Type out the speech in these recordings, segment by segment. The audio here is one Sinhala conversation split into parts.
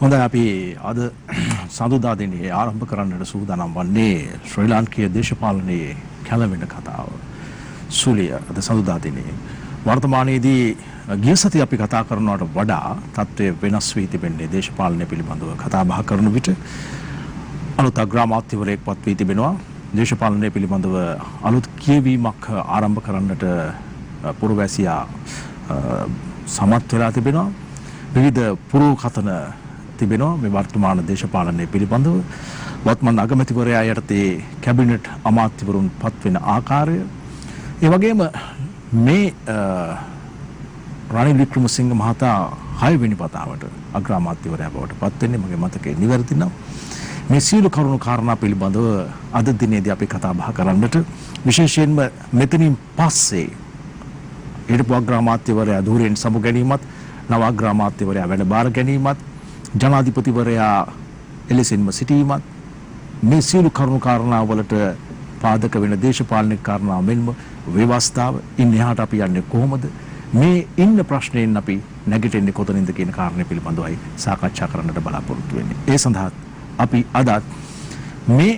හොඳයි අපි අද සඳුදා දිනේ ආරම්භ කරන්නට සූදානම් වන්නේ ශ්‍රී ලාංකීය දේශපාලනයේ කැළවෙන කතාව. සුලිය අද සඳුදා දිනේ වර්තමානයේදී ගිය සතිය අපි කතා කරනවට වඩා තත්ත්වය වෙනස් වී තිබෙන්නේ දේශපාලනය පිළිබඳව කතා බහ කරන විට අලුත් අග්‍රාමාත්‍යවරයෙක් පත් වී තිබෙනවා. දේශපාලනය පිළිබඳව අලුත් කියවීමක් ආරම්භ කරන්නට පුරවැසියා සමත් වෙලා තිබෙනවා. විවිධ පුරකථන තිබෙනවා මේ වර්තමාන දේශපාලනය පිළිබඳව. වත්මන් අගමැතිවරයා යටතේ කැබිනට් අමාත්‍යවරුන් පත් වෙන ආකාරය, ඒ වගේම මේ රනිල් වික්‍රමසිංහ මහතා 6 වෙනි වතාවට අග්‍රාමාත්‍යවරයා බවට පත් වෙන්නේ මගේ මතකයේ නිවැරදි නම්. මේ සියලු කරුණු කාරණා පිළිබඳව අද දිනේදී අපි කතා බහ කරන්නට, විශේෂයෙන්ම මෙතනින් පස්සේ හිටපු අග්‍රාමාත්‍යවරයා ධූරයෙන් සමු ගැනීමත්, නව අග්‍රාමාත්‍යවරයා වැඩ බාර ගැනීමත්, ජනාධිපතිවරයා එලෙසින්ම සිටීමත්, මේ සියලු කරුණු කාරණා වලට පාදක වෙන දේශපාලනික කාරණා මෙන්ම ව්‍යවස්ථාව, ඉන් එහාට අපි යන්නේ කොහොමද, මේ ඉන්න ප්‍රශ්නයෙන් අපි නැගිටින්නේ කොතනින්ද කියන කාරණේ පිළිබඳවයි සාකච්ඡා කරන්නට බලාපොරොත්තු වෙන්නේ. ඒ සඳහා අපි අදත් මේ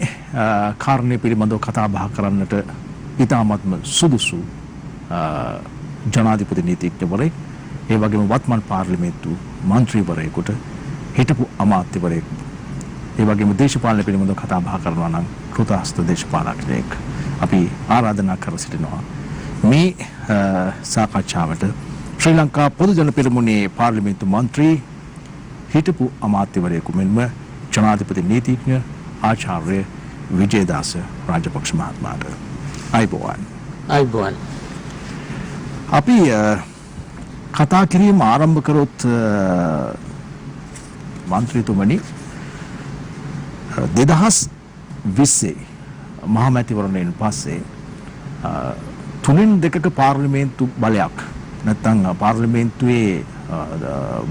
කාරණේ පිළිබඳව කතා බහ කරන්නට ඉතාමත්ම සුදුසු ජනාධිපති නීතිඥවරයෙක්, ඒ වගේම වත්මන් පාර්ලිමේන්තු මන්ත්‍රීවරයෙකුට, හිටපු අමාත්‍යවරයෙක්, ඒ වගේම දේශපාලන පිළිබඳව කතා බහ කරනවා නම් කෘතහස්ත දේශපාලනඥයෙක් අපි ආරාධනා කර සිටිනවා මේ සාකච්ඡාවට. ශ්‍රී ලංකා පොදු ජන පෙරමුණේ පාර්ලිමේන්තු මන්ත්‍රී, හිටපු අමාත්‍යවරයෙකු මෙන්ම ජනාධිපති නීතිඥ ආචාර්ය විජේදාස රාජපක්ෂ මහත්මයාට අයිබෝවන්. අයිබෝවන්. අපි කතා කිරීම ආරම්භ කරොත් මන්ත්‍රීතුමනි, 2020 මහමැතිවරණයෙන් පස්සේ 3/2 පාර්ලිමේන්තු බලයක් නැත්නම් පාර්ලිමේන්තුවේ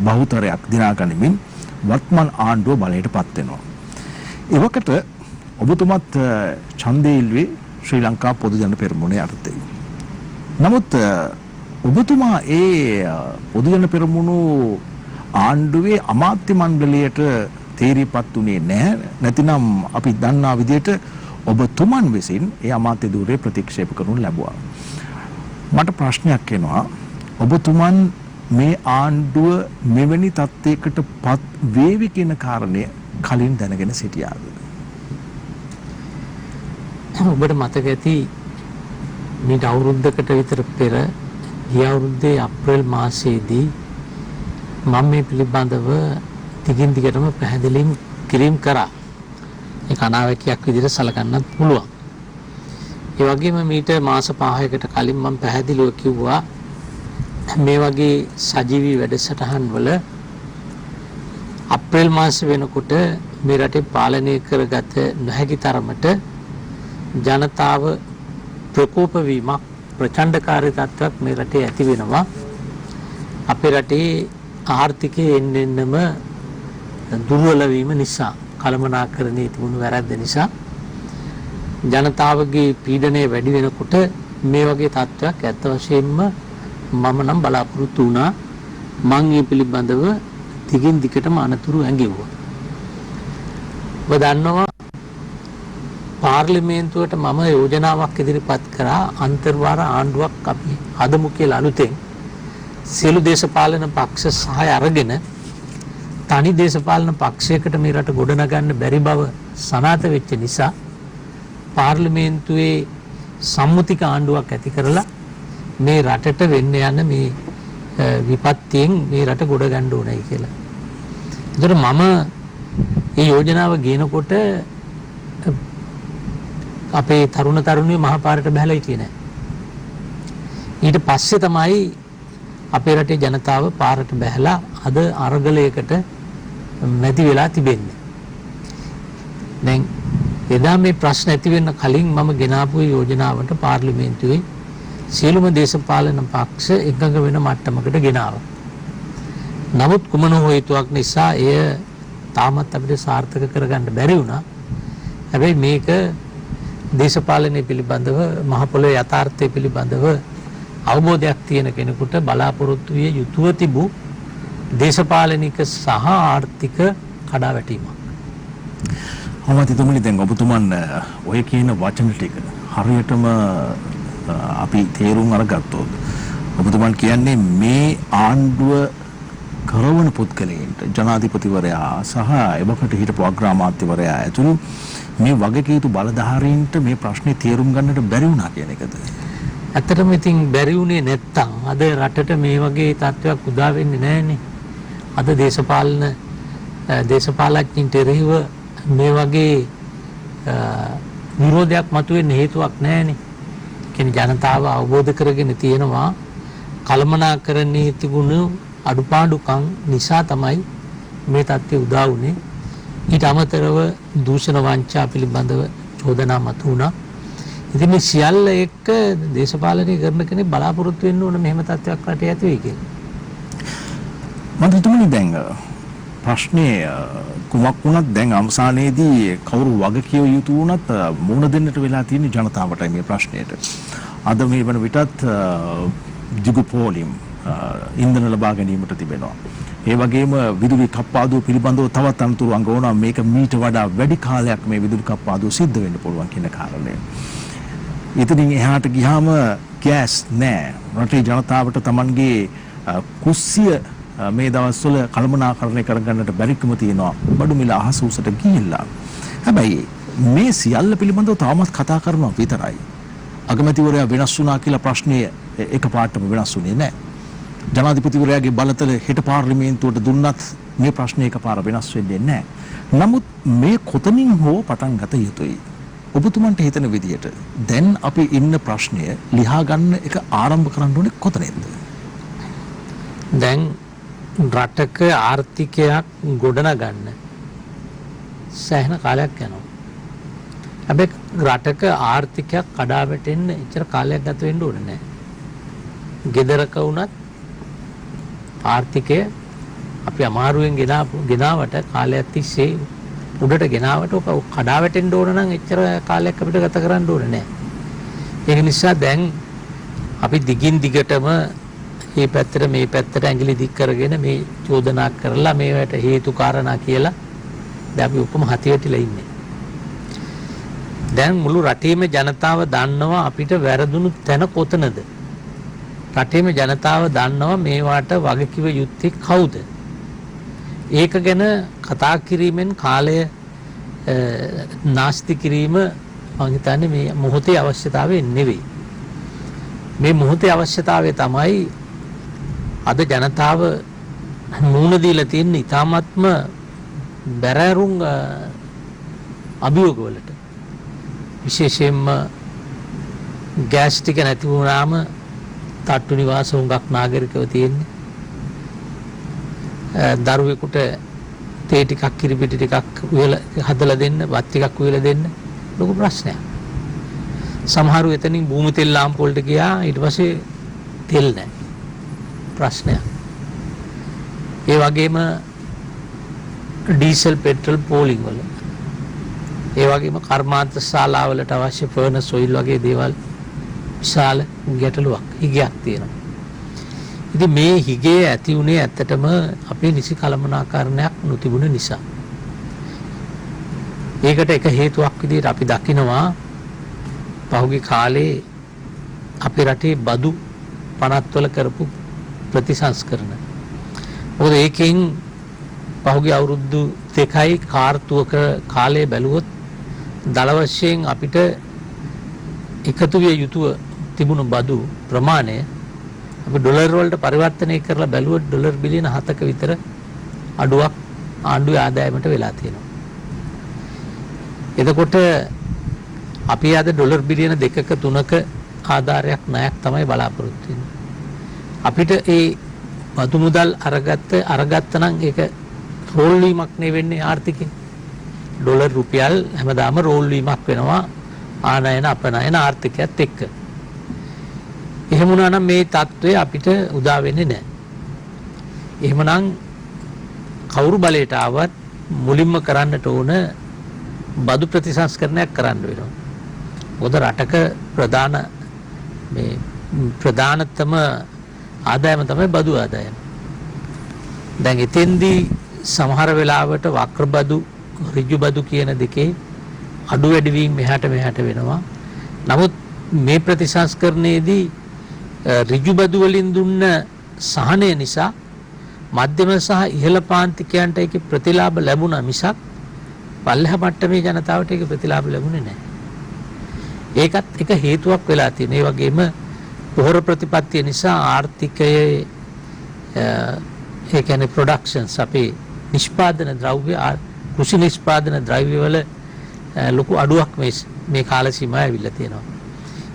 බහුතරයක් දිනා ගනිමින් වත්මන් ආණ්ඩුව බලයට පත් වෙනවා. එවකට ඔබතුමත් ඡන්දය ඉල්ලුවේ ශ්‍රී ලංකා පොදු ජන පෙරමුණේ යටතේ. නමුත් ඔබතුමා ඒ පොදු ජන පෙරමුණු ආණ්ඩුවේ අමාත්‍ය මණ්ඩලයට තේරීපත් උනේ නැහැ. නැතිනම් අපි දන්නා විදිහට ඔබතුමන් විසින් ඒ අමාත්‍ය ධූරය ප්‍රතික්ෂේප කරනු ලැබුවා. මට ප්‍රශ්නයක් එනවා, ඔබතුමන් මේ ආණ්ඩුව මෙවැනි තත්ත්වයකට පත් වේවි කියන කාරණය කලින් දැනගෙන සිටියාද? ඔබට මතක ඇති මේ අවුරුද්දකට විතර පෙර ගිය අවුරුද්දේ අප්‍රේල් මාසයේදී මම මේ පිළිබඳව දිගින් දිගටම පැහැදිලි කිරීම කරා. ඒක අනාවැකියක් විදිහට සැලකන්නත් පුළුවන්. ඒ වගේම මීට මාස 5කට කලින් මම පැහැදිලිව කිව්වා මේ වගේ සජීවී වැඩසටහන් වල අප්‍රේල් මාස වෙනකොට මේ රටේ පාලනය කරගත නොහැකි තරමට ජනතාව ප්‍රකෝප වීමක්, ප්‍රචණ්ඩකාරී තත්ත්වයක් මේ රටේ ඇති වෙනවා. අපේ රටේ ආර්ථිකයේ එන්නෙන්නම දුර්වල වීම නිසා, කළමනාකරණයේ තිබුණු වැරැද්ද නිසා ජනතාවගේ පීඩනය වැඩි වෙනකොට මේ වගේ තත්ත්වයක් ඇත්ත වශයෙන්ම මම නම් බලාපොරොත්තු වුණා. මම මේ පිළිබඳව දිගින් දිගටම අනතුරු ඇඟෙව්වා. ඔබ දන්නවා පාර්ලිමේන්තුවට මම යෝජනාවක් ඉදිරිපත් කරා, අන්තර්වාර ආණ්ඩුවක් අපි හදමු කියලා අලුතෙන්. සියලු දේශපාලන පක්ෂ සහාය අරගෙන තනි දේශපාලන පක්ෂයකට මේ රට ගොඩනගන්න බැරි බව සනාථ වෙච්ච නිසා පාර්ලිමේන්තුවේ සම්මුතික ආණ්ඩුවක් ඇති කරලා මේ රටට වෙන්න යන මේ විපත්තියෙන් මේ රට ගොඩ ගන්න ඕනයි කියලා. ඒතර මම මේ යෝජනාව ගේනකොට අපේ තරුණ තරුණියෝ මහපාරට බහලා හිටියේ නැහැ. ඊට පස්සේ තමයි අපේ රටේ ජනතාව පාරට බහලා අද අරගලයකට මැදි වෙලා තිබෙන්නේ. දැන් එදා මේ ප්‍රශ්න ඇති වෙන්න කලින් මම ගෙනාපු යෝජනාවට පාර්ලිමේන්තුවේ සියලුම දේශපාලන පක්ෂ එකඟ වෙන මට්ටමකට ගෙනාවා. නමුත් කුමන හේතුවක් නිසා එය තාමත් අපිට සාර්ථක කරගන්න බැරි වුණා. හැබැයි මේක දේශපාලනය පිළිබඳව, මහ පොළොවේ යථාර්ථය පිළිබඳව අවබෝධයක් තියෙන කෙනෙකුට බලාපොරොත්තු විය යුතුව තිබූ දේශපාලනික සහ ආර්ථික කඩා වැටීමක්. අමාත්‍යතුමනි දැන් ඔබතුමන් ඔය කියන වචන ටික හරියටම අපි තේරුම් අරගත්තොත් ඔබතුමන් කියන්නේ මේ ආණ්ඩුව කරවන පුද්ගලයන්ට ජනාධිපතිවරයා සහ එවකට හිටපු අග්‍රාමාත්‍යවරයා ඇතුළු මේ වගකීතු බලධාරීන්ට මේ ප්‍රශ්නේ තේරුම් ගන්නට බැරි වුණා කියන එකද? ඇත්තටම ඉතින් බැරි වුණේ නැත්තම් අද රටට මේ වගේ තත්ත්වයක් උදා වෙන්නේ නැහැනේ. අද දේශපාලඥයින්ට එරෙහිව මේ වගේ විරෝධයක් මතුවෙන්න හේතුවක් නැහැනේ. කියන්නේ ජනතාව අවබෝධ කරගෙන තියෙනවා කළමනාකරණයේ තිබුණු අඩුපාඩුකම් නිසා තමයි මේ තත්ත්වය උදා වුණේ. ඊට අමතරව දූෂණ වංචා පිළිබඳව චෝදනා මතුවුණා. ඉතින් මේ සියල්ල එක්ක දේශපාලනය කරන කෙනෙක් බලාපොරොත්තු වෙන්න ඕන මෙහෙම තත්ත්වයක් රටේ ඇති වෙයි කියලා. මන්ත්‍රීතුමනි දැන් ප්‍රශ්නේ කුමක් වුණත් දැන් අවසානයේදී කවුරු වග කිය යුතු වුණත් මුහුණ දෙන්නට වෙලා තියෙන ජනතාවටයි මේ ප්‍රශ්නයට. අද මේ වන විටත් දිගු පෝලිම් ඉන්ධන ලබා ගැනීමට තිබෙනවා. ඒ වගේම විදුලි කප්පාදුව පිළිබඳව තවත් අනතුරු අඟවනවා. මේක මීට වඩා වැඩි කාලයක් මේ විදුලි කප්පාදුව සිද්ධ වෙන්න පුළුවන් කියන කාරණය. ඉතින් එහාට ගියාම ගෑස් නැහැ. රටේ ජනතාවට Tamanගේ කුස්සිය මේ දවස්වල කළමනාකරණය කරගන්නට බැරිකම තියෙනවා. බඩු මිල අහස උසට ගිහිල්ලා. හැබැයි මේ සියල්ල පිළිබඳව තවමත් කතා කරනවා විතරයි. අගමැතිවරයා වෙනස් වුණා කියලා ප්‍රශ්නය එකපාරටම වෙනස් වුණේ නැහැ. ජනාධිපතිවරයාගේ බලතල හෙට පාර්ලිමේන්තුවට දුන්නත් මේ ප්‍රශ්නේ එකපාර වෙනස් වෙන්නේ නැහැ. නමුත් මේ කොතනින් හෝ පටන් ගත යුතුයි. ඔබතුමන්ට හිතන විදියට දැන් අපි ඉන්න ප්‍රශ්නය ලියා ගන්න එක ආරම්භ කරන්න ඕනේ කොතනින්ද? දැන් රටක ආර්ථිකයක් ගොඩනගන්න සෑහෙන කාලයක් යනවා. හැබැයි රටක ආර්ථිකයක් කඩා වැටෙන්න එච්චර කාලයක් ගත වෙන්න ඕනේ නැහැ. ගෙදරක වුණත් ආර්ථිකය අපි අමාරුවෙන් ගෙනාවට කාලයක් තිස්සේ උඩට ගෙනාවට ඔක කඩා වැටෙන්න ඕන නම් එච්චර කාලයක් අපිට ගත කරන්න ඕනේ නැහැ. ඒක නිසා දැන් අපි දිගින් දිගටම මේ පැත්තට මේ පැත්තට ඇඟිලි දික් කරගෙන මේ චෝදනා කරලා මේවට හේතු කාරණා කියලා දැන් අපි ඔක්කොම හතියටලා ඉන්නේ. දැන් මුළු රටේම ජනතාව දන්නවා අපිට වැරදුණු තැන කොතනද. රටේම ජනතාව දන්නවා මේවට වගකිව යුත්තේ කවුද. ඒක ගැන කතා කිරීමෙන් කාලය නාස්ති කිරීම මම හිතන්නේ මේ මොහොතේ අවශ්‍යතාවය නෙවෙයි. මේ මොහොතේ අවශ්‍යතාවය තමයි අද ජනතාව නුණ දීලා තියෙන ඉතාමත්ම බැරෑරුම් අභියෝගවලට. විශේෂයෙන්ම ගෑස් ටික නැති වුණාම තට්ටු නිවාස හුඟක් නාගරිකව තියෙන්නේ. දරුවෙකුට තේ ටිකක් කිරිපිටි ටිකක් උයලා හදලා දෙන්න, වත් ටිකක් උයලා දෙන්න ලොකු ප්‍රශ්නයක්. සමහරු එතනින් භූමි තෙල් ලාම්පුවලට ගියා ඊට පස්සේ තෙල් නැහැ. ප්‍රශ්නයක්. ඒ වගේම ඩීසල් පෙට්‍රල් පෝලිං වල ඒ වගේම කර්මාන්ත ශාලාවලට අවශ්‍ය ෆර්නස් ඔයිල් වගේ දේවල් විශාල ගැටලුවක් හිගයක් තියෙනවා. ඉතින් මේ හිගේ ඇති උනේ ඇත්තටම අපේ නිසි කළමනාකරණයක් නොතිබුණ නිසා. ඒකට එක හේතුවක් විදිහට අපි දකිනවා පහුගිය කාලේ අපේ රටේ බදු පනත්වල කරපු ප්‍රතිසංස්කරණ. මොකද ඒකෙන් පහුගිය අවුරුදු 2යි කාර්තුවක කාලය බැලුවොත් දල වශයෙන් අපිට එකතු විය යුතුව තිබුණු බදු ප්‍රමාණය අපි ඩොලර් වලට පරිවර්තනය කරලා බැලුවොත් ඩොලර් බිලියන 7ක විතර අඩුවක් ආණ්ඩුවේ ආදායමට වෙලා තියෙනවා. එතකොට අපි අද ඩොලර් බිලියන 2ක 3ක ආධාරයක් ණයක් තමයි බලාපොරොත්තු වෙන්නේ. අපිට ඒ බදු මුදල් අරගත්ත නම් ඒක රෝල් වීමක් නෙවෙන්නේ ආර්ථිකේ. ඩොලර් රුපියල් හැමදාම රෝල් වීමක් වෙනවා ආනයන අපනයන ආර්ථිකයත් එක්ක. එහෙම වුණා නම් මේ තත්ත්වය අපිට උදා වෙන්නේ නැහැ. එහෙමනම් කවුරු බලයට ආවත් මුලින්ම කරන්නට ඕන බදු ප්‍රතිසංස්කරණයක් කරන්න වෙනවා. මොකද රටක ප්‍රධානතම ආදායම තමයි බදු ආදායම. දැන් එතෙන්දී සමහර වෙලාවට වක්‍රබදු ඍජුබදු කියන දෙකේ අඩු වැඩි වීම මෙහාට මෙහාට වෙනවා. නමුත් මේ ප්‍රතිසංස්කරණයේදී ඍජුබදු වලින් දුන්න සහනය නිසා මධ්‍යම සහ ඉහළ පාන්තිකයන්ට ඒකේ ප්‍රතිලාභ ලැබුණා මිසක් පල්ලෙහා මට්ටමේ ජනතාවට ඒකේ ප්‍රතිලාභ ලැබුණේ නැහැ. ඒකත් එක හේතුවක් වෙලා තියෙනවා. ඒ වගේම පොහොර ප්‍රතිපත්තිය නිසා ආර්ථිකයේ ඒ කියන්නේ ප්‍රොඩක්ෂන්ස් අපේ නිෂ්පාදන ද්‍රව්‍ය කෘෂි නිෂ්පාදන ද්‍රව්‍ය වල ලොකු අඩුවක් මේ කාල සීමාවේ ඇවිල්ලා තියෙනවා.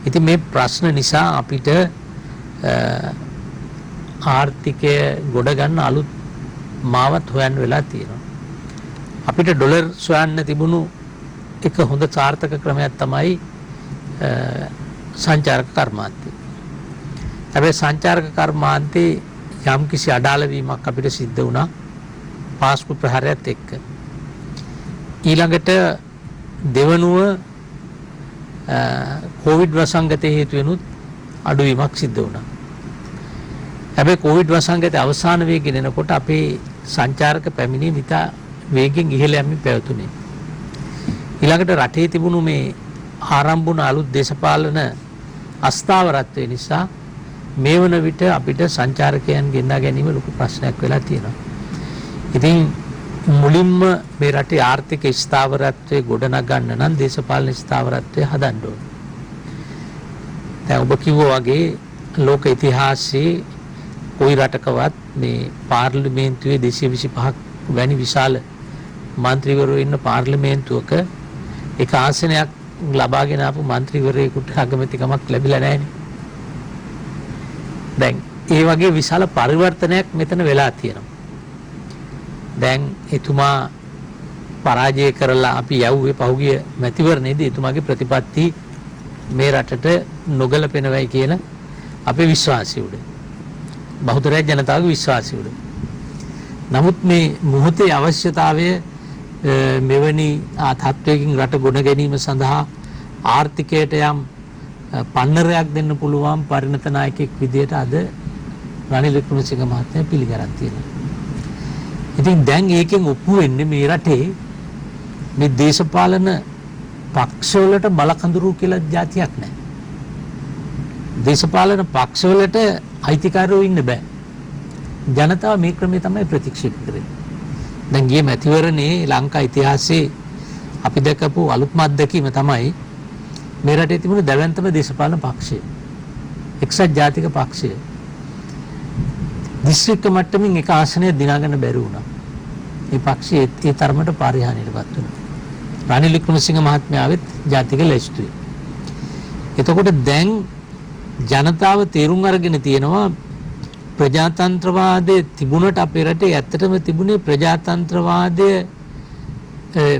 ඉතින් මේ ප්‍රශ්න නිසා අපිට ආර්ථිකය ගොඩ ගන්න අලුත් මාවත් හොයන්න වෙලා තියෙනවා. අපිට ඩොලර් සොයන්න තිබුණු එක හොඳ සාර්ථක ක්‍රමයක් තමයි සංචාරක කර්මාන්තය. හැබැයි සංචාරක කර්මාන්තේ යම් කිසි අඩාල වීමක් අපිට සිද්ධ වුණා පාස්කු ප්‍රහාරයත් එක්ක. ඊළඟට දෙවනුව කොවිඩ් වසංගතය හේතු වෙනුත් අඩුවීමක් සිද්ධ වුණා. හැබැයි කොවිඩ් වසංගතය අවසාන වේගෙන එනකොට අපේ සංචාරක පැමිණීම ඉතා වේගෙන් ඉහළ යමින් පැවතුනේ. ඊළඟට රටේ තිබුණු මේ ආරම්භ වුණ අලුත් දේශපාලන අස්ථාවරත්වය නිසා මේ වන විට අපිට සංචාරකයන් ගෙන්නා ගැනීම ලොකු ප්‍රශ්නයක් වෙලා තියෙනවා. ඉතින් මුලින්ම මේ රටේ ආර්ථික ස්ථාවරත්වය ගොඩනගන්න නම් දේශපාලන ස්ථාවරත්වය හදන්න ඕන. දැන් ඔබ කිව්වා වගේ ලෝක ඉතිහාසයේ කොයි රටකවත් මේ පාර්ලිමේන්තුවේ 225ක් වැනි විශාල මන්ත්‍රීවරු ඉන්න පාර්ලිමේන්තුවක එක ආසනයක් ලබාගෙන ආපු මන්ත්‍රීවරයෙකුට අගමැතිකමක් ලැබිලා නැහැ. දැන් ඒ වගේ විශාල පරිවර්තනයක් මෙතන වෙලා තියෙනවා. දැන් එතුමා පරාජය කරලා අපි යව්වේ පහුගිය මැතිවරණයේදී එතුමාගේ ප්‍රතිපත්ති මේ රටට නොගැලපෙනවයි කියන අපේ විශ්වාසය උඩ. බහුතරය ජනතාවගේ විශ්වාසය උඩ. නමුත් මේ මොහොතේ අවශ්‍යතාවය මෙවැනි තත්ත්වයකින් රට ගොඩ ගැනීම සඳහා ආර්ථිකයට යම් පන්නරයක් දෙන්න පුළුවන් පරිණත නායකයෙක් විදියට අද රනිල් වික්‍රමසිංහ මහත්මයා පිළිගරන් තියෙනවා. ඉතින් දැන් ඒකෙන් ඔප්පු වෙන්නේ මේ රටේ මේ දේශපාලන පක්ෂවලට බලකඳුරු කියලා જાතියක් නැහැ. දේශපාලන පක්ෂවලට අයිතිකාරයෝ ඉන්න බෑ. ජනතාව මේ ක්‍රමය තමයි ප්‍රතික්ෂේප කරන්නේ. දැන් ගිය මැතිවරණේ ලංකා ඉතිහාසයේ අපි දැකපු අලුත්ම අත්දැකීම තමයි මේ රටේ තිබුණු දැවැන්තම දේශපාලන පක්ෂය. එක්සත් ජාතික පක්ෂය. දිස්ත්‍රික්ක මට්ටමින් එක ආසනයක් දිනාගන්න බැරි වුණා. මේ පක්ෂය ඒ තරමට පරිහානියටපත් වුණා. රනිල් වික්‍රමසිංහ මහත්මයාවෙත් ජාතික ලැයිස්තුවේ. එතකොට දැන් ජනතාව තේරුම් අරගෙන තියෙනවා ප්‍රජාතන්ත්‍රවාදයේ තිබුණට අපේ රටේ ඇත්තටම තිබුණේ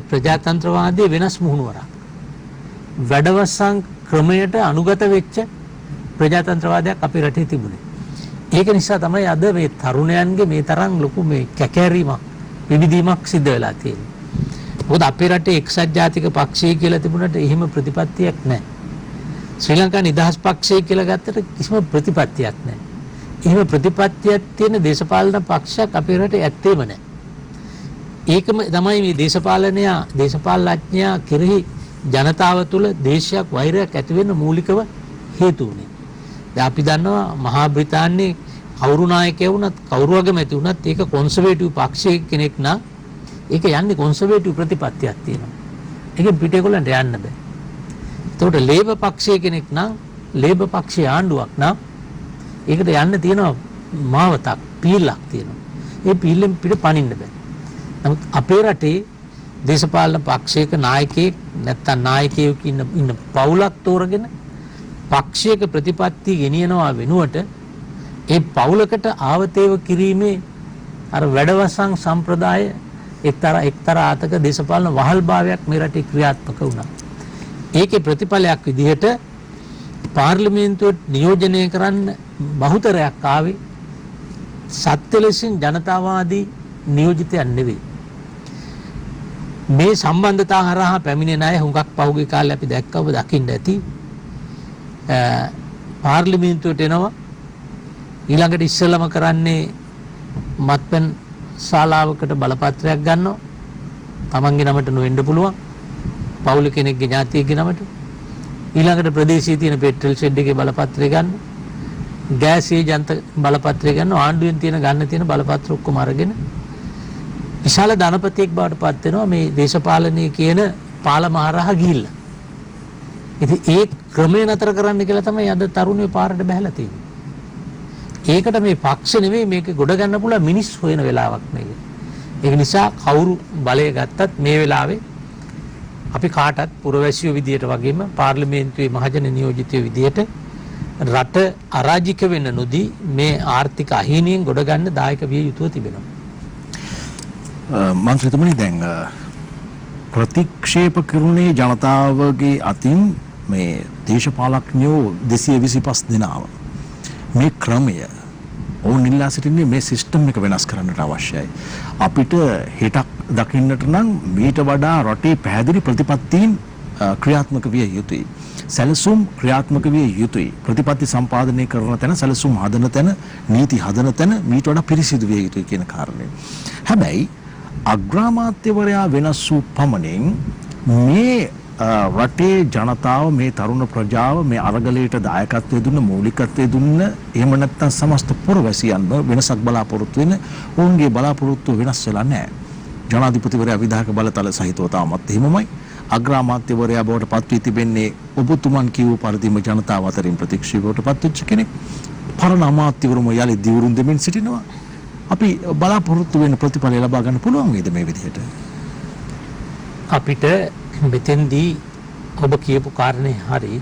ප්‍රජාතන්ත්‍රවාදයේ වෙනස් මුහුණුවරක්. වැඩවසම් ක්‍රමයට අනුගත වෙච්ච ප්‍රජාතන්ත්‍රවාදයක් අපේ රටේ තිබුණේ. ඒක නිසා තමයි අද මේ තරුණයන්ගේ මේ තරම් ලොකු මේ කැකෑරීමක් විවිධීමක් සිද්ධ වෙලා තියෙන්නේ. මොකද අපේ රටේ එක්සත් ජාතික පක්ෂය කියලා තිබුණට එහෙම ප්‍රතිපත්තියක් නැහැ. ශ්‍රී ලංකා නිදහස් පක්ෂය කියලා ගත්තට කිසිම ප්‍රතිපත්තියක් නැහැ. එහෙම ප්‍රතිපත්තියක් තියෙන දේශපාලන පක්ෂයක් අපේ රටේ ඇත්තේම නැහැ. ඒකම තමයි මේ දේශපාලනඥයා කෙරෙහි ජනතාව තුළ දේශයක් වෛරයක් ඇති වෙන්න මූලිකව හේතු වුණේ. දැන් අපි දන්නවා මහා බ්‍රිතාන්‍යයේ කවුරු නායකයෙක් වුණත් කවුරු අගමැති වුණත් ඒක කොන්සර්වේටිව් පක්ෂයේ කෙනෙක් නම් ඒක යන්නේ කොන්සර්වේටිව් ප්‍රතිපත්තියක් තියෙනවා. ඒකෙන් පිට ඒගොල්ලන්ට යන්න බෑ. ඒකට ලේබර් පක්ෂයේ කෙනෙක් නම් ලේබර් පක්ෂයේ ආණ්ඩුවක් නම් ඒකට යන්න තියෙනවා මාවතක් පීලක් තියෙනවා. ඒ පීලෙන් පිට පනින්න බෑ. නමුත් අපේ රටේ දේශපාලන පක්ෂයක නායකයෙක් නැත්තම් නායකයෙක් ඉන්න පවුලක් තෝරගෙන පක්ෂයක ප්‍රතිපත්ති ගෙනියනවා වෙනුවට ඒ පවුලකට ආවතේව කිරීමේ අර වැඩවසම් සම්ප්‍රදාය එක්තරා ආතක දේශපාලන වහල්භාවයක් මේ රටේ ක්‍රියාත්මක වුණා. ඒකේ ප්‍රතිඵලයක් විදිහට පාර්ලිමේන්තුවට නියෝජනය කරන්න බහුතරයක් ආවේ සත්‍ය ලෙසින් ජනතාවාදී නියෝජිතයන් නෙවෙයි. මේ සම්බන්ධතා හරහා පැමිණෙන අය හුඟක් පහුගිය කාලේ අපි දැක්ක ඔබ දකින්න ඇති පාර්ලිමේන්තුවට එනවා ඊළඟට ඉස්සෙල්ලම කරන්නේ මත්පැන් ශාලාවකට බලපත්‍රයක් ගන්නවා. තමන්ගේ නමට නොවෙන්න පුළුවන්. පවුල කෙනෙක්ගේ ඥාතියෙක්ගේ නමට. ඊළඟට ප්‍රදේශයේ තියෙන පෙට්‍රල් ෂෙඩ් එකේ බලපත්‍රය ගන්න. ගෑස් ඒජන්ත බලපත්‍රය ගන්න. ආණ්ඩුවෙන් ගන්න තියෙන බලපත්‍ර ඔක්කොම අරගෙන විශාල ධනපතියෙක් බවට පත් වෙනවා මේ දේශපාලනයේ කියන පාලමහරහා ගිහිල්ලා. ඉතින් ඒ ක්‍රමය නතර කරන්න කියලා තමයි අද තරුණයෝ පාරට බහැලා තියෙන්නේ. ඒකට මේ පක්ෂ නෙමෙයි මේක ගොඩ ගන්න පුළුවන් මිනිස් හොයන වෙලාවක් මේක. ඒක නිසා කවුරු බලය ගත්තත් මේ වෙලාවේ අපි කාටත් පුරවැසියෝ විදියට වගේම පාර්ලිමේන්තුවේ මහජන නියෝජිතයෝ විදියට රට අරාජික වෙන්න නොදී මේ ආර්ථික අහීනියෙන් ගොඩ ගන්න දායක විය යුතුව තිබෙනවා. මන්ත්‍රීතුමනි දැන් ප්‍රතික්ෂේප කරුණේ ජනතාවගේ අතින් මේ දේශපාලඥයෝ 225 දෙනාව මේ ක්‍රමය ඔවුන් ඉල්ලා සිටින්නේ මේ සිස්ටම් එක වෙනස් කරන්නට අවශ්‍යයි. අපිට හෙටක් දකින්නට නම් මීට වඩා රටේ පැහැදිලි ප්‍රතිපත්තීන් ක්‍රියාත්මක විය යුතුයි. සැලසුම් ක්‍රියාත්මක විය යුතුයි. ප්‍රතිපත්ති සම්පාදනය කරන තැන සැලසුම් හදන තැන නීති හදන තැන මීට වඩා පිරිසිදු විය යුතුයි කියන කාරණය. හැබැයි අග්‍රාමාත්‍යවරයා වෙනස් වූ පමණින් මේ රටේ ජනතාව මේ තරුණ ප්‍රජාව මේ අරගලයට දායකත්වය දුන්න මූලිකත්වය දුන්න එහෙම නැත්නම් සමස්ත පුරවැසියන්ව වෙනසක් බලාපොරොත්තු වෙන ඔවුන්ගේ බලාපොරොත්තු වෙනස් වෙලා නැහැ. ජනාධිපතිවරයා විධායක බලතල සහිතව තාමත් එහෙමමයි. අග්‍රාමාත්‍යවරයා බවට පත් වී තිබෙන්නේ ඔබතුමන් කියූ පරිදිම ජනතාව අතරින් ප්‍රතික්ෂේපයට පත් වෙච්ච කෙනෙක්. පරණ අමාත්‍යවරුම යලි දිවුරුම් දෙමින් සිටිනවා. අපි බලාපොරොත්තු වෙන ප්‍රතිඵල ලබා ගන්න පුළුවන් වේද මේ විදිහට? අපිට මෙතෙන්දී ඔබ කියපු කාරණේ හරි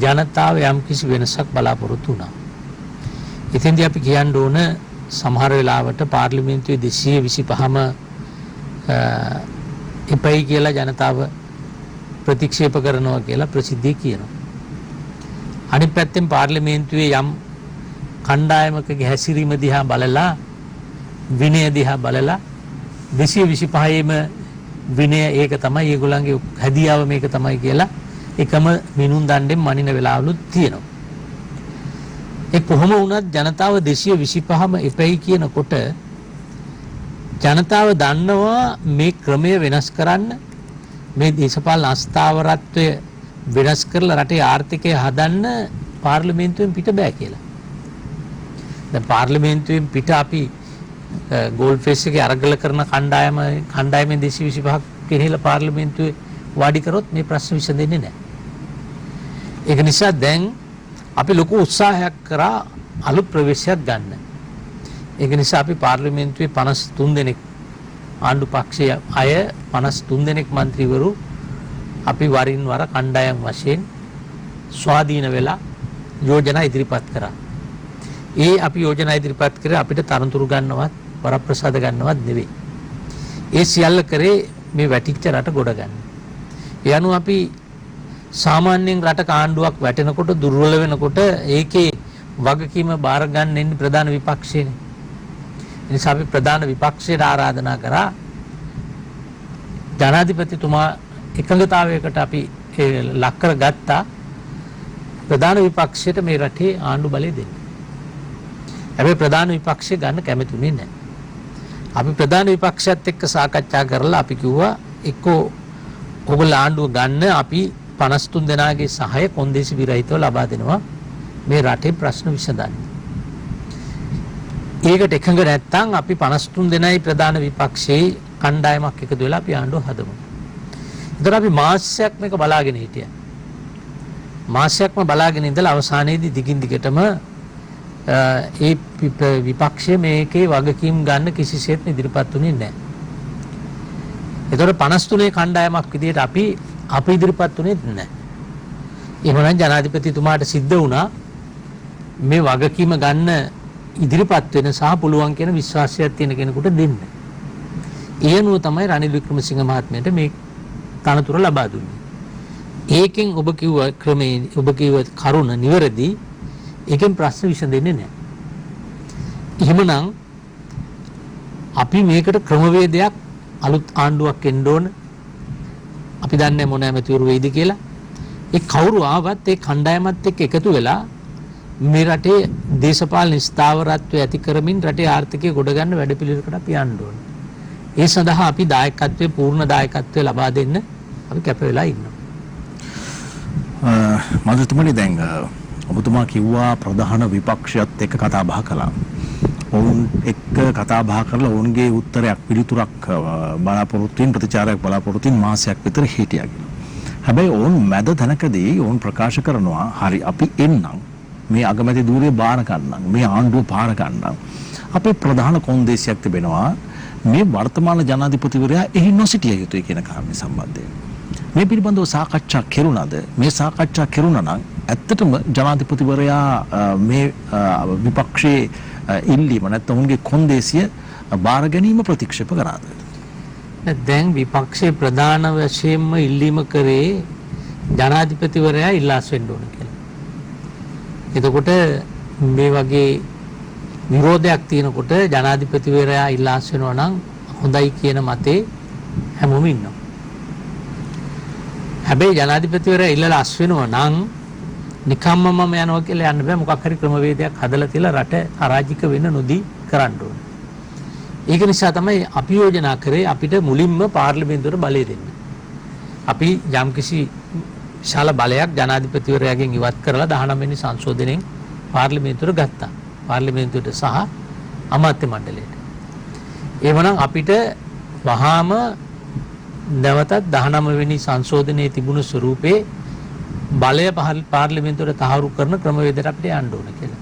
ජනතාව යම් කිසි වෙනසක් බලාපොරොත්තු වුණා. එතෙන්දී අපි කියන්න ඕන සමහර වෙලාවට පාර්ලිමේන්තුවේ 225ම එපයි කියලා ජනතාව ප්‍රතික්ෂේප කරනවා කියලා ප්‍රසිද්ධිය කියනවා. අනිත් පැත්තෙන් පාර්ලිමේන්තුවේ යම් කණ්ඩායමකගේ හැසිරීම දිහා බලලා විනය දිහා බලලා 225ෙම විනය ඒක තමයි ඒගොල්ලන්ගේ හැදියාව මේක තමයි කියලා එකම මිනුම් දණ්ඩෙන් මනින වෙලාවලුත් තියෙනවා. ඒ කොහොම වුණත් ජනතාව 225ම එපයි කියනකොට ජනතාව දන්නවා මේ ක්‍රමය වෙනස් කරන්න මේ දේශපාලන අස්ථාවරත්වය වෙනස් කරලා රටේ ආර්ථිකය හදන්න පාර්ලිමේන්තුවෙන් පිට බෑ කියලා. දැන් පාර්ලිමේන්තුවෙන් පිට අපි ගෝල්ඩ් ෆේස් එකේ අරගල කරන කණ්ඩායමෙන් 225ක් ගෙනහිලා පාර්ලිමේන්තුවේ වාඩි කරොත් මේ ප්‍රශ්න විසඳෙන්නේ නැහැ. ඒක නිසා දැන් අපි ලොකු උත්සාහයක් කරා අලුත් ප්‍රවේශයක් ගන්න. ඒක නිසා අපි පාර්ලිමේන්තුවේ 53 දෙනෙක් ආණ්ඩු පක්ෂයේ අය 53 දෙනෙක් മന്ത്രിවරු අපි වරින් වර කණ්ඩායම් වශයෙන් ස්වාධීන වෙලා යෝජනා ඉදිරිපත් කරා. ඒ අපි යෝජනා ඉදිරිපත් කරේ අපිට තරතුරු ගන්නවත් වරප්‍රසාද ගන්නවත් නෙවෙයි. ඒ සියල්ල කරේ මේ වැටිච්ච රට ගොඩ ගන්න. ඒ අනුව අපි සාමාන්‍යයෙන් රටක ආණ්ඩුවක් වැටෙනකොට දුර්වල වෙනකොට ඒකේ වගකීම බාර ගන්න ඉන්නේ ප්‍රධාන විපක්ෂයනේ. ඒ නිසා අපි ප්‍රධාන විපක්ෂයට ආරාධනා කරා ජනාධිපතිතුමා එකඟතාවයකට අපි ලක් කරගත්තා ප්‍රධාන විපක්ෂයට මේ රටේ ආණ්ඩු බලය දෙන්න. හැබැයි ප්‍රධාන විපක්ෂය ගන්න කැමතිුනේ නැහැ. අපි ප්‍රධාන විපක්ෂයත් එක්ක සාකච්ඡා කරලා අපි කිව්වා එක්කෝ ඔයගොල්ලෝ ආණ්ඩුව ගන්න අපි 53 දෙනාගේ සහාය කොන්දේසි විරහිතව ලබා දෙනවා මේ රටේ ප්‍රශ්න විසඳන්න. ඒකට එකඟ නැත්නම් අපි 53 දෙනයි ප්‍රධාන විපක්ෂයේ කණ්ඩායමක් එකතු වෙලා අපි ආණ්ඩුව හදමු. ඒතර අපි මාසයක් මේක බලාගෙන හිටියා. මාසයක්ම බලාගෙන ඉඳලා අවසානයේදී දිගින් දිගටම ඒ විපක්ෂය මේකේ වගකීම් ගන්න කිසිසේත් ඉදිරිපත් වුණේ නැහැ. ඒතර 53 කණ්ඩායමක් විදිහට අපි ඉදිරිපත් වුණේ නැහැ. එහෙමනම් ජනාධිපතිතුමාට සිද්ධ වුණා මේ වගකීම ගන්න ඉදිරිපත් වෙන සහ පුළුවන් කියන විශ්වාසයක් තියෙන කෙනෙකුට දෙන්න. ඒ අනුව තමයි රනිල් වික්‍රමසිංහ මහත්මයාට මේ තනතුර ලබා දුන්නේ. ඒකෙන් ඔබ කිව්ව ක්‍රමේ ඔබ කිව්ව කරුණ නිවැරදි. ඒකෙන් ප්‍රශ්න විසඳෙන්නේ නැහැ. එහෙමනම් අපි මේකට ක්‍රමවේදයක් අලුත් ආණ්ඩුවක් එන්න ඕන. අපි දන්නේ මොන ඇමතිවරු වෙයිද කියලා. ඒ කවුරු ආවත් ඒ කණ්ඩායමත් එක්ක එකතු වෙලා මේ රටේ දේශපාලන ස්ථාවරත්වය ඇති කරමින් රටේ ආර්ථිකය ගොඩ ගන්න වැඩපිළිවෙලකට අපි යන්න ඕනේ. ඒ සඳහා අපි දායකත්වයේ පූර්ණ දායකත්වය ලබා දෙන්න අපි කැප වෙලා ඉන්නවා. මන්ත්‍රීතුමනි දැන් ඔබතුමා කිව්වා ප්‍රධාන විපක්ෂයත් එක්ක කතා බහ කළා. ඔවුන් එක්ක කතා බහ කරලා ඔවුන්ගේ උත්තරයක් පිළිතුරක් බලාපොරොත්තුෙන් ප්‍රතිචාරයක් බලාපොරොත්තුෙන් මාසයක් විතර හිටියා කියලා. හැබැයි ඔවුන් මැද තැනකදී ඔවුන් ප්‍රකාශ කරනවා හරි අපි එන්නම් මේ අගමැති ධූරය බාර ගන්නම් මේ ආණ්ඩුව පාර ගන්නම්. අපේ ප්‍රධාන කොන්දේසියක් තිබෙනවා මේ වර්තමාන ජනාධිපතිවරයා එහි නොසිටිය යුතුයි කියන කාරණේ සම්බන්ධයෙන්. මේ පිළිබඳව සාකච්ඡා කෙරුණාද? මේ සාකච්ඡා කෙරුණා නම් ඇත්තටම ජනාධිපතිවරයා මේ විපක්ෂයේ ඉල්ලීම නැත්නම් උන්ගේ කොන්දේසිය බාර ගැනීම ප්‍රතික්ෂේප කරාද? දැන් විපක්ෂයේ ප්‍රධාන වශයෙන්ම ඉල්ලීම කරේ ජනාධිපතිවරයා ඉල්ලාස් වෙන්න ඕන කියලා. එතකොට මේ වගේ විරෝධයක් තියෙනකොට ජනාධිපතිවරයා ඉල්ලාස් වෙනවා නම් හොඳයි කියන මතේ හැමෝම ඉන්නවා. හැබැයි ජනාධිපතිවරයා ඉල්ලලා අස් වෙනවා නම් නිකම්ම මම යනවා කියලා යන්න බෑ. මොකක් හරි ක්‍රමවේදයක් හදලා තියලා රට අරාජික වෙන්න නොදී කරන්න ඕනේ. ඒක නිසා තමයි අපි යෝජනා කරේ අපිට මුලින්ම පාර්ලිමේන්තුවට බලය දෙන්න. අපි යම්කිසි විශාල බලයක් ජනාධිපතිවරයාගෙන් ඉවත් කරලා 19 වෙනි සංශෝධනයෙන් පාර්ලිමේන්තුවට ගත්තා. පාර්ලිමේන්තුවට සහ අමාත්‍ය මණ්ඩලයට. එවනම් අපිට වහාම නැවතත් 19 වෙනි සංශෝධනයේ තිබුණු ස්වරූපේ බලය පාර්ලිමේන්තුවට තහවුරු කරන ක්‍රමවේදයට අපිට යන්න ඕන කියලා.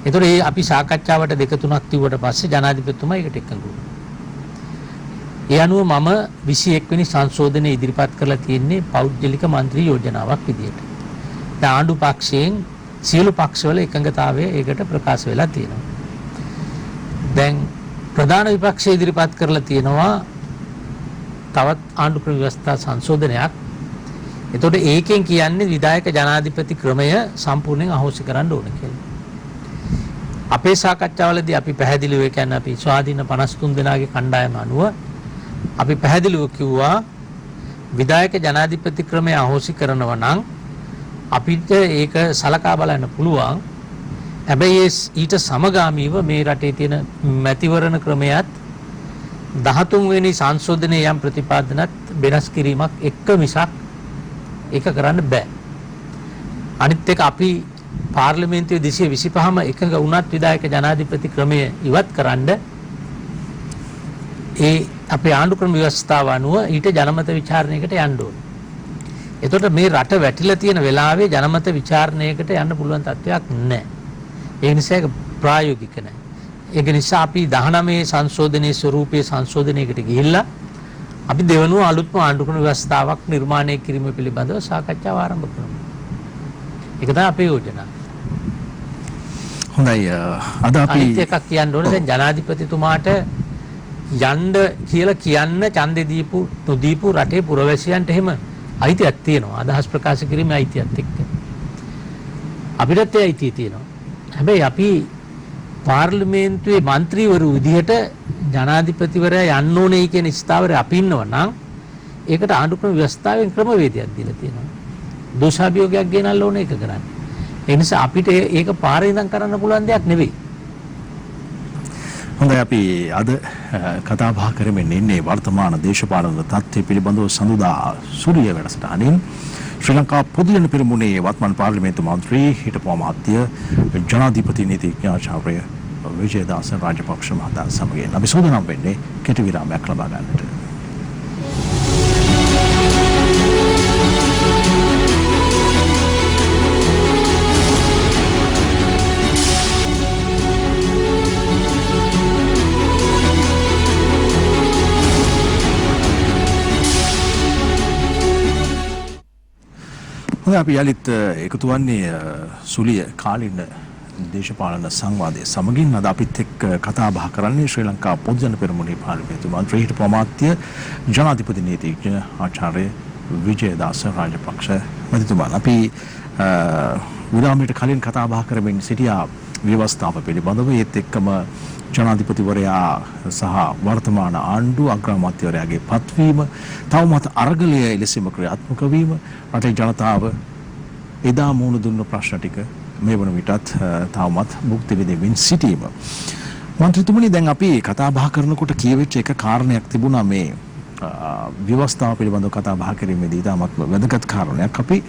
ඒතකොට ඒ අපි සාකච්ඡාවට දෙක තුනක් තිබුවට පස්සේ ජනාධිපතිතුමා ඒකට එකඟ වුණා. ඒ අනුව මම 21 වෙනි සංශෝධනය ඉදිරිපත් කරලා තියෙන්නේ පෞද්ගලික മന്ത്രി යෝජනාවක් විදියට. දැන් ආණ්ඩු පක්ෂයෙන් සියලු පක්ෂවල එකඟතාවය ඒකට ප්‍රකාශ වෙලා තියෙනවා. දැන් ප්‍රධාන විපක්ෂය ඉදිරිපත් කරලා තියෙනවා තවත් ආණ්ඩු ක්‍රම ව්‍යවස්ථා සංශෝධනයක්. එතකොට ඒකෙන් කියන්නේ විධායක ජනාධිපති ක්‍රමය සම්පූර්ණයෙන් අහෝසි කරන්න ඕන කියලා. අපේ සාකච්ඡාවලදී අපි පැහැදිලිව කියන්නේ අපි ස්වාධීන 53 දෙනාගේ කණ්ඩායම අනුව අපි පැහැදිලිව කිව්වා විධායක ජනාධිපති ක්‍රමය අහෝසි කරනවා නම් අපිට ඒක සලකා බලන්න පුළුවන්. හැබැයි ඊට සමගාමීව මේ රටේ තියෙන මැතිවරණ ක්‍රමයක් 13 වෙනි සංශෝධනයේ යම් ප්‍රතිපාදනත් වෙනස් කිරීමක් එක්ක මිසක් ඒක කරන්න බෑ. අනිත් එක අපි පාර්ලිමේන්තුවේ 225ම එකඟ වුණත් විධායක ජනාධිපති ක්‍රමය ඉවත් කරන්න ඒ අපේ ආණ්ඩු ක්‍රම ව්‍යවස්ථාව අනුව ඊට ජනමත විචාරණයකට යන්න ඕනේ. එතකොට මේ රට වැටිලා තියෙන වෙලාවේ ජනමත විචාරණයකට යන්න පුළුවන් තත්ත්වයක් නැහැ. ඒ නිසා ඒක ප්‍රායෝගික නැහැ. ඒක නිසා අපි 19 සංශෝධනයේ ස්වරූපයේ සංශෝධනයකට ගිහිල්ලා අපි දෙවනුව අලුත්ම ආණ්ඩු ක්‍රම ව්‍යවස්ථාවක් නිර්මාණය කිරීම පිළිබඳව සාකච්ඡාව ආරම්භ කරමු. ඒක තමයි අපේ යෝජනාව. හොඳයි අද අපි අනිත් එකක් කියන්න ඕනේ දැන් ජනාධිපතිතුමාට යන්න කියලා කියන්න ඡන්දේ දීපු නොදීපු රටේ පුරවැසියන්ට එහෙම අයිතියක් තියෙනවා. අදහස් ප්‍රකාශ කිරීමේ අයිතියක් එක්ක. අපිටත් ඒ අයිතිය තියෙනවා. හැබැයි අපි පාර්ලිමේන්තුවේ മന്ത്രിවරු විදිහට ජනාධිපතිවරයා යන්න ඕනේ කියන ස්ථාවරේ අපි ඉන්නවා නම් ඒකට ආණ්ඩු ක්‍රම ව්‍යවස්ථාවෙන් ක්‍රමවේදයක් දීලා තියෙනවා. දෝෂාභියෝගයක් ගෙනල්ලා ඕනේ ඒක කරන්න. ඒ නිසා අපිට ඒක පාරේ ඉඳන් කරන්න පුළුවන් දෙයක් නෙවෙයි. හොඳයි අපි අද කතා බහ කරමින් ඉන්නේ වර්තමාන දේශපාලන තත්ත්වය පිළිබඳව සඳුදා සූරිය වැඩසටහනින් ශ්‍රී ලංකා පොදු ජන පෙරමුණේ වත්මන් පාර්ලිමේන්තු මන්ත්‍රී හිටපු අමාත්‍ය ජනාධිපති නීතිඥ ආචාර්ය විජේදාස රාජපක්ෂ මහතා සමගින් අපි සූදානම් වෙන්නේ කෙටි විරාමයක් ලබා ගන්නට. අපි යලිත් එකතු වන්නේ සුලිය කාලින දේශපාලන සංවාදයේ සමගින් අද අපිත් එක්ක කතා බහ කරන්නේ ශ්‍රී ලංකා පොදු ජන පෙරමුණේ පාර්ලිමේන්තු මන්ත්‍රී හිටපු අමාත්‍ය ජනාධිපති නීතිඥ ආචාර්ය විජේදාස රාජපක්ෂ මැතිතුමන්. අපි විරාමයට කලින් කතා බහ කරමින් සිටියා ව්‍යවස්ථාව පිළිබඳව ඒත් එක්කම ජනාධිපතිවරයා සහ වර්තමාන ආණ්ඩු අග්‍රාමාත්‍යවරයාගේ පත්වීම තවමත් අරගලය එලෙසම ක්‍රියාත්මක වීම රටේ ජනතාව එදා මුහුණ දුන්න ප්‍රශ්න ටික මේ වන විටත් තවමත් භුක්ති විඳින්න සිටීම. මන්ත්‍රීතුමනි දැන් අපි කතා බහ කරනකොට කියවෙච්ච එක කාරණයක් තිබුණා මේ ව්‍යවස්ථාව පිළිබඳව කතා බහ කිරීමේදී තාමත් වැදගත් කාරණයක්. අපි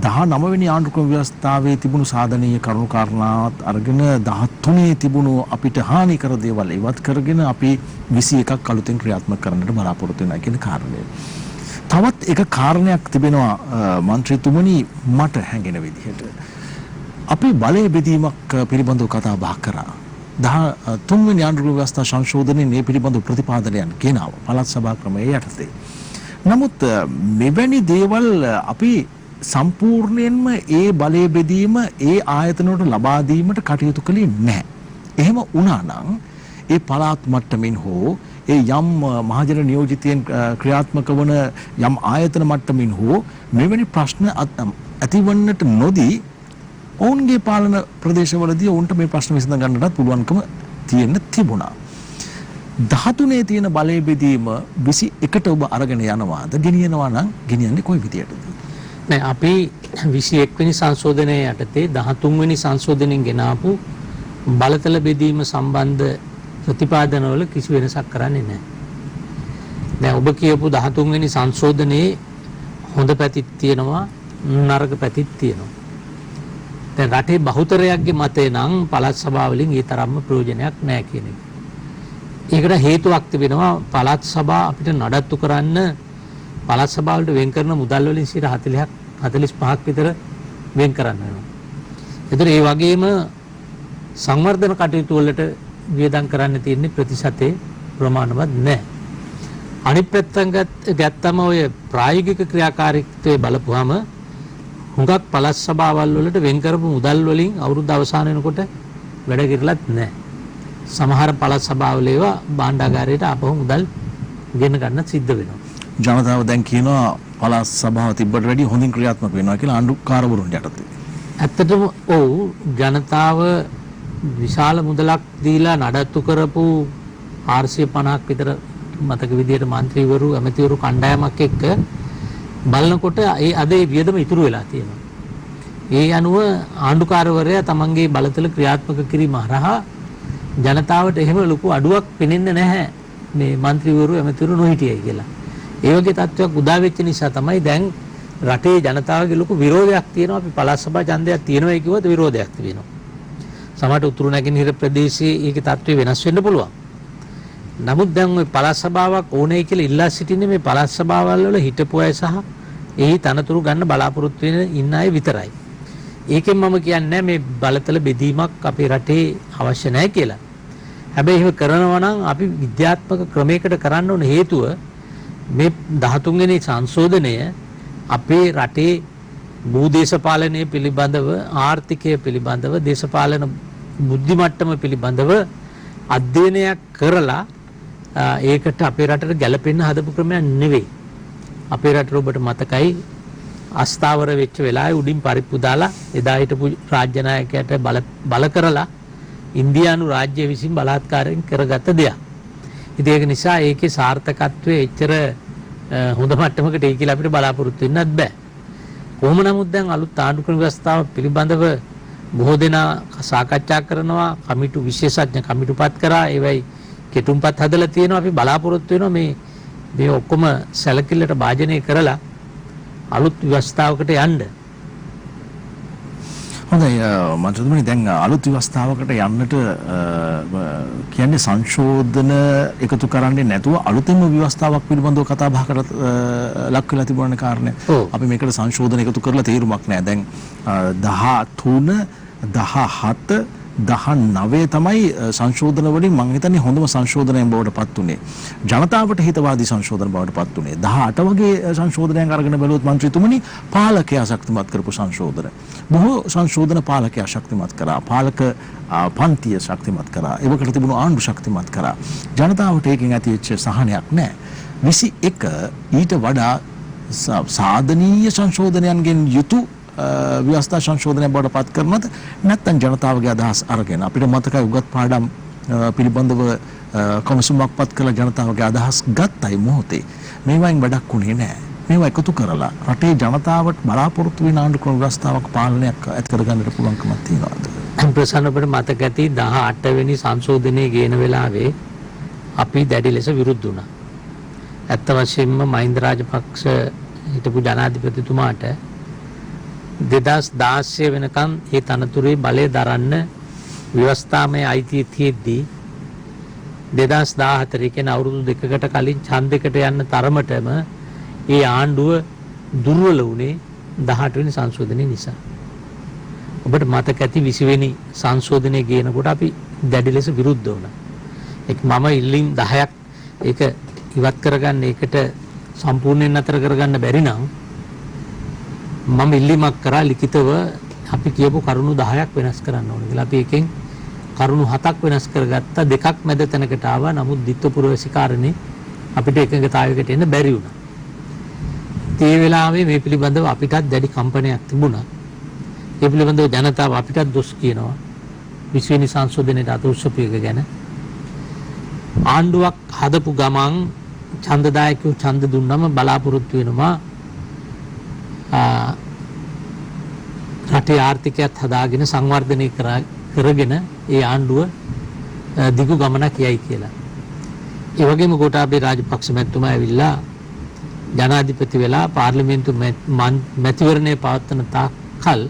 19 වෙනි ආණ්ඩුක්‍රම ව්‍යවස්ථාවේ තිබුණු සාධනීය කරුණු කාරණාවත් අරගෙන 13 තිබුණු අපිට හානි කර දේවල් ඉවත් කරගෙන අපි 21ක් අලුතෙන් ක්‍රියාත්මක කරන්නට බලාපොරොත්තු වෙනවා කියන කාරණය. තවත් එක කාරණයක් තිබෙනවා මන්ත්‍රීතුමනි මට හැඟෙන විදිහට. අපි බලය බෙදීමක් පිළිබඳව කතා බහ කරා. 13 වෙනි ආණ්ඩුක්‍රම ව්‍යවස්ථා සංශෝධනයේ මේ පිළිබඳව ප්‍රතිපාදනයන් ගෙනාවා පළාත් සභා ක්‍රමයේ යටතේ. නමුත් මෙවැනි දේවල් අපි සම්පූර්ණයෙන්ම ඒ බලය බෙදීම ඒ ආයතනවලට ලබා දීමට කටයුතු කළේ නැහැ. එහෙම වුණා නම් ඒ පළාත් මට්ටමින් හෝ ඒ යම් මහජන නියෝජිතයන් ක්‍රියාත්මක වන යම් ආයතන මට්ටමින් හෝ මෙවැනි ප්‍රශ්න ඇතිවන්නට නොදී ඔවුන්ගේ පාලන ප්‍රදේශවලදී ඔවුන්ට මේ ප්‍රශ්න විසඳ ගන්නටත් පුළුවන්කම තියෙන්න තිබුණා. 13 තියෙන බලය බෙදීම 21ට ඔබ අරගෙන යනවාද ගෙනියනවා නම් ගෙනියන්නේ කොයි විදියටද? නෑ අපි 21 වෙනි සංශෝධනයේ යටතේ 13 වෙනි සංශෝධනයෙන් ගෙනාපු බලතල බෙදීම සම්බන්ධ ප්‍රතිපාදනවල කිසි වෙනසක් කරන්නේ නැහැ. දැන් ඔබ කියපු 13 වෙනි සංශෝධනයේ හොඳ පැතිත් තියෙනවා නරක පැතිත් තියෙනවා. දැන් රටේ බහුතරයක්ගේ මතය නම් පළාත් සභාවලින් ඒ තරම්ම ප්‍රයෝජනයක් නැහැ කියන එක. ඒකට හේතුවක් තිබෙනවා පළාත් සභා අපිට නඩත්තු කරන්න පළාත් සභාව වලට වෙන් කරන මුදල් වලින් 40ක් 45ක් විතර වෙන් කරන්න වෙනවා. ඒතර ඒ වගේම සංවර්ධන කටයුතු වලට වියදම් කරන්න තියෙන ප්‍රතිශතේ ප්‍රමාණවත් නැහැ. අනිත් පැත්තෙන් ගත්තම ඔය ප්‍රායෝගික ක්‍රියාකාරීත්වයේ බලපුවාම හුඟක් පළාත් සභාවල් වලට වෙන් කරපු මුදල් වලින් අවුරුද්ද අවසාන වෙනකොට වැඩ කිරලත් නැහැ. සමහර පළාත් සභාවල ඒවා භාණ්ඩාගාරයට ආපහු මුදල් ගෙන ගන්න සිද්ධ වෙනවා. ජනතාව දැන් කියනවා පළාත් සභාව තිබ්බට වැඩිය හොඳින් ක්‍රියාත්මක වෙනවා කියලා ආණ්ඩුකාරවරුන් යටතේ. ඇත්තටම ඔව් ජනතාව විශාල මුදලක් දීලා නඩත්තු කරපු 450ක් විතර මතක විදියට മന്ത്രിවරු ඇමතිවරු කණ්ඩායමක් එක්ක බලනකොට ඒ අද ඒ වියදම ඉතුරු වෙලා තියෙනවා. ඒ අනුව ආණ්ඩුකාරවරයා තමන්ගේ බලතල ක්‍රියාත්මක කිරීම හරහා ජනතාවට එහෙම ලොකු අඩුවක් පෙනෙන්නේ නැහැ මේ മന്ത്രിවරු ඇමතිවරු නොහිටියයි කියලා. ඒ වගේ තත්ත්වයක් උදා වෙච්ච නිසා තමයි දැන් රටේ ජනතාවගේ ලොකු විරෝධයක් තියෙනවා. අපි පළාත් සභා ඡන්දයක් තියෙනවා කිව්වොත් විරෝධයක් තිබෙනවා. සමහරට උතුරු නැගෙනහිර ප්‍රදේශයේ ඒකේ තත්ත්වය වෙනස් වෙන්න පුළුවන්. නමුත් දැන් ওই පළාත් සභාවක් ඕනේ කියලා ඉල්ලා සිටින්නේ මේ පළාත් සභාවල් වල හිටපු අය සහ එහි තනතුරු ගන්න බලාපොරොත්තු වෙන ඉන්න අය විතරයි. ඒකෙන් මම කියන්නේ මේ බලතල බෙදීමක් අපේ රටේ අවශ්‍ය නැහැ කියලා. හැබැයි එහෙම කරනවා නම් අපි විද්‍යාත්මක ක්‍රමයකට කරන්න ඕන හේතුව මේ 13 වෙනි සංශෝධනය අපේ රටේ භූදේශපාලනය පිළිබඳව ආර්ථිකය පිළිබඳව දේශපාලන බුද්ධි මට්ටම පිළිබඳව අධ්‍යයනයක් කරලා ඒකට අපේ රටට ගැලපෙන්න හදපු ක්‍රමයක් නෙවෙයි. අපේ රටට ඔබට මතකයි අස්ථාවර වෙච්ච වෙලාවේ උඩින් පරිප්පු දාලා එදා හිටපු රාජ්‍ය නායකයාට බල කරලා ඉන්දියානු රාජ්‍ය විසින් බලාත්කාරයෙන් කරගත්ත දෙයක්. ඉතින් ඒක නිසා ඒකේ සාර්ථකත්වයේ එච්චර හොඳ මට්ටමකට ඒ කියලා අපිට බලාපොරොත්තු වෙන්නත් බෑ. කොහොම නමුත් දැන් අලුත් ආණ්ඩුක්‍රම ව්‍යවස්ථාව පිළිබඳව බොහෝ දෙනා සාකච්ඡා කරනවා. කමිටු විශේෂඥ කමිටුපත් කරා. ඒවයි කෙටුම්පත් හදලා තියෙනවා. අපි බලාපොරොත්තු වෙනවා මේ ඔක්කොම සැලකිල්ලට භාජනය කරලා අලුත් ව්‍යවස්ථාවකට යන්න. හොඳයි මන්ත්‍රීතුමනි දැන් අලුත් ව්‍යවස්ථාවකට යන්නට කියන්නේ සංශෝධන එකතු කරන්නේ නැතුව අලුතෙන්ම ව්‍යවස්ථාවක් පිළිබඳව කතා බහ කරලා ලක් වෙලා තිබුණානේ කාරණේ. අපි මේකට සංශෝධන එකතු කරලා තේරුමක් නැහැ. දැන් 13 17 19 තමයි සංශෝධන වලින් මම හිතන්නේ හොඳම සංශෝධනයෙන් බවට පත් උනේ. ජනතාවට හිතවාදී සංශෝධන බවට පත් උනේ. 18 වගේ සංශෝධනයන් අරගෙන බැලුවොත් මන්ත්‍රීතුමනි පාලකයා ශක්තිමත් කරපු සංශෝධන. බොහෝ සංශෝධන පාලකයා ශක්තිමත් කරා. පාලක පන්තිය ශක්තිමත් කරා. ඒවකට තිබුණු ආණ්ඩු ශක්තිමත් කරා. ජනතාවට ඒකෙන් ඇතිවෙච්ච සහනයක් නැහැ. 21 ඊට වඩා සාධනීය සංශෝධනයන්ගෙන් යුතු ව්‍යවස්ථා සංශෝධනය බවට පත් කරනවද නැත්නම් ජනතාවගේ අදහස් අරගෙන අපිට මතකයි උගත් පාඩම් පිළිබඳව කොමිසමක් පත් කළ ජනතාවගේ අදහස් ගත්තයි මොහොතේ මේවායින් වැඩක් උනේ නැහැ. මේවා එකතු කරලා රටේ ජනතාවට බලාපොරොත්තු වෙන ආණ්ඩුක්‍රම ව්‍යවස්ථාවක් පාලනයක් ඇති කරගන්නට පුළුවන්කමක් තියෙනවද? ප්‍රසන්න අපිට මතක ඇති 18 වෙනි සංශෝධනයේ ගේන වෙලාවේ අපි දැඩි ලෙස විරුද්ධ වුණා. ඇත්ත වශයෙන්ම මහින්ද රාජපක්ෂ හිටපු ජනාධිපතිතුමාට 2016 වෙනකන් ඒ තනතුරේ බලය දරන්න ව්‍යවස්ථාමය අයිතිය තියෙද්දී 2014 කියන අවුරුදු දෙකකට කලින් ඡන්දයකට යන්න තරමටම ඒ ආණ්ඩුව දුර්වල වුණේ 18 වෙනි සංශෝධනයේ නිසා. ඔබට මතක ඇති 20 වෙනි සංශෝධනයේ ගේනකොට අපි දැඩි ලෙස විරුද්ධ වුණා. ඒක මම ඉල්ලීම් 10ක් ඒක ඉවත් කරගන්න ඒකට සම්පූර්ණයෙන් නතර කරගන්න බැරි නම් මම ඉල්ලීමක් කරා ලිඛිතව අපි කියපු කරුණු 10ක් වෙනස් කරන්න ඕනේ කියලා. අපි එකෙන් කරුණු 7ක් වෙනස් කරගත්තා. දෙකක් මැද තැනකට ආවා. නමුත් ditth පුරවැසිකාරණේ අපිට එකඟතාවයකට එන්න බැරි වුණා. ඒ වෙලාවේ මේ පිළිබඳව අපිටත් දැඩි කම්පනයක් තිබුණා. ඒ පිළිබඳව ජනතාව අපිටත් දොස් කියනවා. 20 වෙනි සංශෝධනයේ අත උස්සපු එක ගැන. ආණ්ඩුවක් හදපු ගමන් ඡන්දදායකයෝ ඡන්ද දුන්නම බලාපොරොත්තු වෙනවා රටේ ආර්ථිකයත් හදාගෙන සංවර්ධනය කරගෙන ඒ ආණ්ඩුව දිගු ගමනක් යයි කියලා. ඒ වගේම ගෝඨාභය රාජපක්ෂ මැතිතුමා ඇවිල්ලා ජනාධිපති වෙලා පාර්ලිමේන්තු මැතිවරණය පවත්වන තාක්කල්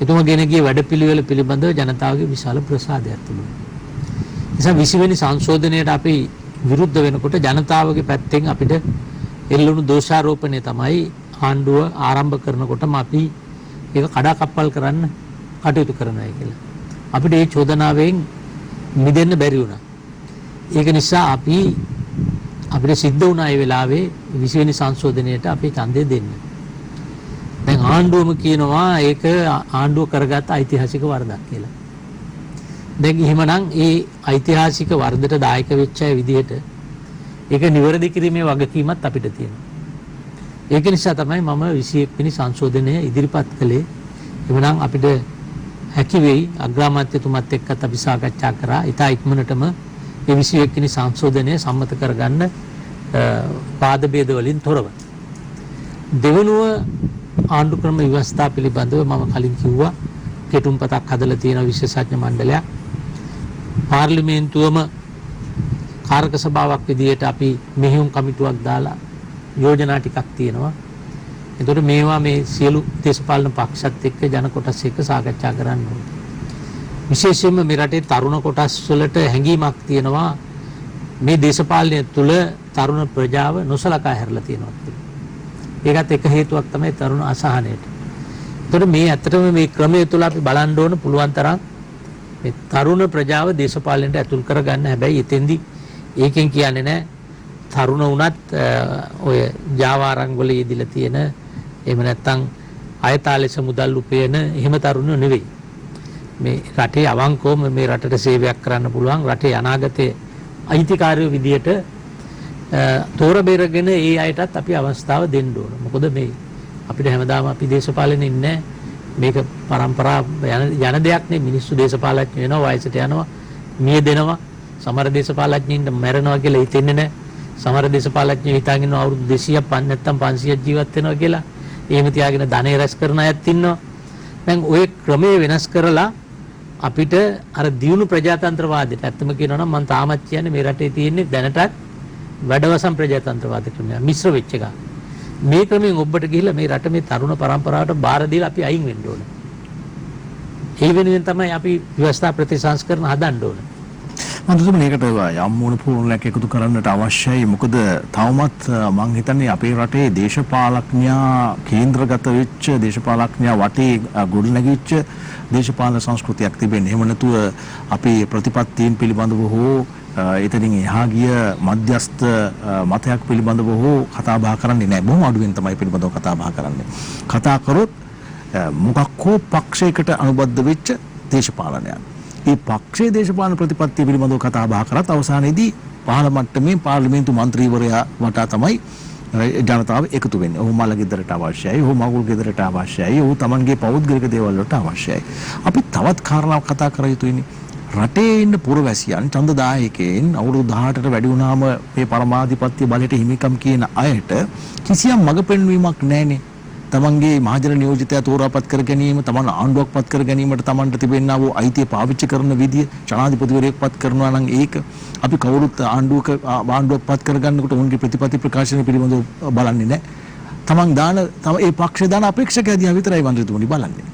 එතුමා ගෙන ගිය වැඩපිළිවෙල පිළිබඳව ජනතාවගේ විශාල ප්‍රසාදයක් තිබුණා. නිසා 20 වෙනි සංශෝධනයට අපි විරුද්ධ වෙනකොට ජනතාවගේ පැත්තෙන් අපිට එල්ලුණු දෝෂාරෝපණය තමයි ආණ්ඩුව ආරම්භ කරනකොටම අපි ඒක කඩාකප්පල් කරන්න කටයුතු කරනවා කියලා. අපිට මේ චෝදනාවෙන් මිදෙන්න බැරි වුණා. ඒක නිසා අපිට සිද්ධ වුණා ඒ වෙලාවේ 20 වෙනි සංශෝධනයට අපේ ඡන්දය දෙන්න. දැන් ආණ්ඩුවම කියනවා ඒක ආණ්ඩුව කරගත්ත ඓතිහාසික වරදක් කියලා. දැන් එහෙමනම් ඒ ඓතිහාසික වරදට දායක වෙච්ච අය විදිහට ඒක නිවැරදි කිරීමේ වගකීමත් අපිට තියෙනවා. ඒක නිසා තමයි මම 21 වෙනි සංශෝධනය ඉදිරිපත් කළේ. එවනම් අපිට හැකි වෙයි අග්‍රාමාත්‍යතුමත් එක්කත් අපි සාකච්ඡා කරා. ඉතා ඉක්මනටම මේ 21 වෙනි සංශෝධනය සම්මත කරගන්න පාද ભેද වලින් තොරව. දෙවනුව ආණ්ඩුක්‍රම ව්‍යවස්ථා පිළිබඳව මම කලින් කිව්වා කෙටුම්පතක් හදලා තියෙන විශේෂඥ මණ්ඩලයක්. පාර්ලිමේන්තුවම කාරක සභාවක් විදියට අපි මෙහෙයුම් කමිටුවක් දාලා යෝජනා ටිකක් තියෙනවා. එතකොට මේවා මේ සියලු දේශපාලන පක්ෂත් එක්ක ජන කොටස් එක්ක සාකච්ඡා කරන්න ඕනේ. විශේෂයෙන්ම මේ රටේ තරුණ කොටස් වලට හැඟීමක් තියෙනවා මේ දේශපාලනය තුළ තරුණ ප්‍රජාව නොසලකා හැරලා තියෙනවා කියලා. ඒකත් එක හේතුවක් තමයි තරුණ අසහනයට. එතකොට මේ ඇත්තටම මේ ක්‍රමය තුළ අපි බලන්න ඕන පුළුවන් තරම් මේ තරුණ ප්‍රජාව දේශපාලනයට ඇතුල් කරගන්න. හැබැයි එතෙන්දී ඒකෙන් කියන්නේ නැහැ තරුණ වුණත් ඔය ජාවාරම් වල යෙදිලා තියෙන එහෙම නැත්නම් අයතාලෙස මුදල් උපයන එහෙම තරුණයෝ නෙවෙයි. මේ රටේ අවංකවම මේ රටට සේවයක් කරන්න පුළුවන් රටේ අනාගතයේ අයිතිකාරයෝ විදියට තෝර බේරගෙන ඒ අයටත් අපි අවස්ථාව දෙන්න ඕන. මොකද මේ අපිට හැමදාම අපි දේශපාලනේ ඉන්නේ මේක પરම්පරාව යන දෙයක් නේ. මිනිස්සු දේශපාලඥයෝ වෙනවා වයසට යනවා මිය දෙනවා. සමහර දේශපාලඥයින්ට මැරෙනවා කියලා හිතෙන්නේ නැහැ. සමහර දේශපාලඥයෝ හිතාගෙන ඉන්නවා අවුරුදු 200ක් නැත්නම් 500ක් ජීවත් වෙනවා කියලා. එහෙම තියාගෙන ධනෙ රැස් කරන අයත් ඉන්නවා. දැන් ওই ක්‍රමයේ වෙනස් කරලා අපිට අර දියුණු ප්‍රජාතන්ත්‍රවාදයට ඇත්තම කියනවා නම් මම තාමත් කියන්නේ මේ රටේ තියෙන්නේ දැනටත් වැඩවසම් ප්‍රජාතන්ත්‍රවාද ක්‍රමයක් මිශ්‍ර වෙච්ච එකක්. මේ ක්‍රමයෙන් ඔබට ගිහිල්ලා මේ රට මේ තරුණ පරම්පරාවට බාර දීලා අපි අයින් වෙන්න ඕනේ. ඒ වෙනුවෙන් තමයි අපි ව්‍යවස්ථා ප්‍රතිසංස්කරණ හදන්න ඕනේ. මන්දතුමනි ඒකට යම් මොන පුරුණක් එකතු කරන්නට අවශ්‍යයි. මොකද තවමත් මං හිතන්නේ අපේ රටේ දේශපාලඥයා කේන්ද්‍රගත වෙච්ච දේශපාලඥයා වටේ ගොඩනැගිච්ච දේශපාලන සංස්කෘතියක් තිබෙන්නේ. එහෙම නැතුව අපේ ප්‍රතිපත්තීන් පිළිබඳව හෝ එතනින් එහා ගිය මධ්‍යස්ථ මතයක් පිළිබඳව හෝ කතා බහ කරන්නේ නැහැ. බොහොම අඩුවෙන් තමයි පිළිබඳව කතා බහ කරන්නේ. කතා කරොත් මොකක් හෝ පක්ෂයකට අනුබද්ධ වෙච්ච දේශපාලනයක්. මේ පක්ෂයේ දේශපාලන ප්‍රතිපත්තිය පිළිබඳව කතා බහ කරත් අවසානයේදී පහළ මට්ටමේ පාර්ලිමේන්තු මන්ත්‍රීවරයා වටා තමයි ජනතාව එකතු වෙන්නේ. ඔහු මල ගෙදරට අවශ්‍යයි, ඔහු මගුල් ගෙදරට අවශ්‍යයි, ඔහු Tamanගේ පෞද්ගලික දේවල් වලට අවශ්‍යයි. අපි තවත් කාරණාවක් කතා කර යුතුයිනේ. රටේ ඉන්න පුරවැසියන් ඡන්දදායකයන් අවුරුදු 18ට වැඩි වුණාම මේ පරමාධිපත්‍ය බලයට හිමිකම් කියන අයට කිසියම් මඟ පෙන්වීමක් නැහැනේ. තමන්ගේ මහජන නියෝජිතයා තෝරාපත් කර ගැනීම, තමන් ආණ්ඩුවක් පත් කර ගැනීමට තමන්ට තිබෙනා වූ අයිතිය පාවිච්චි කරන විදිය, ජනාධිපතිවරයෙක් පත් කරනවා නම් ඒක අපි කවුරුත් ආණ්ඩුවක් පත් කරගන්නකොට උන්ගේ ප්‍රතිපත්ති ප්‍රකාශන පිළිබඳව බලන්නේ නැහැ. තමන් දාන ඒ පක්ෂ දාන අපේක්ෂකයා දිහා විතරයි වන්දිතුමනි බලන්නේ.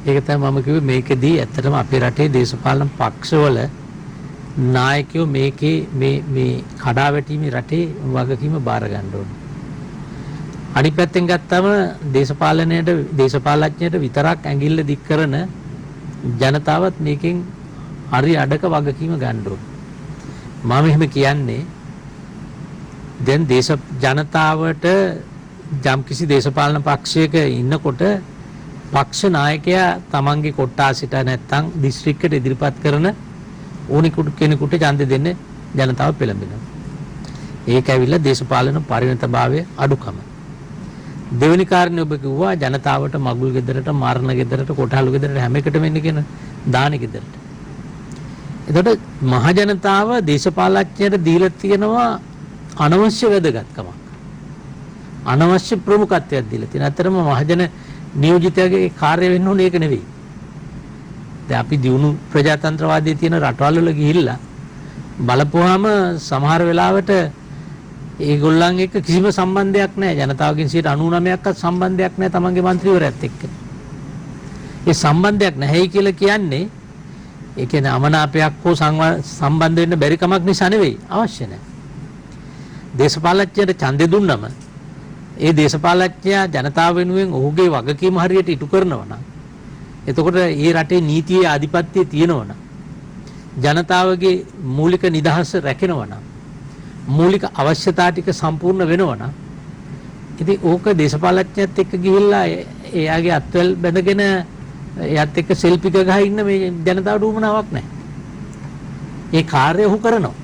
ඒක තමයි මම කිව්වේ මේකෙදී ඇත්තටම අපේ රටේ දේශපාලන පක්ෂවල නායකයෝ මේකේ මේ කඩාවැටීමේ රටේ වගකීම බාර ගන්න ඕනේ. අනිත් පැත්තෙන් ගත්තම දේශපාලඥයට විතරක් ඇඟිල්ල දික් කරන ජනතාවත් මේකෙන් හරි අඩක වගකීම ගන්න ඕනේ. මම එහෙම කියන්නේ දැන් ජනතාවට යම්කිසි දේශපාලන පක්ෂයක ඉන්නකොට පක්ෂ නායකයා තමන්ගේ කොට්ටාසිට නැත්තම් දිස්ත්‍රික්කයට ඉදිරිපත් කරන ඕනෙකුට කෙනෙකුට ඡන්දෙ දෙන්න ජනතාව පෙළඹෙනවා. ඒක ඇවිල්ලා දේශපාලන පරිණතභාවය අඩුකම. දෙවෙනි කාරණේ ඔබ කිව්වා ජනතාවට මගුල් ගෙදරට, මරණ ගෙදරට, කොටහළු ගෙදරට හැම එකටම එන්න කියන දාන ගෙදරට. එතකොට මහ ජනතාව දේශපාලඥයට දීලා තියෙනවා අනවශ්‍ය වැදගත්කමක්. අනවශ්‍ය ප්‍රමුඛත්වයක් දීලා තියෙනවා. අතරම මහජන නියෝජිතයාගේ කාර්ය වෙන්න ඕනේ ඒක නෙවෙයි. දැන් අපි දිනු ප්‍රජාතන්ත්‍රවාදයේ තියෙන රටවල් වල ගිහිල්ලා බලපුවාම සමහර වෙලාවට ඒගොල්ලන් එක්ක කිසිම සම්බන්ධයක් නැහැ. ජනතාවගෙන් 99%ක්වත් සම්බන්ධයක් නැහැ තමන්ගේ മന്ത്രിවරයාත් එක්ක. ඒ සම්බන්ධයක් නැහැයි කියලා කියන්නේ ඒ කියන්නේ අමනාපයක් හෝ සම්බන්ධ වෙන්න බැරි කමක් නිසා නෙවෙයි. අවශ්‍ය නැහැ. දේශපාලඥයට ඡන්දෙ දුන්නම ඒ දේශපාලඥයා ජනතාව වෙනුවෙන් ඔහුගේ වගකීම හරියට ඉටු කරනවා නම් එතකොට ඒ රටේ නීතියේ ආධිපත්‍යය තියෙනවා නම් ජනතාවගේ මූලික නිදහස රැකෙනවා නම් මූලික අවශ්‍යතා ටික සම්පූර්ණ වෙනවා නම් ඉතින් ඕක දේශපාලඥයත් එක්ක ගිහිල්ලා එයාගේ අත්වල බැඳගෙන එයාත් එක්ක සෙල්ෆි එක ගහ ඉන්න මේ ජනතාවට උවමනාවක් නැහැ. ඒ කාර්යය ඔහු කරනවා.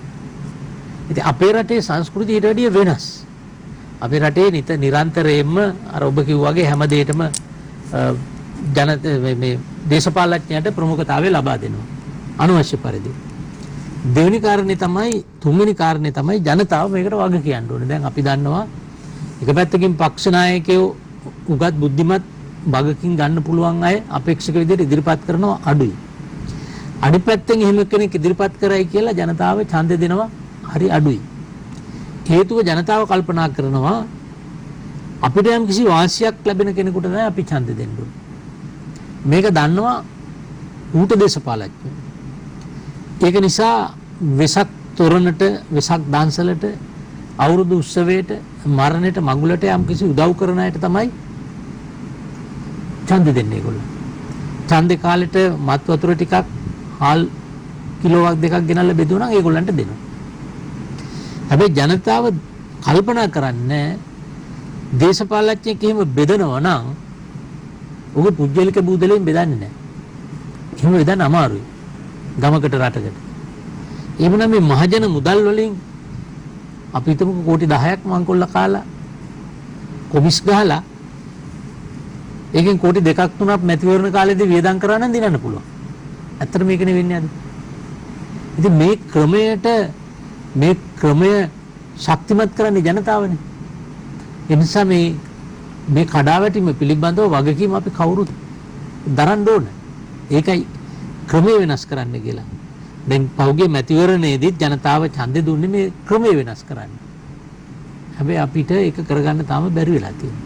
ඉතින් අපේ රටේ සංස්කෘතිය ඊට වැඩිය වෙනස්. අපේ රටේ නිරන්තරයෙන්ම අර ඔබ කිව්වාගේ හැම දෙයකම මේ දේශපාලඥයට ප්‍රමුඛතාවය ලබා දෙනවා අනවශ්‍ය පරිදි. තුන්වෙනි කාරණේ තමයි ජනතාව මේකට වග කියන්න ඕනේ. දැන් අපි දන්නවා එක පැත්තකින් පක්ෂ නායකයෝ උගත් බුද්ධිමත් වගකින් ගන්න පුළුවන් අය අපේක්ෂක විදිහට ඉදිරිපත් කරනවා අඩුයි. අනිත් පැත්තෙන් එහෙම කෙනෙක් ඉදිරිපත් කරයි කියලා ජනතාව ඡන්දෙ දෙනවා හරි අඩුයි. හේතුව ජනතාව කල්පනා කරනවා අපිට යම් කිසි වාසියක් ලැබෙන කෙනෙකුට තමයි අපි ඡන්දෙ දෙන්න ඕනේ. මේක දන්නවා ඌට දේශපාලඥයෝ. ඒක නිසා වෙසක් තොරණට, වෙසක් දන්සලට, අවුරුදු උත්සවයට, මරණයට, මඟුලට යම් කිසි උදව් කරන අයට තමයි ඡන්දෙ දෙන්නේ ඒගොල්ලෝ. ඡන්දේ කාලෙට මත් වතුර ටිකක් හාල් කිලෝවක් දෙකක් ගෙනල්ලා බෙදුවා නම් ඒගොල්ලන්ට දෙනවා. හැබැයි ජනතාව කල්පනා කරන්නේ දේශපාලඥයෙක් එහෙම බෙදනවා නම් ඔහු පුජ්‍යලික බූදලෙන් බෙදන්නේ නැහැ. එහෙම බෙදන්න අමාරුයි. ගමකට රටකට. එහෙමනම් මේ මහජන මුදල් වලින් අපි හිතමුකෝ කෝටි 10ක් මංකොල්ල කාලා කොමිස් ගහලා ඒකෙන් කෝටි 2ක් 3ක් මැතිවරණ කාලේදී වියදම් කරා නම් දිනන්න පුළුවන්. ඇත්තට මේකනේ වෙන්නේ අද. ඉතින් මේ ක්‍රමය ශක්තිමත් කරන්නේ ජනතාවනේ. ඒ නිසා මේ කඩාවැටීම පිළිබඳව වගකීම අපි කවුරුත් දරන්න ඕන. ඒකයි ක්‍රමය වෙනස් කරන්න කියලා. දැන් පහුගිය මැතිවරණයේදී ජනතාව ඡන්දෙ දුන්නේ මේ ක්‍රමය වෙනස් කරන්න. හැබැයි අපිට ඒක කරගන්න තාම බැරි වෙලා තියෙනවා.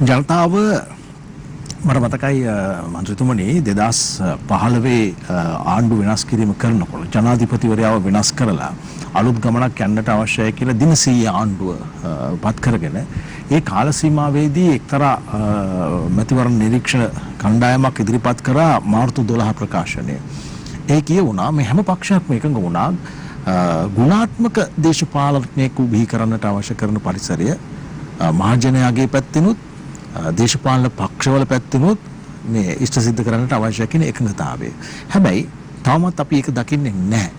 ජනතාව මට මතකයි මන්ත්‍රීතුමනි 2015 ආණ්ඩු වෙනස් කිරීම කරනකොට ජනාධිපතිවරයාව වෙනස් කරලා අලුත් ගමනක් යන්නට අවශ්‍යයි කියලා දින 100 ආණ්ඩුව පත් කරගෙන ඒ කාල සීමාවේදී එක්තරා මැතිවරණ නිරීක්ෂණ කණ්ඩායමක් ඉදිරිපත් කරා මාර්තු 12 ප්‍රකාශනය. ඒ කියුණා මේ හැම පක්ෂයක්ම එකඟ වුණා ගුණාත්මක දේශපාලනයක් බිහි කරන්නට අවශ්‍ය කරන පරිසරය මහජනයාගේ පැත්තෙනුත් දේශපාලන පක්ෂවල පැත්තෙනුත් මේ ඉෂ්ට සිද්ධ කරන්නට අවශ්‍ය කියන එකඟතාවය. හැබැයි තාමත් අපි ඒක දකින්නේ නැහැ.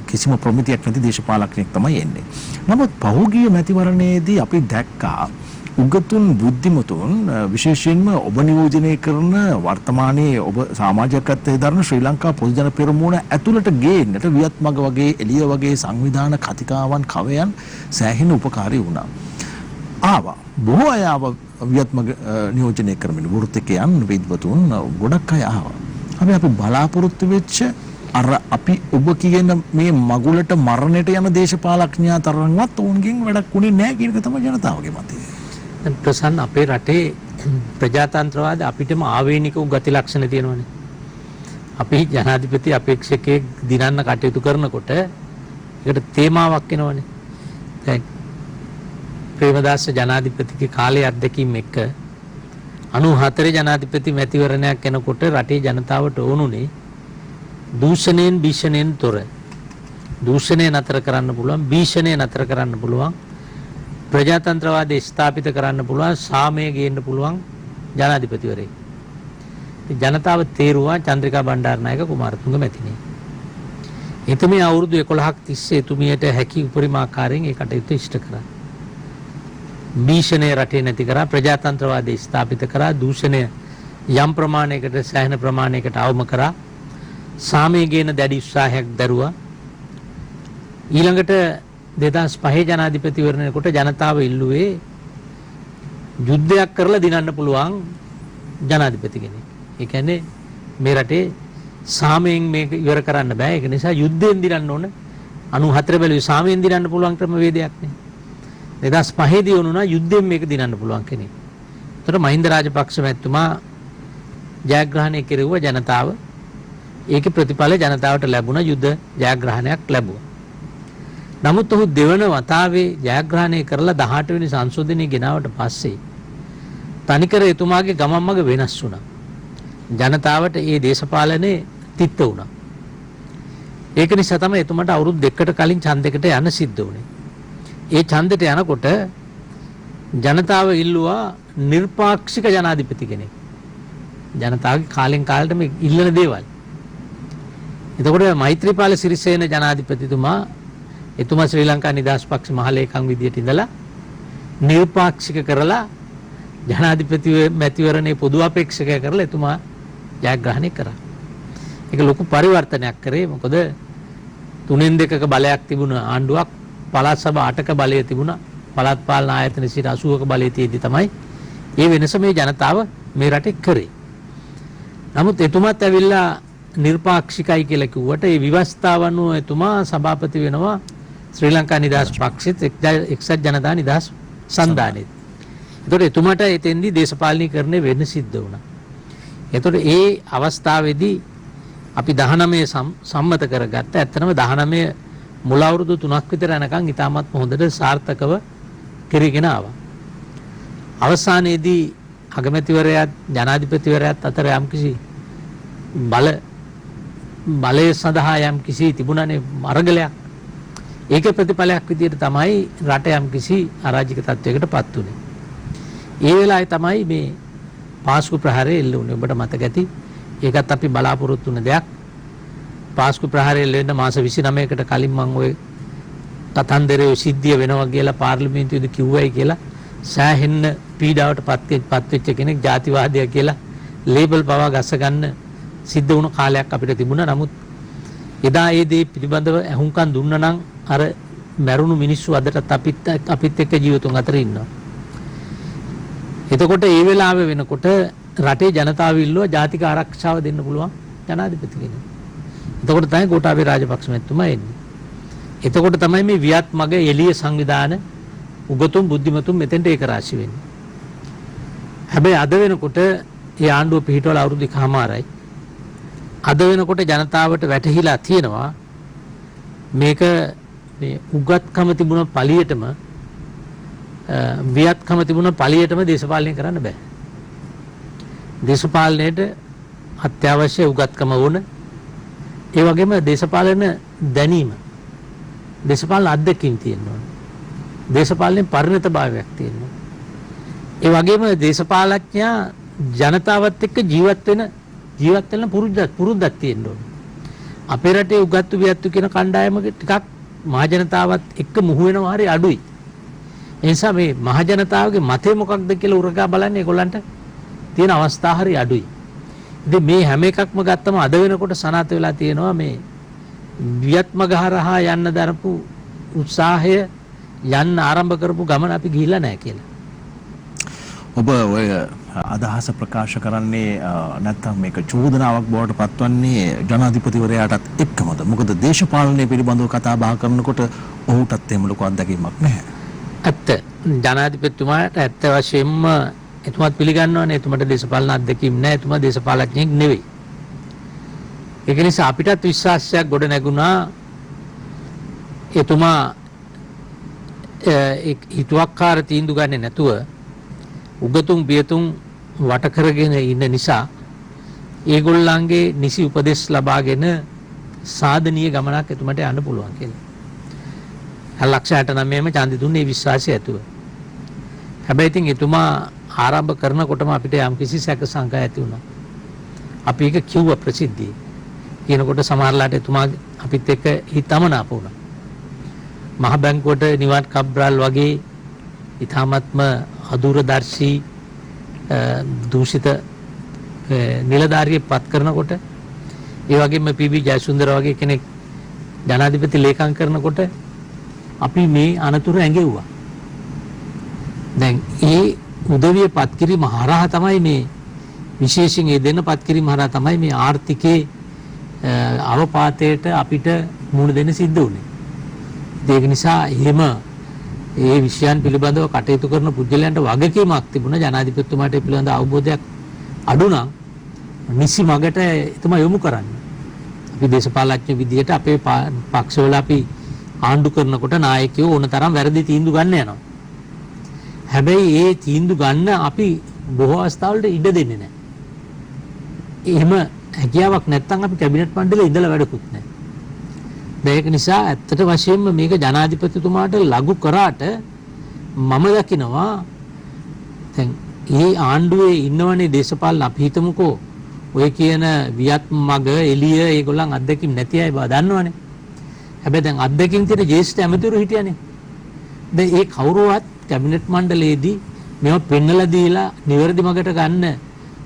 කිසිම ප්‍රමිතියක් නැති දේශපාලනයක් තමයි එන්නේ. නමුත් පහුගිය මැතිවරණයේදී අපි දැක්කා උගතුන් බුද්ධිමතුන් විශේෂයෙන්ම ඔබ නියෝජනය කරන වර්තමානයේ ඔබ සමාජකත්වයේ දරන ශ්‍රී ලංකා පොදු ජන පෙරමුණ ඇතුළට ගේන්නට වියත් මග වගේ එළිය වගේ සංවිධාන කතිකාවන් කවයන් සෑහෙන උපකාරී වුණා. ආවා. බොහෝ අය ආවා වියත් මග නියෝජනය කරමින් වෘත්තිකයන් විද්වතුන් ගොඩක් අය ආවා. අපි බලාපොරොත්තු වෙච්ච අර අපි ඔබ කියන මේ මගුලට මරණයට යන දේශපාලඥයා තරම්වත් ඔවුන්ගෙන් වැඩක් උනේ නැහැ කියන එක තමයි ජනතාවගේ මතය. ප්‍රසන්න අපේ රටේ ප්‍රජාතන්ත්‍රවාද අපිටම ආවේනික ගති ලක්ෂණ තියෙනවනේ. අපි ජනාධිපති අපේක්ෂකයෙක් දිනන්න කටයුතු කරනකොට ඒකට තේමාවක් එනවනේ. දැන් ප්‍රේමදාස ජනාධිපතිගේ කාලයේ අත්දැකීම් එක්ක 94 ජනාධිපති මැතිවරණයක් එනකොට රටේ ජනතාවට ඕනුනේ දූෂණයෙන් භීෂණයෙන් තොර දූෂණය නතර කරන්න පුළුවන්, භීෂණය නතර කරන්න පුළුවන්, ප්‍රජාතන්ත්‍රවාදය ස්ථාපිත කරන්න පුළුවන්, සාමය ගේන්න පුළුවන් ජනාධිපතිවරයෙක්. ජනතාව තේරුවා චන්ද්‍රිකා බණ්ඩාරනායක කුමාරතුංග මැතිණිය. එතුමිය අවුරුදු 11ක් තිස්සේ එතුමියට හැකි උපරිම ආකාරයෙන් ඒ කටයුතු ඉෂ්ට කරා. භීෂණය රටේ නැති කරා, ප්‍රජාතන්ත්‍රවාදය ස්ථාපිත කරා, දූෂණය යම් ප්‍රමාණයකට සෑහෙන ප්‍රමාණයකට අවම කරා, සාමය ගේන දැඩි උත්සාහයක් දරුවා. ඊළඟට 2005 ජනාධිපතිවරණයකට ජනතාව ඉල්ලුවේ යුද්ධයක් කරලා දිනන්න පුළුවන් ජනාධිපති කෙනෙක්. ඒ කියන්නේ මේ රටේ සාමයෙන් මේක ඉවර කරන්න බෑ. ඒක නිසා යුද්ධයෙන් දිනන්න ඕන. 94 බැලුවේ සාමයෙන් දිනන්න පුළුවන් ක්‍රමවේදයක් නේ. 2005 දී වුණා යුද්ධයෙන් මේක දිනන්න පුළුවන් කෙනෙක්. ඒතර මහින්ද රාජපක්ෂ මැතිතුමා ජයග්‍රහණය කෙරුවා ජනතාව. ඒකේ ප්‍රතිඵල ජනතාවට ලැබුණා, යුද්ධ ජයග්‍රහණයක් ලැබුවා. නමුත් ඔහු දෙවන වතාවේ ජයග්‍රහණය කරලා 18 වෙනි සංශෝධනය ගෙනාවට පස්සේ තනිකර එතුමාගේ ගමන් මඟ වෙනස් වුණා. ජනතාවට ඒ දේශපාලනේ තිත්ත වුණා. ඒක නිසා තමයි එතුමාට අවුරුදු දෙකකට කලින් ඡන්දයකට යන්න සිද්ධ වුණේ. ඒ ඡන්දෙට යනකොට ජනතාව ඉල්ලුවා නිර්පාක්ෂික ජනාධිපති කෙනෙක්. ජනතාවගේ කාලෙන් කාලට මේ ඉල්ලන දේවල්. එතකොට මෛත්‍රීපාල සිරිසේන ජනාධිපතිතුමා එතුමා ශ්‍රී ලංකා නිදහස් පක්ෂ මහලේකම් විදියට ඉඳලා නිර්පාක්ෂික කරලා ජනාධිපති මැතිවරණයේ පොදු අපේක්ෂකය කරලා එතුමා ජයග්‍රහණය කරා. ඒක ලොකු පරිවර්තනයක් කරේ. මොකද 3/2ක බලයක් තිබුණ ආණ්ඩුවක් පළාත් සභා 8ක බලය තිබුණා. පළාත් පාලන ආයතන 80ක බලය තියෙද්දි තමයි මේ වෙනස මේ ජනතාව මේ රටේ කරේ. නමුත් එතුමාත් ඇවිල්ලා නිර්පාක්ෂිකයි කියලා කිව්වට ඒ විවස්ථාව අනුව එතුමා සභාපති වෙනවා ශ්‍රී ලංකා නිදහස් පක්ෂෙත් එක්සත් ජනතා නිදහස් සන්ධානෙත්. එතකොට එතුමාට එතෙන්දී දේශපාලනීකරණය වෙන්න සිද්ධ වුණා. එතකොට ඒ අවස්ථාවේදී අපි 19 සම්මත කරගත්ත. ඇත්තටම 19 මුල අවුරුදු 3ක් විතර යනකම් ඉතාමත් හොඳට සාර්ථකව කරගෙන ආවා. අවසානයේදී අගමැතිවරයාත් ජනාධිපතිවරයාත් අතර යම්කිසි බලය සඳහා යම්කිසි තිබුණානේ අරගලයක්. ඒකේ ප්‍රතිඵලයක් විදිහට තමයි රට යම්කිසි අරාජික තත්වයකට පත් වුනේ. ඒ වෙලාවේ තමයි මේ පාස්කු ප්‍රහාරය එල්ල වුණේ. ඔබට මතක ඇති. ඒකත් අපි බලාපොරොත්තු වෙන දෙයක්. පාස්කු ප්‍රහාරය එල්ල වෙන්න මාස 29කට කලින් මම ওই තතන්දරේ සිද්ධිය වෙනවා කියලා පාර්ලිමේන්තුවේදී කිව්වයි කියලා සෑහෙන්න පීඩාවට පත් වෙච්ච කෙනෙක් ජාතිවාදියා කියලා ලේබල් පවා ගස්ස ගන්න සිද්ධ වුණ කාලයක් අපිට තිබුණා. නමුත් එදා ඒ දේ පිළිබඳව අහුම්කම් දුන්නා නම් අර මැරුණු මිනිස්සු අදටත් අපිත් එක්ක ජීවතුන් අතර ඉන්නවා. එතකොට ඒ වෙලාවේ වෙනකොට රටේ ජනතාව ඉල්ලුවා ජාතික ආරක්ෂාව දෙන්න පුළුවන් ජනාධිපති කෙනෙක්. එතකොට තමයි ගෝඨාභය රාජපක්ෂ මැතිතුමා එන්නේ. එතකොට තමයි මේ වියත් මග එළිය සංවිධාන උගතුන් බුද්ධිමතුන් මෙතෙන්ට ඒක රාශි වෙන්නේ. හැබැයි අද වෙනකොට ඒ ආණ්ඩුව පිහිටවල අවුරුදු 1කමාරයි. අද වෙනකොට ජනතාවට වැටහිලා තියෙනවා මේක මේ උගත්කම තිබුණ පළියටම වියත්කම තිබුණ පළියටම දේශපාලනය කරන්න බෑ. දේශපාලනයේට අත්‍යවශ්‍ය උගත්කම ඕන. ඒ වගේම දේශපාලන දැනීම, දේශපාලන අත්දැකීම් තියෙන්න ඕන. දේශපාලනයේ පරිණතභාවයක් තියෙන්න ඕන. ඒ වගේම දේශපාලඥයා ජනතාවත් එක්ක ජීවත් වෙන පුරුද්දක් තියෙන්න ඕන. අපේ රටේ උගත්තු වියත්තු කියන කණ්ඩායම ටිකක් මහ ජනතාවත් එක්ක මුහු වෙනවා හරි අඩුයි. ඒ නිසා මේ මහ ජනතාවගේ මතය මොකක්ද කියලා උරගා බලන්නේ ඒගොල්ලන්ට තියෙන අවස්ථා හරි අඩුයි. ඉතින් මේ හැම එකක්ම ගත්තම අද වෙනකොට සනාථ වෙලා තියෙනවා මේ වියත්ම ගහරහා යන්න දරපු උත්සාහය යන්න ආරම්භ කරපු ගමන අපි ගිහිල්ලා නැහැ කියලා. ඔබ ඔය අදහස ප්‍රකාශ කරන්නේ නැත්නම් මේක චෝදනාවක් බවට පත්වන්නේ ජනාධිපතිවරයාටත් එක්කමද? මොකද දේශපාලනය පිළිබඳව කතා බහ කරනකොට ඔහුටත් එහෙම ලොකු අත්දැකීමක් නැහැ. ඇත්ත ජනාධිපතිතුමාට ඇත්ත වශයෙන්ම එතුමාත් පිළිගන්නවනේ එතුමාට දේශපාලන අත්දැකීම් නැහැ. එතුමා දේශපාලඥයෙක් නෙවෙයි. ඒක නිසා අපිටත් විශ්වාසයක් ගොඩ නැගුණා එතුමා හිතුවක්කාර තීන්දුව ගන්නේ නැතුව උගතුන් බියතුන් වට කරගෙන ඉන්න නිසා ඒගොල්ලන්ගේ නිසි උපදෙස් ලබාගෙන සාධනීය ගමනක් එතුමට යන්න පුළුවන් කියලා. ලක්ෂ 69ම ඡන්දෙ දුන්නේ විශ්වාසය ඇතුව. හැබැයි ඉතින් එතුමා ආරම්භ කරනකොටම අපිට යම්කිසි සැක සංකා ඇති වුණා. අපි ඒක කිව්ව ප්‍රසිද්ධියේ. කියනකොට සමහරලාට එතුමා අපිත් එක්ක හිතමනාප වුණා. මහ බැංකුවට නිවාඩ් කබ්‍රාල් වගේ ඊ타මත්ම අදූරදර්ශී දූෂිත නිලධාරියෙක් පත් කරනකොට ඒ වගේම පී.බී. ජයසුන්දර වගේ කෙනෙක් ජනාධිපති ලේකම් කරනකොට අපි මේ අනතුරු ඇඟෙව්වා. දැන් ඒ උදවිය පත් කිරීම හරහා තමයි මේ විශේෂයෙන් ඒ දෙන්න පත් කිරීම හරහා තමයි මේ ආර්ථිකයේ අවපාතයට අපිට මුහුණ දෙන්න සිද්ධ වුණේ. ඒක නිසා එහෙම ඒ විෂයන් පිළිබඳව කටයුතු කරන පුද්ගලයන්ට වගකීමක් තිබුණා. ජනාධිපතිතුමාට ඒ පිළිබඳ අවබෝධයක් අඩු නම් නිසි මගට එතුමා යොමු කරන්න. අපි දේශපාලඥ විදියට අපේ පක්ෂවල අපි ආණ්ඩු කරනකොට නායකයෝ ඕන තරම් වැරදි තීන්දුව ගන්න යනවා. හැබැයි ඒ තීන්දුව ගන්න අපි බොහෝ අවස්ථාවලට ඉඩ දෙන්නේ නැහැ. එහෙම හැකියාවක් නැත්නම් අපි කැබිනට් මණ්ඩලයේ ඉඳලා වැඩකුත් නැහැ. ඒක නිසා ඇත්තට වශයෙන්ම මේක ජනාධිපතිතුමාට ලඝු කරාට මම දකිනවා දැන් මේ ආණ්ඩුවේ ඉන්නවනේ දේශපාලන අපි හිතමුකෝ ඔය කියන වියත් මග එළිය ඒගොල්ලන් අත්දැකීම් නැති අය බව දන්නවනේ. හැබැයි දැන් අත්දැකීම් තියෙන ජ්‍යෙෂ්ඨ ඇමතිවරු හිටියනේ. දැන් ඒ කවුරුවත් කැබිනට් මණ්ඩලයේදී මේව පෙන්නලා දීලා නිවැරදි මගට ගන්න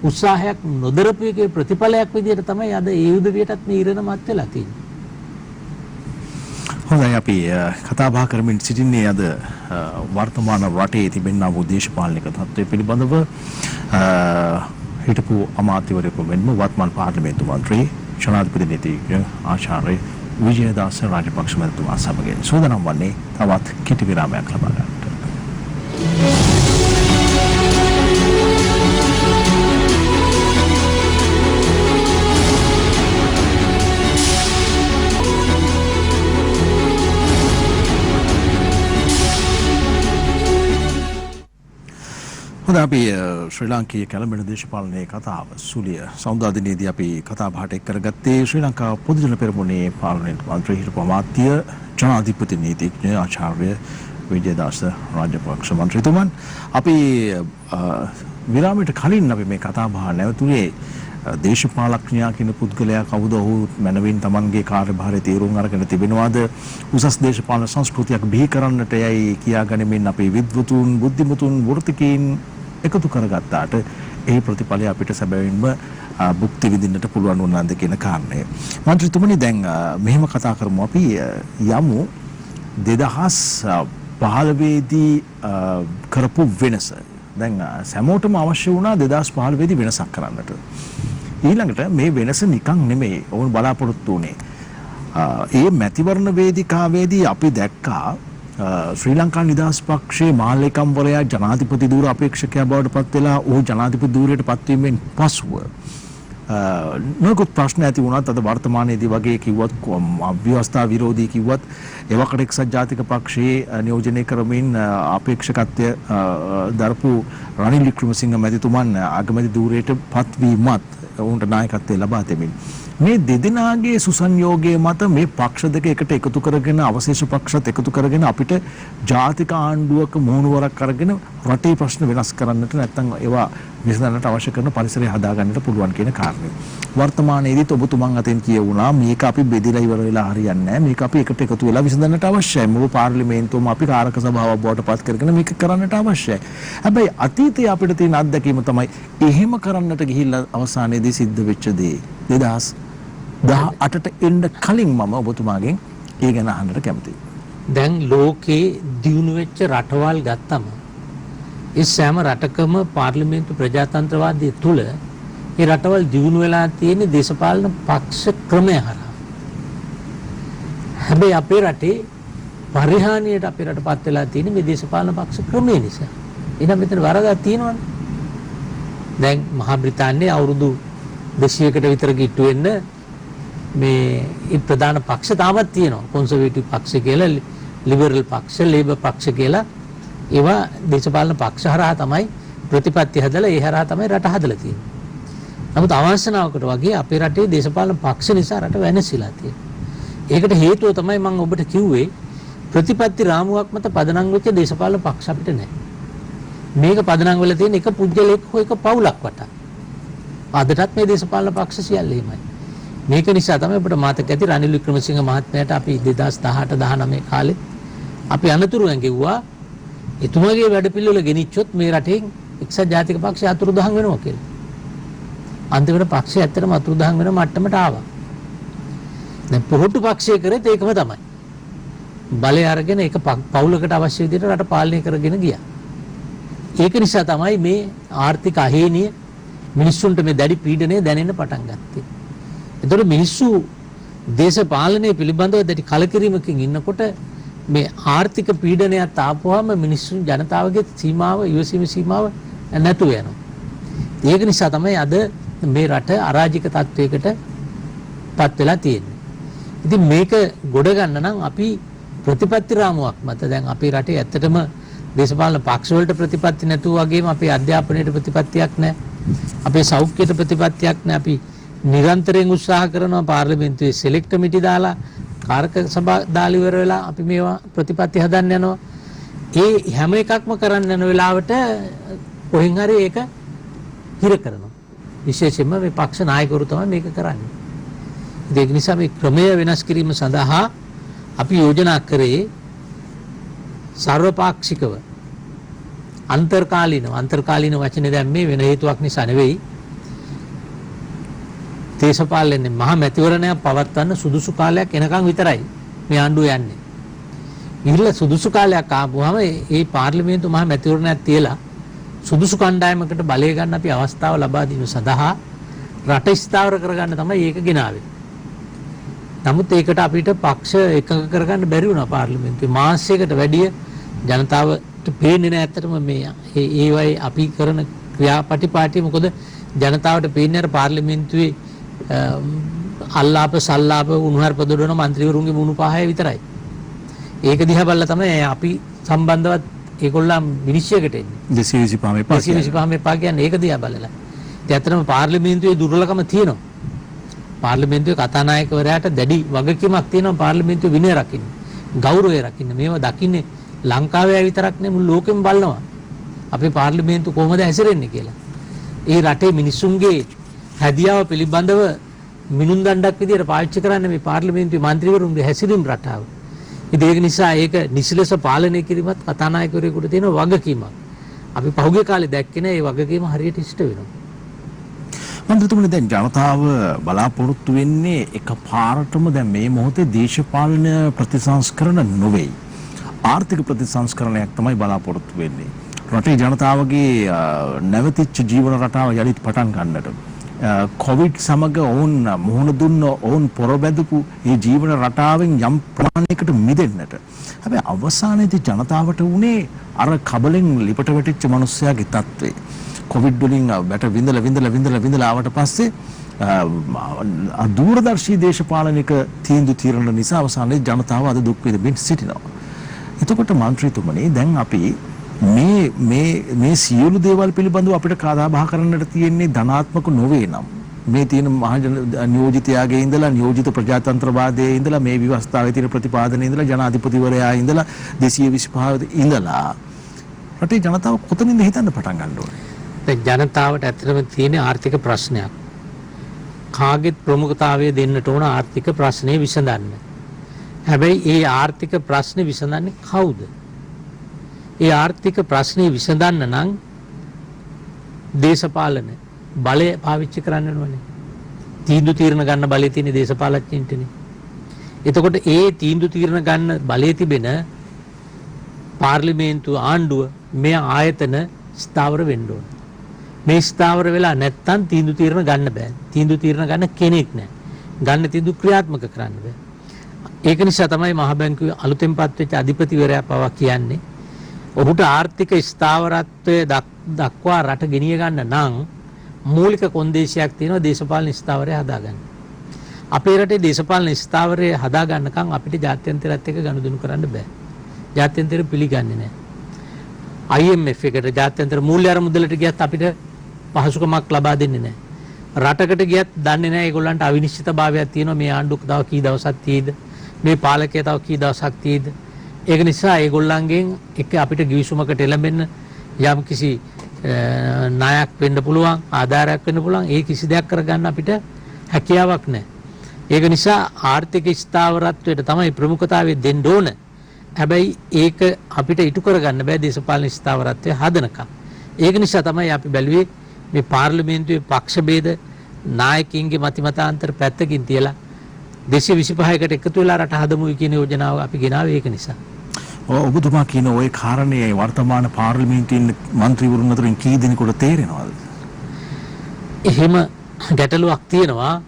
උත්සාහයක් නොදරපු එකේ ප්‍රතිඵලයක් විදිහට තමයි අද ඒ උදවියටත් මේ ඉරණ මත් වෙලා තියෙන්නේ. හොඳයි අපි කතා බහ කරමින් සිටින්නේ අද වර්තමාන රටේ තිබෙනා වූ දේශපාලනික තත්ත්වය පිළිබඳව හිටපු අමාත්‍යවරයෙකු මෙන්ම වත්මන් පාර්ලිමේන්තු මන්ත්‍රී ජනාධිපති නීතිඥ ආචාර්ය විජයදාස රාජපක්ෂ මැතිතුමා සමගින් සූදානම් වන්නේ තවත් කෙටි විරාමයක් ලබා ගන්නට. අපි ශ්‍රී ලාංකීය කැළඹෙන දේශපාලනයේ කතාව සුලිය සෞන්දර්ය දිනේදී අපි කතා බහට එක් කරගත්තේ ශ්‍රී ලංකා පොදුජන පෙරමුණේ පාර්ලිමේන්තු මන්ත්‍රී හිටපු අමාත්‍ය ජනාධිපති නීතිඥ ආචාර්ය විජයදාස රාජපක්ෂ මන්ත්‍රීතුමන් අපි විරාමයට කලින් අපි මේ කතා බහ නැවතුනේ දේශපාලඥයා කියන පුද්ගලයා කවුද ඔහු මනවින් Tamanගේ කාර්යභාරය තීරුම් අරගෙන තිබෙනවාද උසස් දේශපාලන සංස්කෘතියක් බිහි කරන්නට යයි කියා ගනිමින් අපේ විද්වතුන් බුද්ධිමතුන් වෘත්තිකීන් එකතු කරගත්තාට ඒ ප්‍රතිඵලය අපිට සැබවින්ම භුක්ති විඳින්නට පුළුවන් වුණාද කියන කාරණය. මන්ත්‍රීතුමනි දැන් මෙහෙම කතා කරමු අපි යමු 2015 දී කරපු වෙනස. දැන් සැමෝටම අවශ්‍ය වුණා 2015 දී වෙනසක් කරන්නට. ඊළඟට මේ වෙනස නිකන් නෙමෙයි ඔවුන් බලාපොරොත්තු වුණේ. ඒ මැතිවරණ වේදිකාවේදී අපි දැක්කා ශ්‍රී ලංකා නිදහස් පක්ෂයේ මාලේකම්වරයා ජනාධිපති ධූර අපේක්ෂකයා බවට පත් වෙලා ඔහු ජනාධිපති ධූරයට පත්වීමෙන් පසුව නොයෙකුත් ප්‍රශ්න ඇති වුණත් අද වර්තමානයේදී වගේ කිව්වත් අව්‍යවස්ථා විරෝධී කිව්වත් එවකට එක්සත් ජාතික පක්ෂයේ නියෝජනය කරමින් අපේක්ෂකත්වය දරපු රනිල් වික්‍රමසිංහ මැතිතුමන් අගමැති ධූරයට පත්වීමත් ඔවුන්ට නායකත්වය ලබා දෙමින් මේ දෙදෙනාගේ සුසංයෝගයේ මත මේ පක්ෂ දෙක එකට එකතු කරගෙන අවශේෂ පක්ෂත් එකතු කරගෙන අපිට ජාතික ආණ්ඩුවක මුහුණුවරක් අරගෙන රටේ ප්‍රශ්න වෙනස් කරන්නට නැත්නම් ඒවා විසඳන්නට අවශ්‍ය කරන පරිසරය හදාගන්නට පුළුවන් කියන කාරණේ. වර්තමානයේදීත් ඔබතුමන් අතෙන් කියවුණා මේක අපි බෙදලා ඉවර වෙලා හරියන්නේ නැහැ. මේක අපි එකට එකතු වෙලා විසඳන්නට අවශ්‍යයි. මුළු පාර්ලිමේන්තුවම අපි කාරක සභාවක් බවට පත් කරගෙන මේක කරන්නට අවශ්‍යයි. හැබැයි අතීතයේ අපිට තියෙන අත්දැකීම තමයි එහෙම කරන්නට ගිහිල්ලා අවසානයේදී සිද්ධ වෙච්ච දේ 2018ට එන්න කලින් මම ඔබතුමාගෙන් ඒ ගැන අහන්නට කැමතියි. දැන් ලෝකේ දියුණු වෙච්ච රටවල් ගත්තම ඒ සෑම රටකම පාර්ලිමේන්තු ප්‍රජාතන්ත්‍රවාදය තුල ඒ රටවල් දියුණු වෙලා තියෙන දේශපාලන පක්ෂ ක්‍රමය හරහා. හැබැයි අපේ රටේ පරිහානියට අපේ රටපත් වෙලා තියෙන මේ දේශපාලන පක්ෂ ක්‍රමය නිසා. එහෙනම් මෙතන වරදක් තියෙනවනේ. දැන් මහා බ්‍රිතාන්‍යයේ අවුරුදු 200කට විතර කිට්ටු වෙන්න මේ ප්‍රධාන පක්ෂ තාමත් තියෙනවා. කොන්සර්වේටිව් පක්ෂ කියලා, ලිබරල් පක්ෂ, ලේබර් පක්ෂ කියලා ඒවා දේශපාලන පක්ෂ හරහා තමයි ප්‍රතිපත්ති හදලා ඒ හරහා තමයි රට හදලා තියෙන්නේ. නමුත් අවශ්‍යතාවකට වගේ අපේ රටේ දේශපාලන පක්ෂ නිසා රට වෙනස්ලා තියෙනවා. ඒකට හේතුව තමයි මම ඔබට කිව්වේ ප්‍රතිපත්ති රාමුවක් මත පදනම් වෙච්ච දේශපාලන පක්ෂ අපිට නැහැ. මේක පදනම් වෙලා තියෙන එක පුජ්‍යලෙක් හෝ එක පවුලක් වටා. අදටත් මේ දේශපාලන පක්ෂ සියල්ල එහෙමයි. මේක නිසා තමයි අපිට මතක ඇති රනිල් වික්‍රමසිංහ මහත්මයාට අපි 2018-19 කාලේ අපි අනතුරුෙන් කිව්වා එතුමාගේ වැඩපිළිවෙල ගෙනිච්චොත් මේ රටේ එක්සත් ජාතික පක්ෂය අතුරුදහන් වෙනවා කියලා. අන්තිමට පක්ෂය ඇත්තටම අතුරුදහන් වෙන මට්ටමට ආවා. දැන් පොහොට්ටු පක්ෂය කරේත් ඒකම තමයි. බලය අරගෙන ඒක පවුලකට අවශ්‍ය විදිහට රට පාලනය කරගෙන ගියා. ඒක නිසා තමයි මේ ආර්ථික අහේනිය මිනිස්සුන්ට මේ දැඩි පීඩනය දැනෙන්න පටන් ගත්තේ. ඒතකොට මිනිස්සු දේශපාලනය පිළිබඳව දැඩි කලකිරීමකින් ඉන්නකොට මේ ආර්ථික පීඩනයත් ආපුවාම මිනිස්සු ජනතාවගේ සීමාව ඉවසීමේ සීමාව නැතුව යනවා. ඒක නිසා තමයි අද මේ රට අරාජික තත්වයකට පත් වෙලා තියෙන්නේ. ඉතින් මේක ගොඩ ගන්න නම් අපි ප්‍රතිපත්ති රාමුවක් මත දැන් අපේ රටේ ඇත්තටම දේශපාලන පක්ෂ වලට ප්‍රතිපත්ති නැතුව වගේම අපේ අධ්‍යාපනයේ ප්‍රතිපත්තියක් නැහැ. අපේ සෞඛ්‍යයට ප්‍රතිපත්තියක් නැහැ. අපි නිරන්තරයෙන් උත්සාහ කරනවා පාර්ලිමේන්තුවේ සිලෙක්ට් කමිටි දාලා කාරක සභා දාලා ඉවර වෙලා අපි මේවා ප්‍රතිපත්ති හදන්න යනවා. ඒ හැම එකක්ම කරන්න යන වෙලාවට කොහෙන් හරි ඒක හිර කරනවා. විශේෂයෙන්ම මේ පක්ෂ නායකවරු තමයි මේක කරන්නේ. ඒක නිසා මේ ක්‍රමය වෙනස් කිරීම සඳහා අපි යෝජනා කරේ සර්වපාක්ෂිකව අන්තර්කාලීන වචනේ දැන් මේ වෙන හේතුවක් නිසා නෙවෙයි. දේශපාලනේ මහා මැතිවරණයක් පවත්වන්න සුදුසු කාලයක් එනකන් විතරයි මේ ආණ්ඩුව යන්නේ. ඉහිල්ල සුදුසු කාලයක් ආපුවාම ඒ පාර්ලිමේන්තු මහා මැතිවරණයක් තියලා සුදුසු කණ්ඩායමකට බලය ගන්න අපි අවස්ථාව ලබා දීම සඳහා රට ස්ථාවර කරගන්න තමයි ඒක ගෙනාවේ. නමුත් ඒකට අපිට පක්ෂ එකඟ කරගන්න බැරි වුණා පාර්ලිමේන්තුවේ. මාසයකට වැඩිය ජනතාවට පේන්නේ නැහැ ඇත්තටම මේ ඒවයි අපි කරන ක්‍රියාපටිපාටි. මොකද ජනතාවට පේන්නේ අර පාර්ලිමේන්තුවේ අල්ලාප සල්ලාප උණුහරුප දොඩන മന്ത്രിවරුන්ගේ මුණු පහය විතරයි. ඒක දිහා බලලා තමයි අපි සම්බන්ධවත් ඒගොල්ලන් විනිශ්චයකට එන්නේ. 225 එපා කියන්නේ ඒක දිහා බලලා. ඉතින් ඇත්තටම පාර්ලිමේන්තුවේ දුර්වලකම තියෙනවා. පාර්ලිමේන්තුවේ කතානායකවරයාට දැඩි වගකීමක් තියෙනවා පාර්ලිමේන්තුවේ විනය රකින්න, ගෞරවය රකින්න. මේවා දකින්නේ ලංකාවේ විතරක් නෙමෙයි මුළු ලෝකෙම බලනවා. අපේ පාර්ලිමේන්තුව කොහොමද හැසිරෙන්නේ කියලා. ඒ රටේ මිනිසුන්ගේ හැදියාව පිළිබඳව මිනුම් දණ්ඩක් විදියට පාවිච්චි කරන්නේ මේ පාර්ලිමේන්තුවේ മന്ത്രിවරුන්ගේ හැසිරීම් රටාව. ඉතින් ඒක නිසා ඒක නිසිලස පාලනය කිරීමත් කතානායකවරයෙකුට තියෙන වගකීමක්. අපි පහුගිය කාලේ දැක්කේ නෑ මේ වගකීම හරියට ඉෂ්ට වෙනවා. මන්ත්‍රතුමනි දැන් ජනතාව බලාපොරොත්තු වෙන්නේ එකපාරටම දැන් මේ මොහොතේ දේශපාලන ප්‍රතිසංස්කරණ නොවේ. ආර්ථික ප්‍රතිසංස්කරණයක් තමයි බලාපොරොත්තු වෙන්නේ. රටේ ජනතාවගේ නැවතිච්ච ජීවන රටාව යලිත් පටන් ගන්නට. කොවිඩ් සමග ඔවුන් මුහුණ දුන්න ඔවුන් පොරබැදපු මේ ජීවන රටාවෙන් යම් ප්‍රමාණයකට මිදෙන්නට. හැබැයි අවසානයේදී ජනතාවට උනේ අර කබලෙන් ලිපට වැටිච්ච මිනිස්සයාගේ තත්ත්වේ. කොවිඩ් වලින් බැට විඳලා ආවට පස්සේ දූරදර්ශී දේශපාලනික තීරණ නිසා අවසානයේ ජනතාව අද දුක් විඳින්න සිටිනවා. එතකොට මන්ත්‍රීතුමනි දැන් අපි මේ සියලු දේවල් පිළිබඳව අපිට කතා බහ කරන්නට තියෙන්නේ ධනාත්මක නොවේ නම් මේ තියෙන මහජන නියෝජිතයාගේ ඉඳලා නියෝජිත ප්‍රජාතන්ත්‍රවාදයේ ඉඳලා මේ ව්‍යවස්ථාවේ තියෙන ප්‍රතිපාදනයේ ඉඳලා ජනාධිපතිවරයා ඉඳලා 225 ඉඳලා රටේ ජනතාව කොතනින්ද හිතන්න පටන් ගන්න ඕනේ? දැන් ජනතාවට ඇත්තටම තියෙන ආර්ථික ප්‍රශ්නයක්. කාගෙත් ප්‍රමුඛතාවය දෙන්නට ඕන ආර්ථික ප්‍රශ්නේ විසඳන්න. හැබැයි ඒ ආර්ථික ප්‍රශ්නේ විසඳන්නේ කවුද? ඒ ආර්ථික ප්‍රශ්නේ විසඳන්න නම් දේශපාලන බලය පාවිච්චි කරන්න ඕනේ. තීන්දුව తీරන ගන්න බලය තියෙන දේශපාලඥයින්ටනේ. එතකොට ඒ තීන්දුව తీරන ගන්න බලය තිබෙන පාර්ලිමේන්තුව ආණ්ඩුව මේ ආයතන ස්ථාවර වෙන්න ඕන. මේ ස්ථාවර වෙලා නැත්තම් තීන්දුව తీරන ගන්න බෑ. තීන්දුව తీරන ගන්න කෙනෙක් නැහැ. ගන්න තීන්දුව ක්‍රියාත්මක කරන්න බෑ. ඒක නිසා තමයි මහ බැංකුවේ අලුතෙන් පත් වෙච්ච අධිපතිවරයා පවා කියන්නේ ඔහුට ආර්ථික ස්ථාවරත්වය දක්වා රට ගෙනිය ගන්න නම් මූලික කොන්දේසියක් තියෙනවා දේශපාලන ස්ථාවරය හදාගන්න. අපේ රටේ දේශපාලන ස්ථාවරය හදා ගන්නකම් අපිට ජාත්‍යන්තරයත් එක්ක ගනුදෙනු කරන්න බෑ. ජාත්‍යන්තර පිළිගන්නේ නැහැ. IMF එකට ජාත්‍යන්තර මූල්‍ය අරමුදලට ගියත් අපිට පහසුකමක් ලබා දෙන්නේ නැහැ. රටකට ගියත් දන්නේ නැහැ ඒගොල්ලන්ට අවිනිශ්චිතභාවයක් තියෙනවා මේ ආණ්ඩුවක තව කී දවසක් තියෙයිද මේ පාලකයා තව කී දවසක් තියෙයිද. ඒක නිසා ඒගොල්ලන්ගෙන් එක අපිට ගිවිසුමකට එළඹෙන්න යම් කිසි ණයක් වෙන්න පුළුවන් ආධාරයක් වෙන්න පුළුවන් ඒ කිසි දෙයක් කරගන්න අපිට හැකියාවක් නැහැ. ඒක නිසා ආර්ථික ස්ථාවරත්වයට තමයි ප්‍රමුඛතාවය දෙන්න ඕන. හැබැයි ඒක අපිට ඉටු කරගන්න බෑ දේශපාලන ස්ථාවරත්වය හදනකම්. ඒක නිසා තමයි අපි බැලුවේ මේ පාර්ලිමේන්තුවේ පක්ෂ ભેද නායකින්ගේ මතිමතාන්තර පැත්තකින් තියලා 225කට එකතු වෙලා රට හදමුයි කියන යෝජනාව අපි ගෙනාවේ ඒක නිසා. ඔබතුමා කියන ওই කාරණේ වර්තමාන පාර්ලිමේන්තුවේ മന്ത്രിවරුන් අතරින් කී දෙනෙකුට තේරෙනවද? එහෙම ගැටලුවක් තියෙනවා.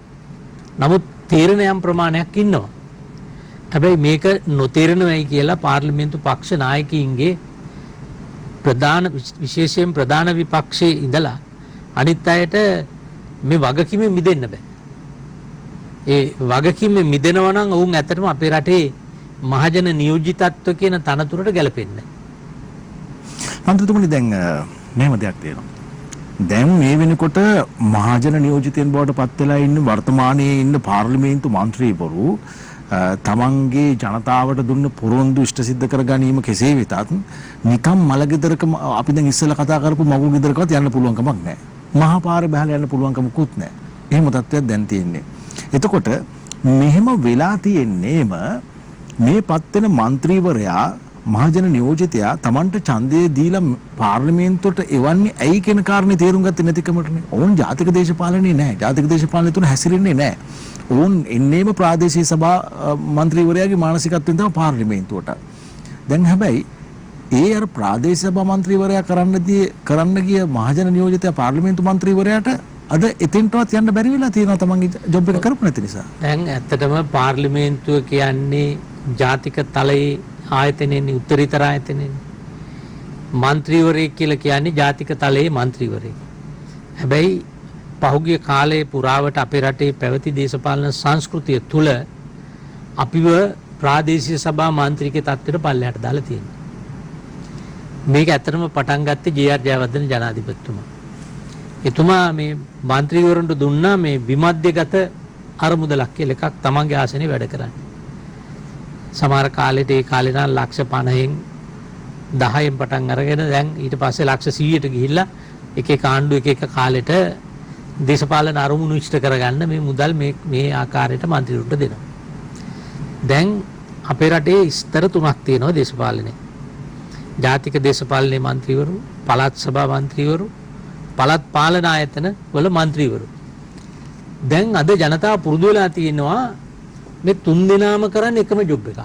නමුත් තේරෙන යම් ප්‍රමාණයක් ඉන්නවා. හැබැයි මේක නොතේරෙනවයි කියලා පාර්ලිමේන්තු පක්ෂ නායකයින්ගේ ප්‍රධාන විශේෂයෙන් ප්‍රධාන විපක්ෂයේ ඉඳලා අනිත් අයට මේ වගකීමෙන් මිදෙන්න බෑ. ඒ වගකීමෙන් මිදෙනවා නම් වුන් ඇත්තටම අපේ රටේ මහජන නියෝජිතත්ව කියන තනතුරට ගැලපෙන්නේ නැහැ. මන්ත්‍රීතුමනි දැන් මෙහෙම දෙයක් තියෙනවා. දැන් මේ වෙනකොට මහජන නියෝජිතයන් බවට පත් වෙලා ඉන්න වර්තමානයේ ඉන්න පාර්ලිමේන්තු මන්ත්‍රීවරු තමන්ගේ ජනතාවට දුන්න පොරොන්දු ඉෂ්ට සිද්ධ කර ගැනීම කෙසේ වෙතත් නිකම් මල ගෙදරක අපි දැන් ඉස්සෙල්ලා කතා කරපු මගු ගෙදරකවත් යන්න පුළුවන් කමක් නැහැ. මහා පාරේ බහලා යන්න පුළුවන් කමකුත් නැහැ. එහෙම තත්ත්වයක් දැන් තියෙන්නේ. එතකොට මෙහෙම වෙලා තියෙන්නේම මේ පත් වෙන മന്ത്രിවරයා මහජන නියෝජිතයා තමන්ට ඡන්දය දීලා පාර්ලිමේන්තුවට එවන්නේ ඇයි කියන කාරණේ තේරුම් ගත්තේ නැතිකමටනේ. ඕන් ජාතික දේශපාලනේ නැහැ. ජාතික දේශපාලනය තුන හැසිරෙන්නේ නැහැ. ඕන් එන්නේම ප්‍රාදේශීය සභා മന്ത്രിවරයාගේ මානසිකත්වයෙන් තමයි පාර්ලිමේන්තුවට. දැන් හැබැයි ඒ අර ප්‍රාදේශීය සභා മന്ത്രിවරයා කරන්න ගිය මහජන නියෝජිතයා පාර්ලිමේන්තු മന്ത്രിවරයාට අද එතෙන්ටවත් යන්න බැරි වෙලා තියෙනවා තමන්ගේ ජොබ් එක කරපු නැති නිසා. දැන් ඇත්තටම පාර්ලිමේන්තුව කියන්නේ ජාතික තලයේ ආයතනෙන්නේ උත්තරීතර ආයතනෙන්නේ. മന്ത്രിවරයෙක් කියලා කියන්නේ ජාතික තලයේ മന്ത്രിවරයෙක්. හැබැයි පහුගිය කාලයේ පුරාවට අපේ රටේ පැවති දේශපාලන සංස්කෘතිය තුල අපිව ප්‍රාදේශීය සභා මන්ත්‍රීකේ තත්ත්වයට පල්ලෙහාට දාලා තියෙනවා. මේක ඇත්තටම පටන් ගත්තේ ජේ.ආර්. ජයවර්ධන ජනාධිපතිතුමා. එතුමා මේ മന്ത്രിවරුන්ට දුන්නා මේ විමධ්‍යගත අරමුදලක් කියලා එකක් තමන්ගේ ආසනේ වැඩ කරන්නේ. සමහර කාලෙට ඒ කාලේ නම් ලක්ෂ 50න් 10න් පටන් අරගෙන දැන් ඊට පස්සේ ලක්ෂ 100ට ගිහිල්ලා එක එක ආණ්ඩු එක එක කාලෙට දේශපාලන අරමුණු ඉෂ්ට කරගන්න මේ මුදල් මේ ආකාරයට മന്ത്രിවරුන්ට දෙනවා. දැන් අපේ රටේ ස්තර තුනක් තියෙනවා දේශපාලනේ. ජාතික දේශපාලනේ മന്ത്രിවරු, පළාත් සභා മന്ത്രിවරු, පළාත් පාලන ආයතන වල മന്ത്രിවරු. දැන් අද ජනතාව පුරුදු වෙලා තියෙනවා මේ තුන් දෙනාම කරන්නේ එකම ජොබ් එකක්.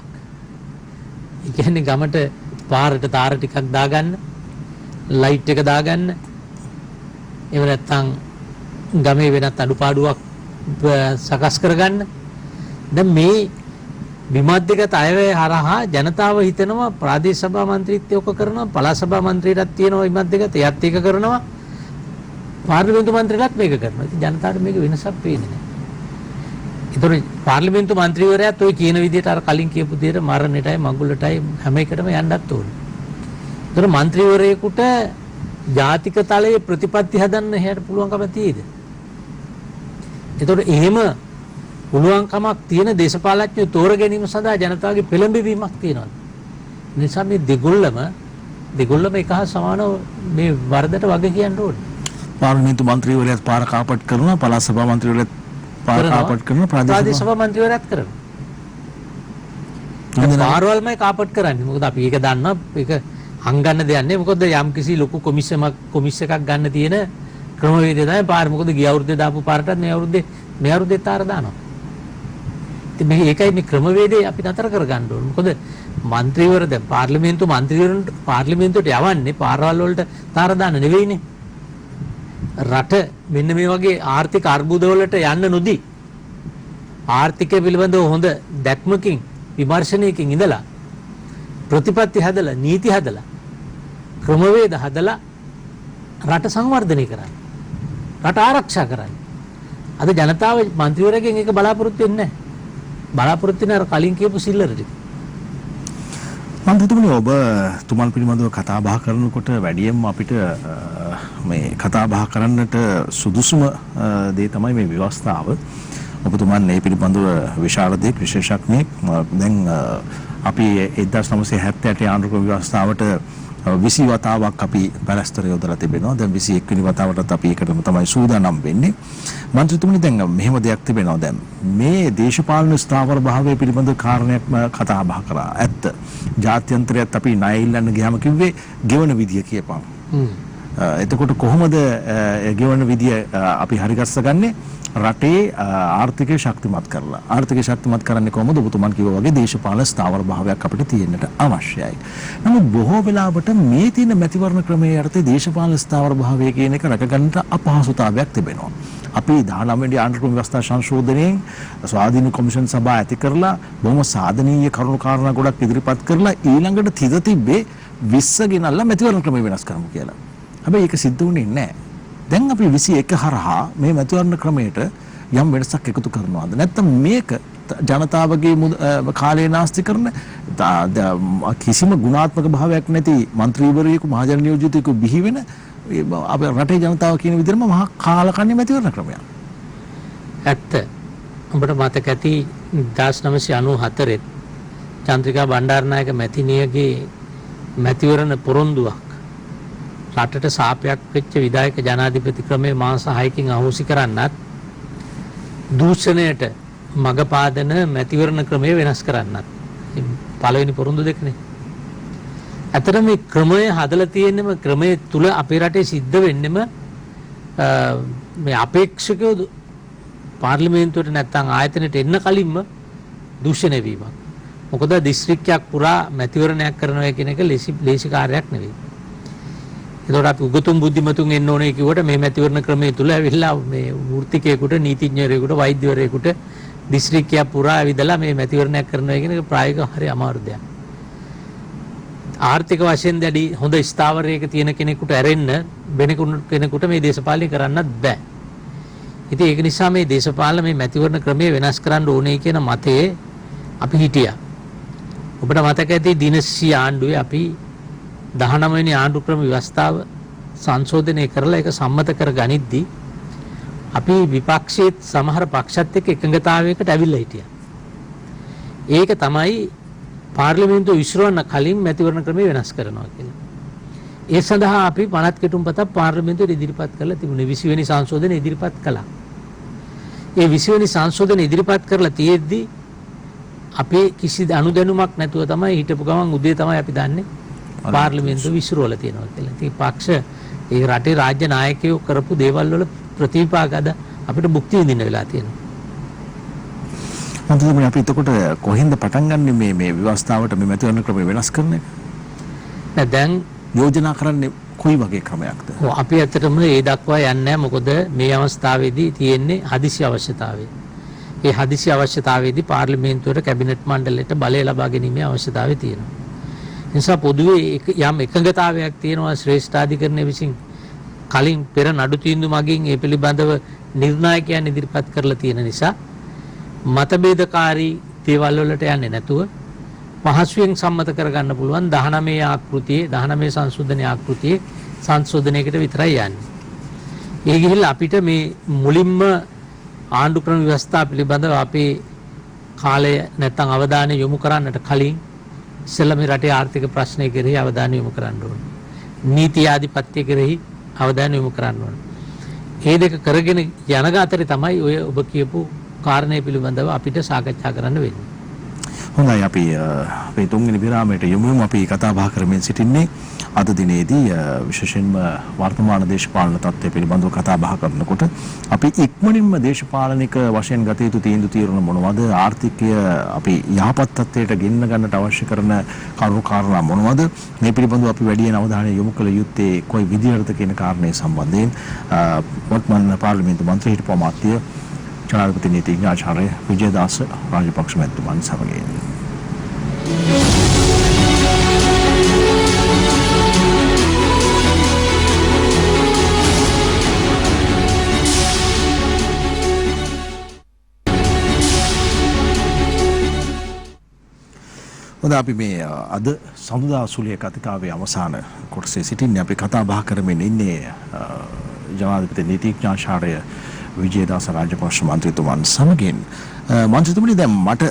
ඒ කියන්නේ ගමට පාරට තාර ටිකක් දාගන්න, ලයිට් එක දාගන්න. එහෙම නැත්නම් ගමේ වෙනත් අඩුපාඩුවක් සකස් කරගන්න. දැන් මේ විමධ්‍යගත අයවැය හරහා ජනතාව හිතනවා ප්‍රාදේශ සභා මන්ත්‍රීත්වය ඔක කරනවා, පළාත් සභා මන්ත්‍රීටත් තියෙනවා විමධ්‍යගත, එයත් ඒක කරනවා, පාර්ලිමේන්තු මන්ත්‍රීලත් මේක කරනවා. ඉතින් ජනතාවට මේක වෙනසක් පේන්නේ නැහැ. ඒතර පාර්ලිමේන්තු මන්ත්‍රීවරයාත් ඔය කියන විදිහට අර කලින් කියපු විදිහට මරණයටයි මඟුලටයි හැම එකටම යන්නත් ඕනේ. ඒතර මන්ත්‍රීවරයෙකුට ජාතික තලයේ ප්‍රතිපත්ති හදන්න එහාට පුළුවන්කම තියෙයිද? ඒතර එහෙම පුළුවන්කමක් තියෙන දේශපාලඥයෝ තෝර ගැනීම සඳහා ජනතාවගේ පෙළඹවීමක් තියෙනවා. නිසා මේ දෙගොල්ලම එක හා සමානව මේ වරදට වග කියන්න ඕනේ. පාර්ලිමේන්තු මන්ත්‍රීවරයාත් පාර කාපට් කරනවා, පළාත් සභා මන්ත්‍රීවරයාත් පාර කාපට් කරනවා, ප්‍රාදේශ සභා මන්ත්‍රීවරයාත් කරනවා. පාරවල්මයි කාපට් කරන්නේ. මොකද අපි ඒක දන්නවා. ඒක හංගන්න දෙයක් නෑ. මොකද යම් කිසි ලොකු කොමිස් එකක් ගන්න තියෙන ක්‍රමවේදය තමයි පාර. මොකද ගිය අවුරුද්දේ දාපු පාරටත් මේ අවුරුද්දේ තාර දානවා. ඉතින් මේකයි මේ ක්‍රමවේදය අපි නතර කරගන්න ඕනේ. මොකද මන්ත්‍රීවරු දැන් පාර්ලිමේන්තුවට යවන්නේ පාරවල් වලට තාර දාන්න නෙවෙයිනේ. රට මෙන්න මේ වගේ ආර්ථික අර්බුද වලට යන්න නොදී ආර්ථිකය පිළිබඳව හොඳ දැක්මකින් විමර්ශනයකින් ඉඳලා ප්‍රතිපත්ති හදලා නීති හදලා ක්‍රමවේද හදලා රට සංවර්ධනය කරන්න. රට ආරක්ෂා කරන්න. අද ජනතාව මන්ත්‍රීවරයෙක්ගෙන් ඒක බලාපොරොත්තු වෙන්නේ නැහැ. බලාපොරොත්තු වෙන අර කලින් කියපු සිල්ලර ටික. මන්ත්‍රීතුමනි ඔබ තුමන් පිළිබඳව කතා බහ කරනකොට වැඩියෙන්ම අපිට මේ කතා බහ කරන්නට සුදුසුම දේ තමයි මේ ව්‍යවස්ථාව. ඔබතුමන් මේ පිළිබඳව විශාරදයෙක් විශේෂඥයෙක්. දැන් අපි 1978 ආණ්ඩුක්‍රම ව්‍යවස්ථාවට 20 වතාවක් අපි පැලැස්තර යොදලා තිබෙනවා. දැන් 21 වෙනි වතාවටත් අපි ඒකටම තමයි සූදානම් වෙන්නේ. මන්ත්‍රීතුමනි දැන් මෙහෙම දෙයක් තිබෙනවා. දැන් මේ දේශපාලන ස්ථාවර භාවය පිළිබඳ කාරණයක් කතා බහ කරා. ඇත්ත. ජාත්‍යන්තරයත් අපි ණය ඉල්ලන්න ගියාම කිව්වේ ගෙවන විදිය කියපන්. එතකොට කොහොමද ගෙවන විදිය අපි හරිගස්ස ගන්නේ? රටේ ආර්ථිකය ශක්තිමත් කරලා. ආර්ථිකය ශක්තිමත් කරන්නේ කොහොමද? ඔබතුමන් කිව්වා වගේ දේශපාලන ස්ථාවර භාවයක් අපිට තියෙන්නට අවශ්‍යයි. නමුත් බොහෝ වෙලාවට මේ තියෙන මැතිවරණ ක්‍රමයේ යටතේ දේශපාලන ස්ථාවර භාවය කියන එක රැකගන්නට අපහසුතාවයක් තිබෙනවා. අපි 19 වෙනි ආණ්ඩුක්‍රම ව්‍යවස්ථා සංශෝධනයෙන් ස්වාධීන කොමිෂන් සභා ඇති කරලා බොහොම සාධනීය කරුණු කාරණා ගොඩක් ඉදිරිපත් කරලා ඊළඟට තිත තිබ්බේ 20 ගෙනල්ලා මැතිවරණ ක්‍රමය වෙනස් කරමු කියලා. හැබැයි ඒක සිද්ධ වුණේ නැහැ. දැන් අපි 21 හරහා මේ මැතිවරණ ක්‍රමයට යම් වෙනසක් එකතු කරනවාද නැත්නම් මේක ජනතාවගේ කාලය නාස්ති කරන කිසිම ගුණාත්මක භාවයක් නැති മന്ത്രിවරයෙකු මහජන නියෝජිතයෙකු බිහි වෙන අපේ රටේ ජනතාව කියන විදිහටම මහා කාලකන්ණි මැතිවරණ ක්‍රමයක්. ඇත්ත. ඔබට මතක ඇති 1994 චන්ද්‍රිකා බණ්ඩාරනායක මැතිණියගේ මැතිවරණ පොරොන්දුවක් රටට සාපයක් වෙච්ච විධායක ජනාධිපති ක්‍රමයේ මාස 6කින් අහෝසි කරන්නත් දූෂණයට මග පාදන මැතිවරණ ක්‍රමය වෙනස් කරන්නත් පළවෙනි පොරොන්දු දෙකනේ. ඇත්තටම මේ ක්‍රමය හදලා තියෙන්නම ක්‍රමයේ තුල අපේ රටේ සිද්ධ වෙන්නෙම මේ අපේක්ෂකයෝ පාර්ලිමේන්තුවට නැත්තම් ආයතනයට එන්න කලින්ම දූෂණය වීමක්. මොකද දිස්ත්‍රික්කයක් පුරා මැතිවරණයක් කරනවා කියන එක ලේසි කාර්යයක් නෙවෙයි. ඒතකොට අපි උගතුන් බුද්ධිමතුන් එන්න ඕනේ කිව්වට මේ මැතිවරණ ක්‍රමයේ තුල ඇවිල්ලා මේ වෘත්තිකයෙකුට නීතිඥයෙකුට වෛද්‍යවරයෙකුට දිස්ත්‍රික්කයක් පුරා ඇවිදලා මේ මැතිවරණයක් කරනවා කියන එක ප්‍රායෝගිකව හරි අමාරු දෙයක්. ආර්ථික වශයෙන් දැඩි හොඳ ස්ථාවරයක තියෙන කෙනෙකුට ඇරෙන්න වෙන කෙනෙකුට මේ දේශපාලනය කරන්නත් බෑ. ඉතින් ඒක නිසා මේ දේශපාලන මේ මැතිවරණ ක්‍රමය වෙනස් කරන්න ඕනේ කියන මතයේ අපි හිටියා. ඔබට මතක ඇති දිනසිය ආණ්ඩුවේ අපි 19 වෙනි ආණ්ඩුක්‍රම ව්‍යවස්ථාව සංශෝධනය කරලා ඒක සම්මත කර ගනිද්දී අපි විපක්ෂයේ සමහර පක්ෂත් එක්ක එකඟතාවයකට ඇවිල්ලා හිටියා. ඒක තමයි පාර්ලිමේන්තුව විසිරවන්න කලින් මැතිවරණ ක්‍රමය වෙනස් කරනවා කියලා. ඒ සඳහා අපි පනත් කෙටුම්පතක් පාර්ලිමේන්තුවට ඉදිරිපත් කරලා තිබුණේ 20 වෙනි සංශෝධනය ඉදිරිපත් කළා. ඒ 20 වෙනි සංශෝධනය ඉදිරිපත් කරලා තියෙද්දී අපේ කිසි අනුදැනුමක් නැතුව තමයි හිටපු ගමන් උදේ තමයි අපි දන්නේ පාර්ලිමේන්තුව විසිරවලා තියෙනවා කියලා. ඉතින් පක්ෂ ඒ රටේ රාජ්‍ය නායකයෝ කරපු දේවල් වල ප්‍රතිවිපාක අද අපිට භුක්ති විඳින්න වෙලා තියෙනවා. මන්ත්‍රීතුමනි අපි එතකොට කොහෙන්ද පටන් ගන්නෙ මේ ව්‍යවස්ථාවට මේ මැතිවරණ ක්‍රමය වෙනස් කරන එක? දැන් යෝජනා කරන්නේ කොයි වගේ ක්‍රමයක්ද? අපි ඇත්තටම ඒ දක්වා යන්නේ නැහැ. මොකද මේ අවස්ථාවේදී තියෙන්නේ හදිසි අවශ්‍යතාවය. ඒ හදිසි අවශ්‍යතාවයේදී පාර්ලිමේන්තුවට කැබිනට් මණ්ඩලයට බලය ලබා ගැනීමේ අවශ්‍යතාවය තියෙනවා. ඒ නිසා පොදුවේ යම් එකඟතාවයක් තියෙනවා ශ්‍රේෂ්ඨාධිකරණය විසින් කලින් පෙර නඩු තීන්දුව මගින් ඒ පිළිබඳව නිර්ණායකයන් ඉදිරිපත් කරලා තියෙන නිසා මතභේදකාරී දේවල් වලට යන්නේ නැතුව පහසුවෙන් සම්මත කරගන්න පුළුවන් 19 ආකෘතියේ 19 සංශෝධනයේ ආකෘතියේ සංශෝධනයකට විතරයි යන්නේ. ඒ ගිහිල්ලා අපිට මේ මුලින්ම ආණ්ඩුක්‍රම ව්‍යවස්ථා පිළිබඳව අපේ කාලය නැත්තම් අවධානය යොමු කරන්නට කලින් ඉස්සෙල්ලා මේ රටේ ආර්ථික ප්‍රශ්නය කෙරෙහි අවධානය යොමු කරන්න ඕනේ. නීති ආධිපත්‍ය කෙරෙහි අවධානය යොමු කරන්න ඕනේ. ඒ දෙක කරගෙන යන අතරේ තමයි ඔය ඔබ කියපු කාරණේ පිළිබඳව අපිට සාකච්ඡා කරන්න වෙන්නේ. හොඳයි අපි අපේ තුන්වෙනි විරාමයට යමු. අපි කතා බහ කරමින් සිටින්නේ අද දිනේදී විශේෂයෙන්ම වර්තමාන දේශපාලන තත්ත්වය පිළිබඳව කතා බහ කරනකොට අපි ඉක්මනින්ම දේශපාලනික වශයෙන් ගත යුතු තීන්දුව తీරන මොනවද, ආර්ථිකය අපි යහපත් තත්ත්වයට ගෙන්න ගන්නට අවශ්‍ය කරන කරුණු කාරණා මොනවද, මේ පිළිබඳව අපි වැඩියෙන් අවධානය යොමු කළ යුත්තේ කොයි විදිහටද කියන කාරණේ සම්බන්ධයෙන් වර්තමාන පාර්ලිමේන්තු මන්ත්‍රී හිටපු අමාත්‍ය ජනාධිපති නීතිඥ ආචාර්ය විජේදාස රාජපක්ෂ මැතිතුමන් සමගින් හොඳ අපි මේ අද සඳුදා සුලිය කතිකාවේ අවසාන කොටසේ සිටින්නේ. අපි කතා බහ කරමින් ඉන්නේ ජනාධිපති නීතිඥ ආචාර්ය විජේදාස රාජපක්ෂ මන්ත්‍රීතුමන් සමගින්. මන්ත්‍රීතුමනි දැන් මට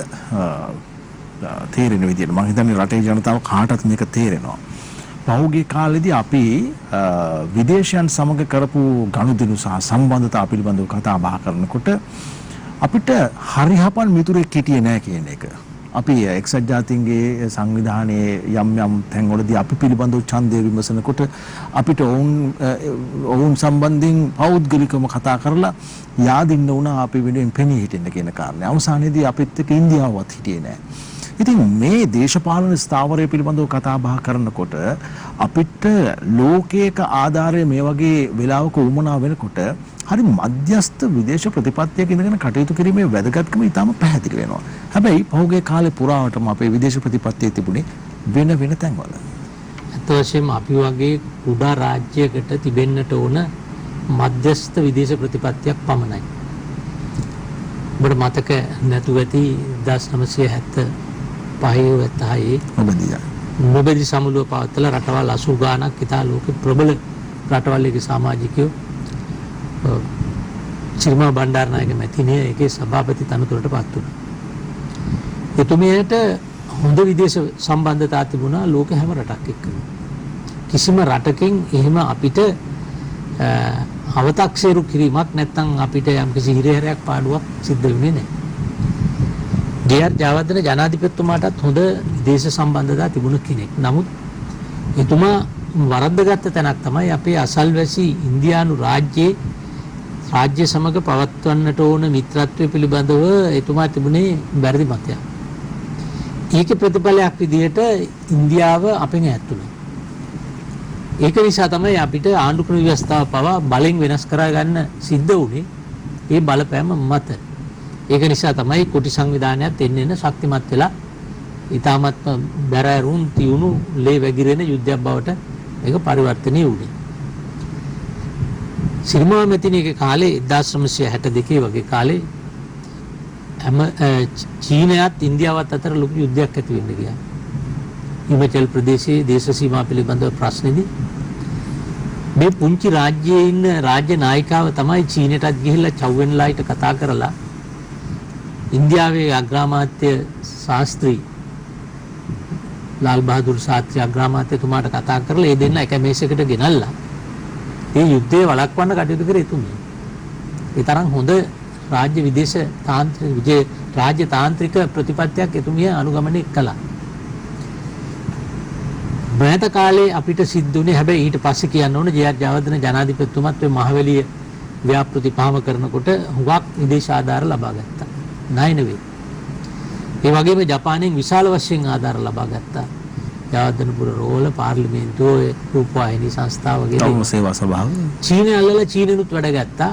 තේරෙන විදිහට මම හිතන්නේ රටේ ජනතාව කාටත් මේක තේරෙනවා. පහුගිය කාලෙදී අපි විදේශයන් සමග කරපු ගනුදෙනු සහ සම්බන්ධතා පිළිබඳව කතා බහ කරනකොට අපිට හරිහපන් මිතුරෙක් හිටියේ නැහැ කියන එක. අපි එක්සත් ජාතීන්ගේ සංවිධානයේ යම් යම් තැන්වලදී අපි පිළිබඳව ඡන්දය විමසනකොට අපිට ඔවුන් සම්බන්ධයෙන් පෞද්ගලිකවම කතා කරලා yaadinna වුණා අපි වෙනුවෙන් පෙනී හිටින්න කියන කාරණේ. අවසානයේදී අපිත් එක්ක ඉන්දියාවවත් හිටියේ නැහැ. ඉතින් මේ දේශපාලන ස්ථාවරය පිළිබඳව කතා බහ කරනකොට අපිට ලෝකයක ආධාරය මේ වගේ වෙලාවක උමනා වෙනකොට හරි මධ්‍යස්ථ විදේශ ප්‍රතිපත්තියක ඉඳගෙන කටයුතු කිරීමේ වැදගත්කම ඉතාම පැහැදිලි වෙනවා. හැබැයි පහුගිය කාලේ පුරාවටම අපේ විදේශ ප්‍රතිපත්තියේ තිබුණේ වෙන වෙන තැන්වල. අත වශයෙන්ම අපි වගේ කුඩා රාජ්‍යයකට තිබෙන්නට ඕන මධ්‍යස්ථ විදේශ ප්‍රතිපත්තියක් පමණයි. ඔබට මතක නැතුව ඇති 1975 නොබෙදි සමුළුව පවත්වලා රටවල් 80 ගාණක් ඉතා ලෝකේ ප්‍රබල රටවල්ගේ සමාජිකයෝ චිරමා බණ්ඩාරනායක මැතිණිය ඒකේ සභාපති තනතුරට පත් වුණා. එතුමියට හොඳ විදේශ සම්බන්ධතා තිබුණා ලෝක හැම රටක් එක්ක. කිසිම රටකින් එහෙම අපිට අව탁සේරු කිරීමක් නැත්නම් අපිට යම්කිසි හිරහැරයක් පාඩුවක් සිද්ධ වෙන්නේ නැහැ. ජේ.ආර්. ජයවර්ධන ජනාධිපතිතුමාටත් හොඳ විදේශ සම්බන්ධතා තිබුණ කෙනෙක්. නමුත් එතුමා වරද්දගත්ත තැනක් තමයි අපේ අසල්වැසි ඉන්දියානු රාජ්‍යයේ රාජ්‍ය සමග පවත්වන්නට ඕන මිත්‍රත්වය පිළිබඳව එතුමා තිබුණේ වැරදි මතයක්. ඒකේ ප්‍රතිඵලයක් විදිහට ඉන්දියාව අපෙන් ඈත් වුණා. ඒක නිසා තමයි අපිට ආණ්ඩුක්‍රම ව්‍යවස්ථාව පවා බලෙන් වෙනස් කර ගන්න සිද්ධ වුණේ. ඒ බලපෑම මත. ඒක නිසා තමයි කොටි සංවිධානයත් එන්න ශක්තිමත් වෙලා ඊටමත් බැරෑරුම් තියුණු ලේ වැగిරෙන යුද්ධයක් බවට ඒක පරිවර්තනය වුණේ. සිරිමා මැතිණියගේ කාලේ 1962 වගේ කාලේ චීනයත් ඉන්දියාවත් අතර ලොකු යුද්ධයක් ඇති වෙන්න ගියා. හිමාචල් ප්‍රදේශයේ දේශ සීමා පිළිබඳව ප්‍රශ්නේදී මේ පුංචි රාජ්‍යයේ ඉන්න රාජ්‍ය නායිකාව තමයි චීනයටත් ගිහිල්ලා චව්වෙන්ලායිට කතා කරලා ඉන්දියාවේ අග්‍රාමාත්‍ය ශාස්ත්‍රී ලාල් බහදුර් ශාස්ත්‍රී අග්‍රාමාත්‍යතුමාට කතා කරලා ඒ දෙන්න එක මේසයකට ගෙනල්ලා ඒ යුද්ධය වළක්වන්න කටයුතු කරේ එතුමිය. ඒ තරම් හොඳ රාජ්‍ය විදේශ රාජ්‍ය තාන්ත්‍රික ප්‍රතිපත්තියක් එතුමිය අනුගමනය කළා. මෑත කාලේ අපිට සිද්ධ වුණේ හැබැයි ඊට පස්සේ කියන්න ඕන ජේ.ආර්. ජයවර්ධන ජනාධිපතිතුමත් ඔය මහවැලිය ව්‍යාපෘති පහම කරනකොට හුඟක් විදේශ ආධාර ලබා ගත්තා. ණය නෙවෙයි. ඒ වගේම ජපානයෙන් විශාල වශයෙන් ආධාර ලබා ගත්තා. ජයවර්ධනපුර රෝල පාර්ලිමේන්තුව රූපවාහිනී සංස්ථාව වගේ සේවා සභාව චීනය අල්ලලා චීනෙනුත් වැඩ ගත්තා.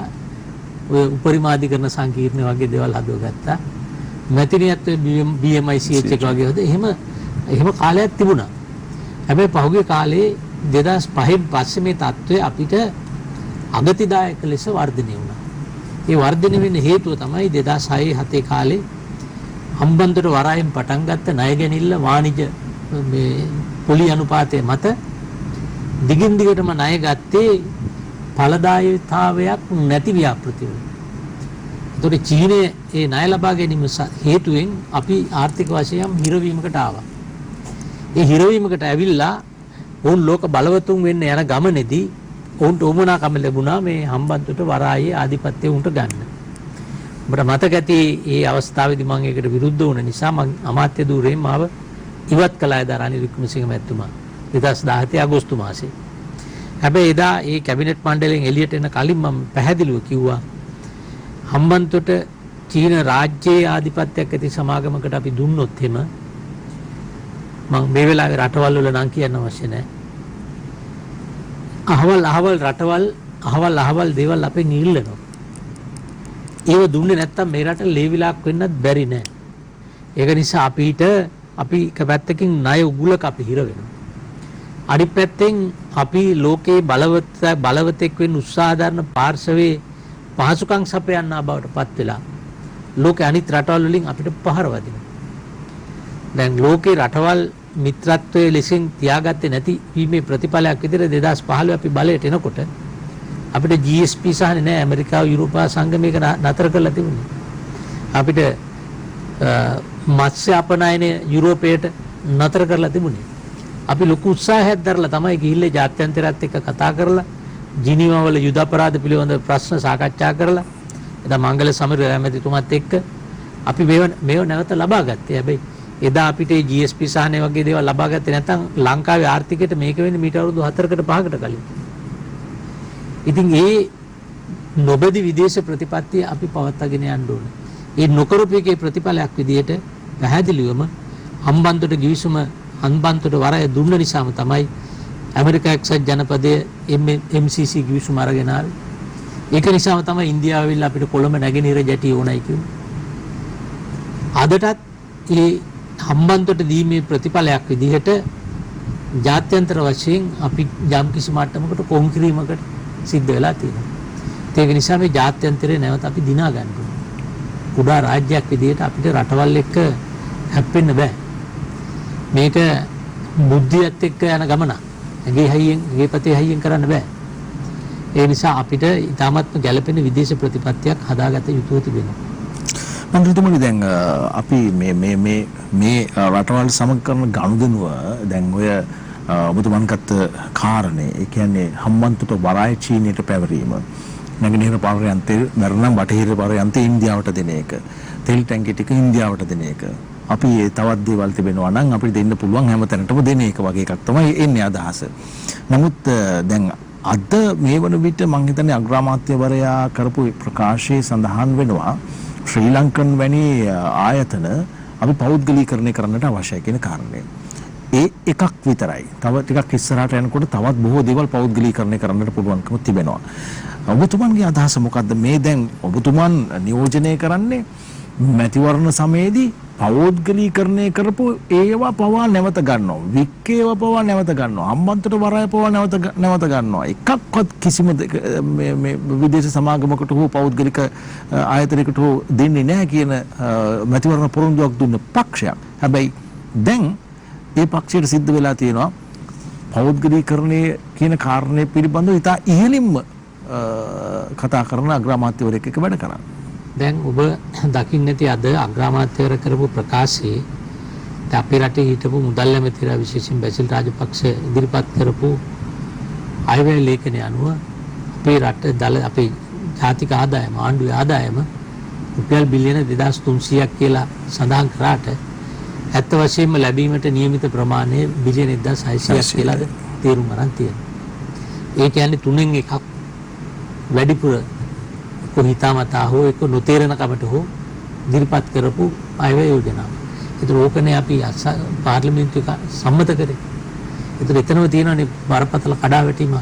ඔය උපරිමාධිකරණ සංකීර්ණ වගේ දේවල් හදවගත්තා. මැතිණියත් BMICH එක වගේ හොද එහෙම කාලයක් තිබුණා. හැබැයි පහුගිය කාලේ 2005න් පස්සේ මේ තත්ත්වය අපිට අගතිදායක ලෙස වර්ධනය වුණා. ඒ වර්ධනය වෙන්න හේතුව තමයි 2006-7 කාලේ හම්බන්තොට වරායෙන් පටන් ගත්ත ණය ගැනිල්ල වාණිජ මේ පොලි අනුපාතය මත දිගින් දිගටම ණය ගත්තේ ඵලදායීතාවයක් නැති ව්‍යාපෘතිවල. ඒතකොට චීනයේ ඒ ණය ලබා ගැනීම හේතුවෙන් අපි ආර්ථික වශයෙන් හිරවීමකට ආවා. ඒ හිරවීමකට ඇවිල්ලා වුන් ලෝක බලවතුන් වෙන්න යන ගමනේදී ඔවුන්ට උවමනාකම ලැබුණා මේ හම්බන්තොට වරායේ ආධිපත්‍යය උන්ට ගන්න. ඔබට මතක ඇති ඒ අවස්ථාවේදී මම ඒකට විරුද්ධ වුණ නිසා මම අමාත්‍ය ධූරයෙන් මාව ඉවත් කළා එදා රනිල් වික්‍රමසිංහ මැතිතුමා 2017 අගෝස්තු මාසේ. හැබැයි එදා ඒ කැබිනට් මණ්ඩලයෙන් එළියට එන කලින් මම පැහැදිලිව කිව්වා හම්බන්තොට චීන රාජ්‍යයේ ආධිපත්‍යයක් ඇති සමාගමකට අපි දුන්නොත් එහෙම මම මේ වෙලාවේ රටවල් වල නම් කියන්න අවශ්‍ය නැහැ. අහවල් රටවල් දේවල් අපෙන් ඉල්ලනවා. ඒව දුන්නේ නැත්තම් මේ රට ලේවිලාක් වෙන්නත් බැරි නෑ. ඒක නිසා අපි එක පැත්තකින් ණය උගුලක අපි හිර වෙනවා. අනිත් පැත්තෙන් අපි ලෝකේ බලවතෙක් වෙන්න උත්සාහ දරන පාර්ශවයේ පහසුකම් සපයන්නා බවට පත් වෙලා ලෝකේ අනිත් රටවල් වලින් අපිට පහර වදිනවා. දැන් ලෝකේ රටවල් මිත්‍රත්වයේ ලෙසින් තියාගත්තේ නැති වීමේ ප්‍රතිඵලයක් විදිහට 2015 අපි බලයට එනකොට අපිට GSP සහනේ නෑ ඇමරිකාව යුරෝපා සංගමයක නතර කරලා තිබුණේ. අපිට මත්ස්‍ය අපනයන යුරෝපයට නතර කරලා තිබුණේ. අපි ලොකු උත්සාහයක් දරලා තමයි ගිහිල්ලා ජාත්‍යන්තරයත් එක්ක කතා කරලා ජිනීවා වල යුද අපරාධ පිළිබඳ ප්‍රශ්න සාකච්ඡා කරලා එදා මංගල සමර ඇමතිතුමත් එක්ක අපි මේව නැවත ලබා ගත්තේ. හැබැයි එදා අපිට GSP සහනේ වගේ දේවල් ලබා ගත්තේ නැත්නම් ලංකාවේ ආර්ථිකයට මේක වෙන්නේ මීට අවුරුදු 4කට 5කට කලින්. ඉතින් ඒ නොබැදි විදේශ ප්‍රතිපත්තිය අපි පවත්වාගෙන යන්න ඕනේ. ඒ නොකරපු එකේ ප්‍රතිඵලයක් විදිහට පැහැදිලිවම හම්බන්තොට ගිවිසුම හම්බන්තොට වරය දුන්න නිසාම තමයි ඇමරිකා එක්සත් ජනපදයේ MCC ගිවිසුම අරගෙන ආවේ. ඒක නිසාම තමයි ඉන්දියාව ඇවිල්ලා අපිට කොළඹ නැගෙනහිර ජැටි ඕනයි කිව්වේ. අදටත් ඒ හම්බන්තොට දීමේ ප්‍රතිඵලයක් විදිහට ජාත්‍යන්තර වශයෙන් අපි යම් කිසි මට්ටමකට කොන්ක්‍රීමකට සිද්ධ වෙලා තියෙනවා. ඒක නිසා මේ ජාත්‍යන්තරේ නැවත අපි දිනා ගන්න ඕනේ. කුඩා රාජ්‍යයක් විදිහට අපිට රටවල් එක්ක හැප්පෙන්න බෑ. මේක බුද්ධියත් එක්ක යන ගමන. ගේ පතේ හයියෙන් කරන්න බෑ. ඒ නිසා අපිට ඉතාමත්ම ගැළපෙන විදේශ ප්‍රතිපත්තියක් හදාගත යුතුව තිබෙනවා. මන්ත්‍රීතුමනි දැන් අපි මේ රටවල් සමග කරන ගනුදෙනුව දැන් ඔය ඔබතුමන් ගත්ත කාරණේ ඒ කියන්නේ හම්බන්තොට වරාය චීනයට පැවරීම නැගෙනහිර පාරයන්තේ බැරනම් බටහිර පාරයන්තේ ඉන්දියාවට දෙන එක තෙල් ටැංකි ටික ඉන්දියාවට දෙන එක අපි තවත් දේවල් තිබෙනවා නම් අපිට දෙන්න පුළුවන් හැම තැනටම දෙන එක වගේ එකක් තමයි එන්නේ අදහස. නමුත් දැන් අද මේ වන විට මම හිතන්නේ අග්‍රාමාත්‍යවරයා කරපු ප්‍රකාශයේ සඳහන් වෙනවා ශ්‍රී ලංකන් වැනි ආයතන අපි පෞද්ගලීකරණය කරන්නට අවශ්‍යයි කියන කාරණය. ඒ එකක් විතරයි. තව ටිකක් ඉස්සරහට යනකොට තවත් බොහෝ දේවල් පෞද්ගලීකරණය කරන්නට පුළුවන්කම තිබෙනවා. ඔබතුමන්ගේ අදහස මොකද්ද? මේ දැන් ඔබතුමන් නියෝජනය කරන්නේ මැතිවරණ සමයේදී පෞද්ගලීකරණය කරපු ඒවා පවා නැවත ගන්නවා. වික්කේව පවා නැවත ගන්නවා. හම්බන්තොට වරාය පවා නැවත ගන්නවා. එකක්වත් කිසිම මේ විදේශ සමාගමකට හෝ පෞද්ගලික ආයතනයකට හෝ දෙන්නේ නැහැ කියන මැතිවරණ පොරොන්දුවක් දුන්න පක්ෂයක්. හැබැයි දැන් ඒ පක්ෂයට සිද්ධ වෙලා තියෙනවා පෞද්ගලීකරණය කියන කාරණය පිළිබඳව ඉතා ඉහළින්ම කතා කරන අග්‍රාමාත්‍යවරයෙක් එක්ක වැඩ කරන්නේ. දැන් ඔබ දකින්න ඇති අද අග්‍රාමාත්‍යවර කරපු ප්‍රකාශයේ අපේ රටේ හිටපු මුදල් ඇමතිවරයා විශේෂයෙන් බැසිල් රාජපක්ෂ ඉදිරිපත් කරපු අයවැය ලේඛනය අනුව අපේ රට අපේ ජාතික ආදායම ආණ්ඩුවේ ආදායම රුපියල් බිලියන 2300ක් කියලා සඳහන් කරාට ඇත්ත වශයෙන්ම ලැබීමට නියමිත ප්‍රමාණය බිලියන 1600ක් කියලාද තේරුම් අරන් තියෙනවා. ඒ කියන්නේ තුනෙන් එකක් වැඩිපුර හිතාමතා හෝ එක නොතේරෙන කමට හෝ ඉදිරිපත් කරපු අයවැය යෝජනාව. ඒතර ඕකනේ අපි පාර්ලිමේන්තුවේ සම්මත කරේ. ඒතර එතනම තියෙනනේ බරපතල කඩාවැටීමක්.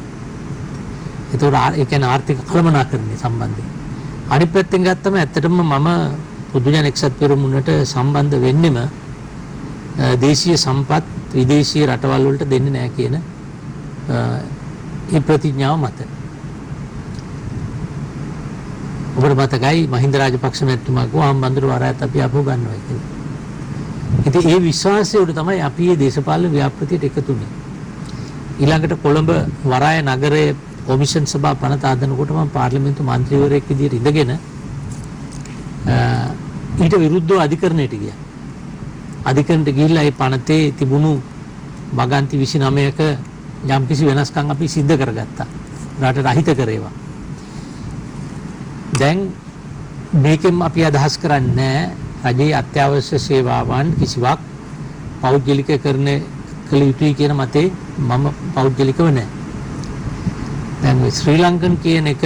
ඒතර ඒ කියන්නේ ආර්ථික කළමනාකරණය සම්බන්ධයෙන්. අනිත් පැත්තෙන් ගත්තම ඇත්තටම මම පොදුජන එක්සත් පෙරමුණට සම්බන්ධ වෙන්නෙම දේශීය සම්පත් විදේශීය රටවල් වලට දෙන්නේ නැහැ කියන ඒ ප්‍රතිඥාව මත. ඔබට මතකයි මහින්ද රාජපක්ෂ මැතිතුමා කිව්වා හම්බන්තොට වරායත් අපි අපව ගන්නවා කියලා. ඉතින් ඒ විශ්වාසය උඩ තමයි අපි මේ දේශපාලන ව්‍යාපෘතියට එකතු වෙන්නේ. ඊළඟට කොළඹ වරාය නගරයේ කොමිෂන් සභා පනත හදනකොට මම පාර්ලිමේන්තු මන්ත්‍රීවරයෙක් විදිහට ඉඳගෙන ඊට විරුද්ධව අධිකරණයට ගියා. අධිකරණයට ගිහිල්ලා ඒ පනතේ තිබුණු වගන්ති 29ක යම්කිසි වෙනස්කම් අපි සිද්ධ කරගත්තා. රටට අහිත කරේවා. දැන් මේකෙන් අපි අදහස් කරන්නේ රජයේ අත්‍යවශ්‍ය සේවාවන් කිසිවක් පෞද්ගලිකකරණය කළ යුතුයි කියන මතේ මම පෞද්ගලිකව නැහැ. දැන් ශ්‍රී ලංකන් කියන එක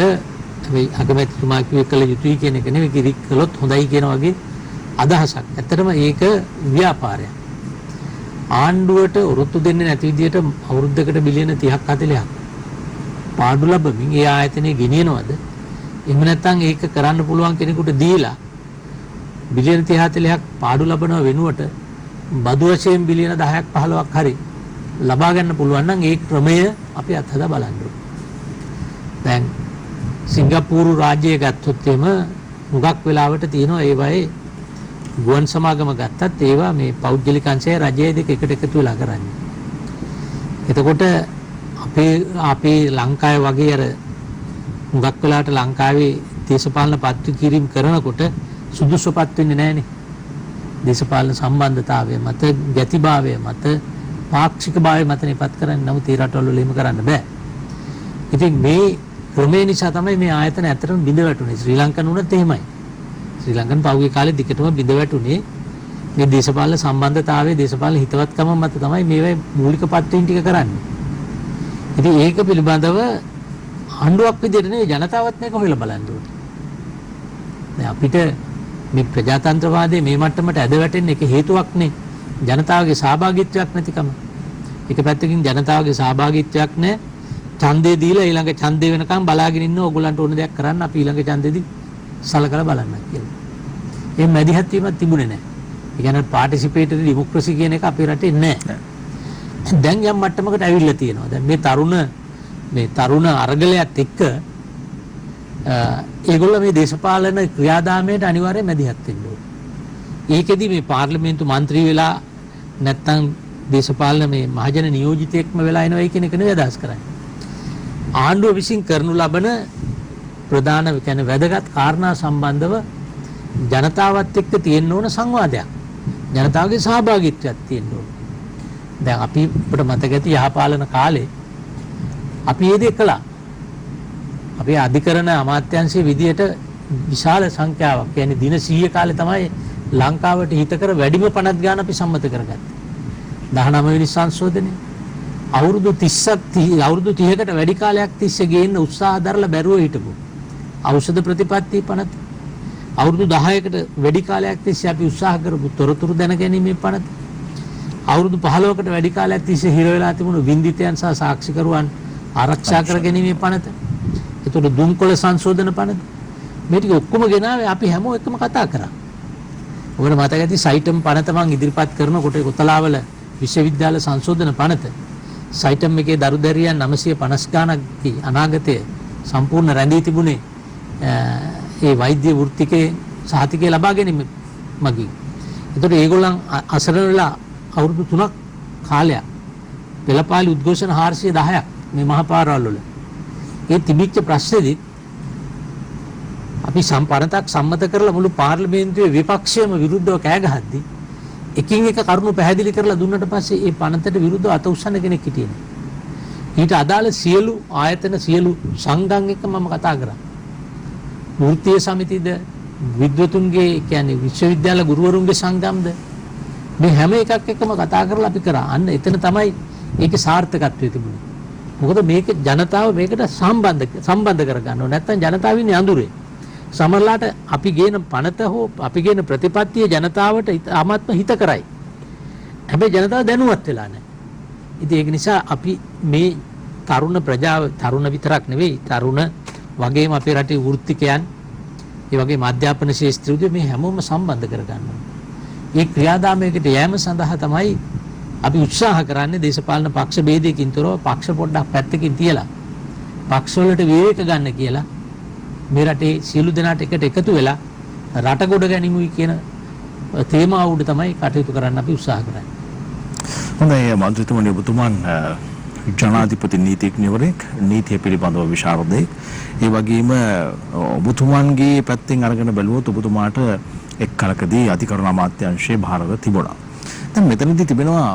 මේ අගමැතිතුමා කිව්වේ කළ යුතුයි කියන එක නෙවෙයි, කිරි කළොත් හොඳයි කියන වගේ අදහසක්. ඇත්තටම ඒක ව්‍යාපාරයක්. ආණ්ඩුවට ඔරොත්තු දෙන්නේ නැති විදිහට අවුරුද්දකට බිලියන 30ක් 40ක් පාඩු ලැබමින් ඒ ආයතනය ගෙනියනවද? එහෙම නැත්නම් ඒක කරන්න පුළුවන් කෙනෙකුට දීලා බිලියන 30 40ක් පාඩු ලබනව වෙනුවට බදු වශයෙන් බිලියන 10ක් 15ක් හරි ලබා ගන්න පුළුවන් නම් ඒ ක්‍රමය අපි අත්හදා බලන්න ඕනේ. දැන් සිංගප්පූරු රාජ්‍යය ගත්තොත් එම මුගක් වෙලාවට තියෙනවා ඒ වගේ ගුවන් සමාගම ගත්තත් ඒවා මේ පෞද්ගලික අංශය රජය දෙක එකට එකතු වෙලා කරන්නේ. එතකොට අපේ ලංකාවේ වගේ අර මුගක් වෙලාවට ලංකාවේ දේශපාලන පත්තු කිරීම කරනකොට සුදුසුපත් වෙන්නේ නැහනේ. දේශපාලන සම්බන්ධතාවය මත, ගැතිභාවය මත, පාක්ෂිකභාවය මත නිපත් කරන්නේ. නමුත් ඒ රටවල එහෙම කරන්න බෑ. ඉතින් මේ ක්‍රමේ නිසා තමයි මේ ආයතන ඇත්තටම බිඳ වැටුනේ. ශ්‍රී ලංකන් උනත් එහෙමයි. ශ්‍රී ලංකන් පහුගිය කාලේ දිගටම බිඳ වැටුනේ මේ දේශපාලන සම්බන්ධතාවයේ දේශපාලන හිතවත්කම මත තමයි මේවා මූලික පත්වීම් ටික කරන්නේ. ඉතින් ඒක පිළිබඳව ආණ්ඩුවක් විදිහට නෙවෙයි ජනතාවත් මේක හොයලා බලන්න ඕනේ. දැන් අපිට මේ ප්‍රජාතන්ත්‍රවාදයේ මේ මට්ටමට ඇද වැටෙන්න එක හේතුවක් නේ ජනතාවගේ සහභාගීත්වයක් නැතිකම. එක පැත්තකින් ජනතාවගේ සහභාගීත්වයක් නැහැ. ඡන්දේ දීලා ඊළඟ ඡන්දේ වෙනකම් බලාගෙන ඉන්න ඕගොල්ලන්ට ඕන දෙයක් කරන්න අපි ඊළඟ ඡන්දෙදි සලකලා බලන්න කියලා. ඒ මැදිහත් වීමක් තිබුණේ නැහැ. ඒ කියන්නේ පාටිසිපේටරි ඩෙමොක්‍රසි කියන එක අපේ රටේ නැහැ. දැන් යම් මට්ටමකට ඇවිල්ලා තියෙනවා. දැන් මේ තරුණ අරගලයත් එක්ක ඒගොල්ලෝ මේ දේශපාලන ක්‍රියාදාමයට අනිවාර්යයෙන් මැදිහත් වෙන්න ඕනේ. ඒකෙදි මේ පාර්ලිමේන්තු මන්ත්‍රී වෙලා නැත්තම් දේශපාලන මේ මහජන නියෝජිතයෙක්ම වෙලා එනවා කියන එක නෙවෙයි අදහස් කරන්නේ. ආණ්ඩුව විසින් කරනු ලබන ප්‍රධාන කියන්නේ වැදගත් කාරණා සම්බන්ධව ජනතාවත් එක්ක තියෙන්න ඕන සංවාදයක්. ජනතාවගේ සහභාගීත්වයක් තියෙන්න ඕන. දැන් අපිට මතක ඇති යහපාලන කාලේ අපි මේ දේ කළා. අපේ අධිකරණ අමාත්‍යාංශයේ විදියට විශාල සංඛ්‍යාවක් කියන්නේ දින 100 කාලේ තමයි ලංකාවට හිතකර වැඩිම පනත් ගන්න අපි සම්මත කරගත්තේ. 19 වෙනි සංශෝධනය අවුරුදු 30කට වැඩි කාලයක් තිස්සේ ගේන්න උත්සාහ දරලා බැරුව හිටපු ඖෂධ ප්‍රතිපත්ති පනත අවුරුදු 10කට වැඩි කාලයක් තිස්සේ අපි උත්සාහ කරපු තොරතුරු දැනගැනීමේ පනත අවුරුදු 15කට වැඩි කාලයක් තිස්සේ හිර වෙලා තිබුණු වින්දිතයන් සහ සාක්ෂිකරුවන් ආරක්ෂා කර ගැනීමේ පනත. ඒතකොට දුම්කොළ සංශෝධන පනත මේ ටික ඔක්කොම ගෙනාවේ අපි හැමෝම එකම කතා කරා. ඔබට මතක ඇති සයිටම් පනත මං ඉදිරිපත් කරනකොට කොතලාවල විශ්වවිද්‍යාල සංශෝධන පනත සයිටම් එකේ දරුදැරියන් 950 ගණක් අනාගතයේ සම්පූර්ණ රැඳී තිබුණේ ඒ වෛද්‍ය වෘත්තිකේ සහතිකය ලබා ගැනීම මගින්. ඒතකොට ඒගොල්ලන් අසරණ වෙලා අවුරුදු 3ක් කාලයක් පෙළපාලි උද්ඝෝෂණ 410ක් මේ මහා පාරවල් වල. ඒ තිබිච්ච ප්‍රශ්නේදී අපි සම්පරතක් සම්මත කරලා මුළු පාර්ලිමේන්තුවේ විපක්ෂයම විරුද්ධව කෑ ගහද්දී එකින් එක කරුණු පැහැදිලි කරලා දුන්නට පස්සේ ඒ පනතට විරුද්ධව අත උස්සන්න කෙනෙක් හිටියේ නෑ. ඊට අදාළ සියලු ආයතන සියලු සංඝම් එක්ක මම කතා කරා. වෘත්තීය සමිතිද විද්වතුන්ගේ කියන්නේ විශ්වවිද්‍යාල ගුරුවරුන්ගේ සංගම්ද මේ හැම එකක් එක්කම කතා කරලා අපි කරා. අන්න එතන තමයි ඒකේ සාර්ථකත්වය තිබුණේ. මොකද මේක ජනතාව මේකට සම්බන්ධ කරගන්න ඕනේ. නැත්නම් ජනතාව ඉන්නේ අඳුරේ. සමහරලාට අපි ගේන පනත හෝ අපි ගේන ප්‍රතිපත්තිය ජනතාවට ආත්ම හිත කරයි. හැබැයි ජනතාව දැනුවත් වෙලා නැහැ. ඉතින් ඒක නිසා අපි මේ තරුණ ප්‍රජාව තරුණ විතරක් නෙවෙයි තරුණ වගේම අපේ රටේ වෘත්තිකයන් ඒ වගේම අධ්‍යාපන ශාස්ත්‍රඥයෝ මේ හැමෝම සම්බන්ධ කරගන්න ඕනේ. මේ ක්‍රියාදාමයකට යෑම සඳහා තමයි අපි උත්සාහ කරන්නේ දේශපාලන පක්ෂ ભેදයකින් තොරව පක්ෂ පොඩ්ඩක් පැත්තකින් තියලා පක්ෂ වලට විවේක ගන්න කියලා මේ රටේ සියලු දෙනාට එකට එකතු වෙලා රට ගොඩ ගැනීමයි කියන තේමාව උඩ තමයි කටයුතු කරන්න අපි උත්සාහ කරන්නේ. හොඳයි මන්ත්‍රීතුමනි ඔබතුමන් ජනාධිපති නීතිඥවරයෙක් නීතිය පිළිබඳව විශාරදයෙක් ඒ වගේම ඔබතුමන්ගේ පැත්තෙන් අරගෙන බැලුවොත් ඔබතුමාට එක් කලකදී අධිකරණ අමාත්‍යාංශයේ භාරව තිබුණා. දැන් මෙතනදී තිබෙනවා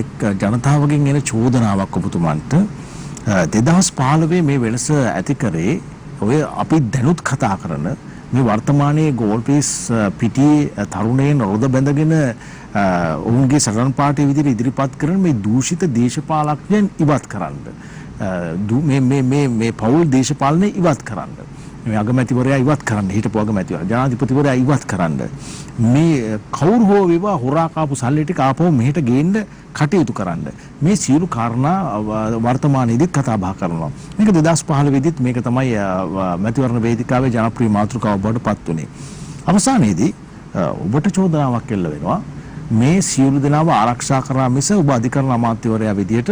එක් ජනතාවගෙන් එන චෝදනාවක් ඔබතුමන්ට 2015 මේ වෙනස ඇති කරේ ඔය අපි දැනුත් කතා කරන මේ වර්තමානයේ ගෝල්පීස් පිටියේ තරුණයන් රොද බැඳගෙන ඔවුන්ගේ සටන් පාර්ටිය විදිහට ඉදිරිපත් කරන මේ දූෂිත දේශපාලඥයන් ඉවත් කරන්න. මේ පෞල් දේශපාලනය ඉවත් කරන්න. මේ අගමැතිවරයා ඉවත් කරන්න. හිටපු අගමැතිවරයා ජනාධිපතිවරයා ඉවත් කරන්න. මේ කවුරු හෝ වේවා හොරා කාපු සල්ලි ටික ආපහු මෙහෙට ගේන්න කටයුතු කරන්න. මේ සියලු කාරණා වර්තමානයේදීත් කතා බහ කරනවා. මේක 2015 දී මේක තමයි මැතිවරණ වේදිකාවේ ජනප්‍රිය මාතෘකාව බවට පත් වුණේ. අවසානයේදී ඔබට චෝදනාවක් එල්ල වෙනවා. මේ සියලු දෙනාව ආරක්ෂා කරා මිස ඔබ අධිකරණ අමාත්‍යවරයා විදියට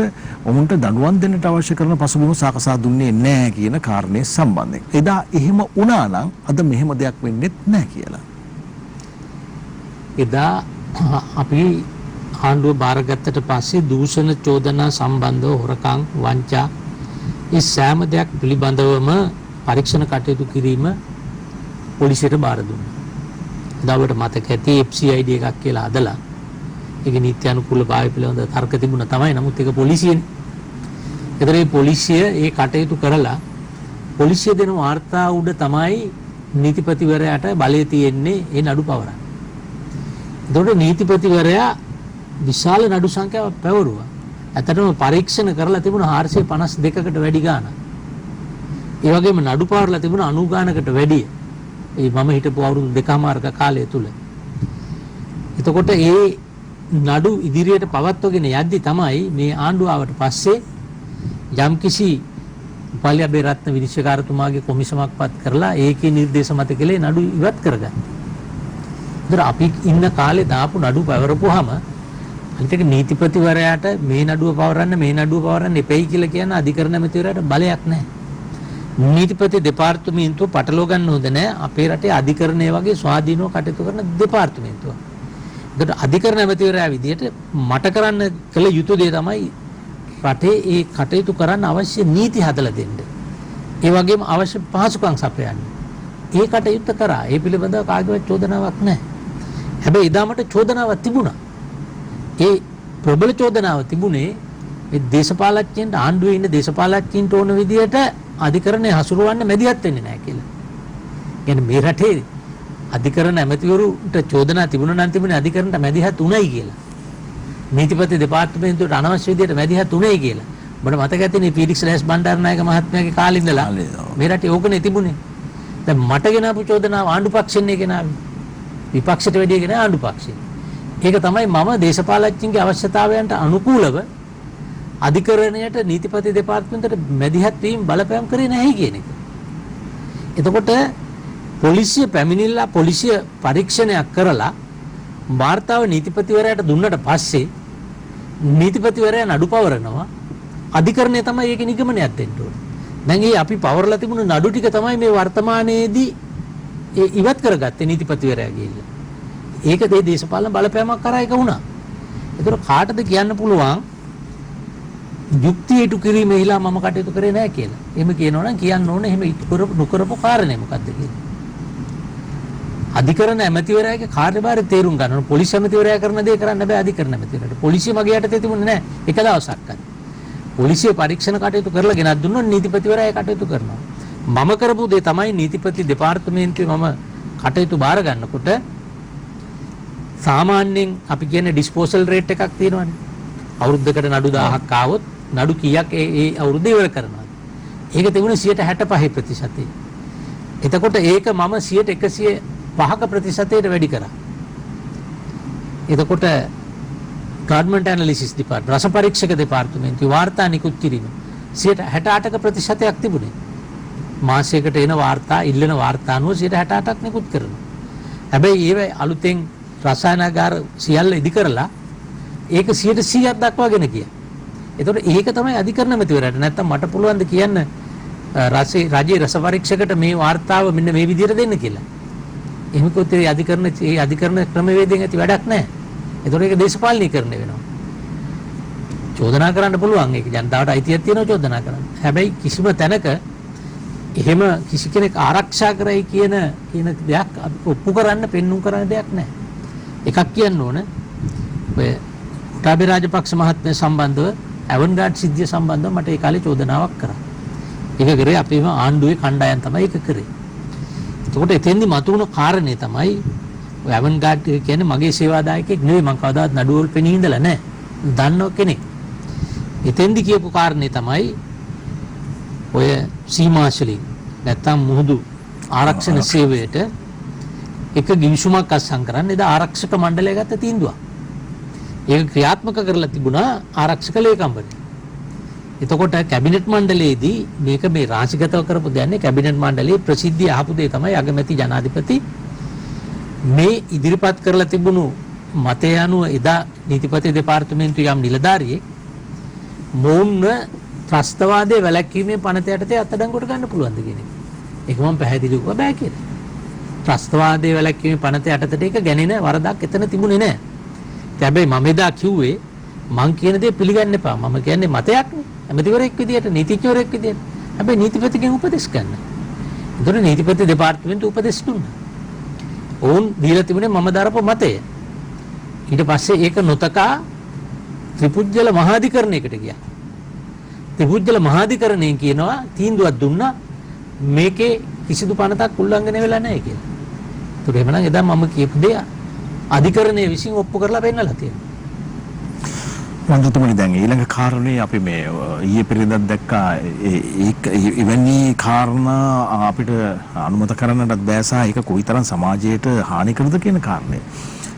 ඔවුන්ට දඬුවම් දෙන්නට අවශ්‍ය කරන පසුබිම සාකසා දුන්නේ නැහැ කියන කාරණේ සම්බන්ධයෙන්. එදා එහෙම වුණා නම් අද මෙහෙම දෙයක් වෙන්නේ නැහැ කියලා. එදා අපි ආණ්ඩුව බාරගත්තට පස්සේ දූෂණ චෝදනා සම්බන්ධව හොරකම් වංචා ඒ සෑම දෙයක් පිළිබඳවම පරීක්ෂණ කටයුතු කිරීම පොලිසියට බාර දුන්නා. එදාවට මතක ඇති FCID එකක් කියලා අදලා ඒක නීති අනුකූල භාවය පිළිබඳ තර්ක තිබුණා තමයි. නමුත් ඒක පොලිසියනේ. ඒතර මේ පොලිසිය ඒ කටයුතු කරලා පොලිසිය දෙන වාර්තා උඩ තමයි නීතිපතිවරයාට බලය තියෙන්නේ ඒ නඩු පවරන්න. ඒතකොට නීතිපතිවරයා විශාල නඩු සංඛ්‍යාවක් පැවරුවා. ඇත්තටම පරීක්ෂණ කරලා තිබුණා 452කට වැඩි ගාණක්. ඒ වගේම නඩු පවරලා තිබුණා 90 ගාණකට වැඩි. ඒ මම හිටපු අවුරුදු දෙකමාරක කාලය තුල. එතකොට ඒ නඩු ඉදිරියට පවත්වගෙන යද්දි තමයි මේ ආණ්ඩුව ආවට පස්සේ යම්කිසි උපාලි අබේරත්න විනිශ්චයකාරතුමාගේ කොමිසමක් පත් කරලා ඒකේ නිර්දේශ මත කෙලේ නඩු ඉවත් කරගත්තා. ඒතර අපි ඉන්න කාලේ දාපු නඩු පවරපුවාම අනිත් නීතිපතිවරයාට මේ නඩුව පවරන්න එපෙයි කියලා කියන අධිකරණ ඇමතිවරයාට බලයක් නැහැ. නීතිපති දෙපාර්තමේන්තුව පටලව ගන්න හොඳ නැහැ. අපේ රටේ අධිකරණය වගේ ස්වාධීනව කටයුතු කරන දෙපාර්තමේන්තුවක්. ඒකට අධිකරණ ඇමතිවරයා විදියට මට කරන්න කළ යුතු දේ තමයි රටේ ඒ කටයුතු කරන්න අවශ්‍ය නීති හදලා දෙන්න. ඒ වගේම අවශ්‍ය පහසුකම් සපයන්න. ඒ කටයුත්ත කරා. ඒ පිළිබඳව කාගේවත් චෝදනාවක් නැහැ. හැබැයි එදා මට චෝදනාවක් තිබුණා. ඒ ප්‍රබල චෝදනාව තිබුණේ මේ දේශපාලඥයන්ට ආණ්ඩුවේ ඉන්න දේශපාලඥයින්ට ඕන විදියට අධිකරණය හසුරවන්න මැදිහත් වෙන්නේ නැහැ කියලා. කියන්නේ මේ රටේ අධිකරණ ඇමතිවරුන්ට චෝදනා තිබුණා නම් තිබුණේ අධිකරණට මැදිහත් උණයි කියලා. නීතිපති දෙපාර්තමේන්තුවට අනවශ්‍ය විදියට මැදිහත් උණයි කියලා. ඔබට මතක ඇතිනේ ෆීලික්ස් ලෑස් බණ්ඩාරනායක මහත්මයාගේ කාලේ ඉඳලා මේ රටේ ඕකනේ තිබුණේ. දැන් මට ගෙනාපු චෝදනාව ආණ්ඩු පක්ෂෙන්නේ ගෙනාවේ. විපක්ෂයට වැඩිය ගෙන ආණ්ඩු පක්ෂේ. ඒක තමයි මම දේශපාලඥයින්ගේ අවශ්‍යතාවයන්ට අනුකූලව අධිකරණයට නීතිපති දෙපාර්තමේන්තුවට මැදිහත් වීම බලපෑම් කරේ නැහැ කියන එක. එතකොට පොලිසිය පැමිණිලා පොලිසිය පරීක්ෂණයක් කරලා වාර්තාව නීතිපතිවරයාට දුන්නට පස්සේ නීතිපතිවරයා නඩු පවරනවා. අධිකරණය තමයි ඒකේ නිගමනයක් දෙන්න ඕනේ. දැන් මේ අපි පවරලා තිබුණු නඩු ටික තමයි මේ වර්තමානයේදී ඒ ඉවත් කරගත්තේ නීතිපතිවරයා ගිහිල්ලා. ඒක දෙය දේශපාලන බලපෑමක් කරා එක වුණා. ඒතර කාටද කියන්න පුළුවන් යුක්තිය ඉටු කිරීමේලා මම කටයුතු කරේ නැහැ කියලා. එහෙම කියනවනම් කියන්න ඕනේ එහෙම නොකරපු කාරණේ මොකද්ද කියලා. අධිකරණ ඇමතිවරයාගේ කාර්යභාරය තේරුම් ගන්න ඕනේ. පොලිස් ඇමතිවරයා කරන දේ කරන්න බෑ අධිකරණ ඇමතිවරයාට. පොලිසිය මගේ යටතේ තිබුණේ නැහැ එක දවසක්වත්. පොලිසිය පරීක්ෂණ කටයුතු කරලා ගෙනත් දුන්නොත් නීතිපතිවරයා කටයුතු කරනවා. මම කරපු දේ තමයි නීතිපති දෙපාර්තමේන්තුවේ මම කටයුතු බාර ගන්නකොට සාමාන්‍යයෙන් අපි කියන්නේ ඩිස්පෝසල් රේට් එකක් තියෙනවානේ. අවුරුද්දකට නඩු 1000ක් ආවොත් නඩු කීයක් ඒ අවුරුද්ද ඉවර කරනවා. ඒක තිබුණේ 65%. එතකොට ඒක මම 105ක ප්‍රතිශතයට වැඩි කරා. එතකොට ගවර්න්මන්ට් ඇනලිසිස් ඩිපාර්ට්මන්ට් රස පරීක්ෂක දෙපාර්තමේන්තුවේ වාර්තා නිකුත් කිරීම 68%ක ප්‍රතිශතයක් තිබුණේ. මාසයකට එන වාර්තා ඉල්ලන වාර්තා අනුව 68%ක් නිකුත් කරනවා. හැබැයි ඒව අලුතෙන් රසායනාගාර සියල්ල ඉදි කරලා ඒක 100%ක් දක්වාගෙන ගියා. එතකොට ඒක තමයි අධිකරණ ඇමතිවරයාට නැත්තම් මට පුළුවන් ද කියන්න රජයේ රස පරීක්ෂකට මේ වාර්තාව මෙන්න මේ විදිහට දෙන්න කියලා. එහෙම කිව්වොත් ඒ අධිකරණ ක්‍රමවේදයෙන් ඇති වැඩක් නැහැ. එතකොට ඒක දේශපාලනීකරණය වෙනවා. චෝදනා කරන්න පුළුවන් ඒක ජනතාවට අයිතියක් තියෙනවා චෝදනා කරන්න. හැබැයි කිසිම තැනක එහෙම කිසි කෙනෙක් ආරක්ෂා කරයි කියන දෙයක් ඔප්පු කරන්න පෙන්눔 කරන දෙයක් නැහැ. එකක් කියන්න ඕන ඔය ටාබේ රාජපක්ෂ මහත්මයා සම්බන්ධව ඇවන්ගාඩ් සිද්ධිය සම්බන්ධව මට ඒ කාලේ චෝදනාවක් කරා. ඒක කරේ අපේම ආණ්ඩුවේ කණ්ඩායම් තමයි ඒක කරේ. එතකොට එතෙන්දි මතුවුණු කාරණේ තමයි ඔය ඇවන්ගාඩ් කියන්නේ මගේ සේවාදායකයෙක් නෙවෙයි, මම කවදාවත් නඩුවල් පෙනී ඉඳලා නැහැ. දන්නව කෙනෙක්. එතෙන්දි කියපු කාරණේ තමයි ඔය සීමාශලී නැත්තම් මුහුදු ආරක්ෂණ සේවයට එක ගිවිසුමක් අත්සන් කරන්න එදා ආරක්ෂක මණ්ඩලය ගත්ත තීන්දුවක්. ඒක ක්‍රියාත්මක කරලා තිබුණා ආරක්ෂක ලේකම්වරයා. එතකොට කැබිනට් මණ්ඩලයේදී මේක මේ රාශිගතව කරපු දෙන්නේ කැබිනට් මණ්ඩලයේ ප්‍රසිද්ධිය ආපු දේ තමයි අගමැති ජනාධිපති මේ ඉදිරිපත් කරලා තිබුණු මතය අනුව එදා නීතිපති දෙපාර්තමේන්තුවේ යම් නිලධාරියෙක් මොවුන්ව ත්‍රස්තවාදයේ වැළැක්වීමේ පනත යටතේ අත්අඩංගුවට ගන්න පුළුවන්ද කියන එක. ඒක මම පැහැදිලිව කිව්වා බෑ කියලා. ත්‍රස්තවාදයේ වැළැක්වීමේ පනත යටතට ඒක ගැනෙන වරදක් එතන තිබුණේ නැහැ. හැබැයි මම එදා කිව්වේ මං කියන දේ පිළිගන්න එපා. මම කියන්නේ මතයක්නේ. ඇමතිවරයෙක් විදියට, නීතිඥවරයෙක් විදියට. හැබැයි නීතිපතිගෙන් උපදෙස් ගන්න. ඒතර නීතිපති දෙපාර්තමේන්තුව උපදෙස් දුන්නා. ඔවුන් දීලා තිබුණේ මම දරපු මතය. ඊට පස්සේ ඒක නොතකා ත්‍රිපුජ්‍යල මහාධිකරණයකට ගියා. ත්‍රිපුජ්‍යල මහාධිකරණයෙන් කියනවා තීන්දුවක් දුන්නා මේකේ කිසිදු පනතක් උල්ලංඝනය වෙලා නැහැ කියලා. ඒතර එහෙමනම් එදා මම කියපු දේ අධිකරණය විසින් ඔප්පු කරලා පෙන්නලා තියෙනවා. මන්ත්‍රතුමනි දැන් ඊළඟ කාරණේ අපි මේ ඊයේ පෙරේදා දැක්කා එවැනි කාරණා අපිට අනුමත කරන්නටත් බෑ සහ ඒක කොයිතරම් සමාජයට හානි කරද කියන කාරණේ.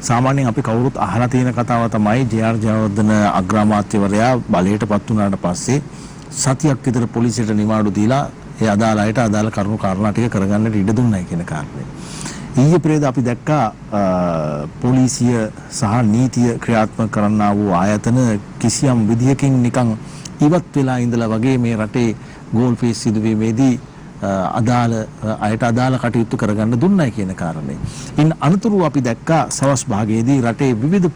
සාමාන්‍යයෙන් අපි කවුරුත් අහලා තියෙන කතාව තමයි ජේ.ආර්. ජයවර්ධන අග්‍රාමාත්‍යවරයා බලයටපත් වුණාට පස්සේ සතියක් විතර පොලිසියට නිවාඩු දීලා ඒ අදාළ අයට අදාළ කරුණු කාරණා ටික කරගන්නට ඉඩ දුන්නයි කියන කාරණේ. ඊයේ පෙරේද අපි දැක්කා පොලිසිය සහ නීතිය ක්‍රියාත්මක කරන්නා වූ ආයතන කිසියම් විදියකින් නිකන් ඉවත් වෙලා ඉඳලා වගේ මේ රටේ ගෝල් ෆේස් සිදුවීමේදී අදාළ අයට අදාළ කටයුතු කරගන්න දුන්නයි කියන කාරණේ. ඉන් අනතුරුව අපි දැක්කා සවස් භාගයේදී රටේ විවිධ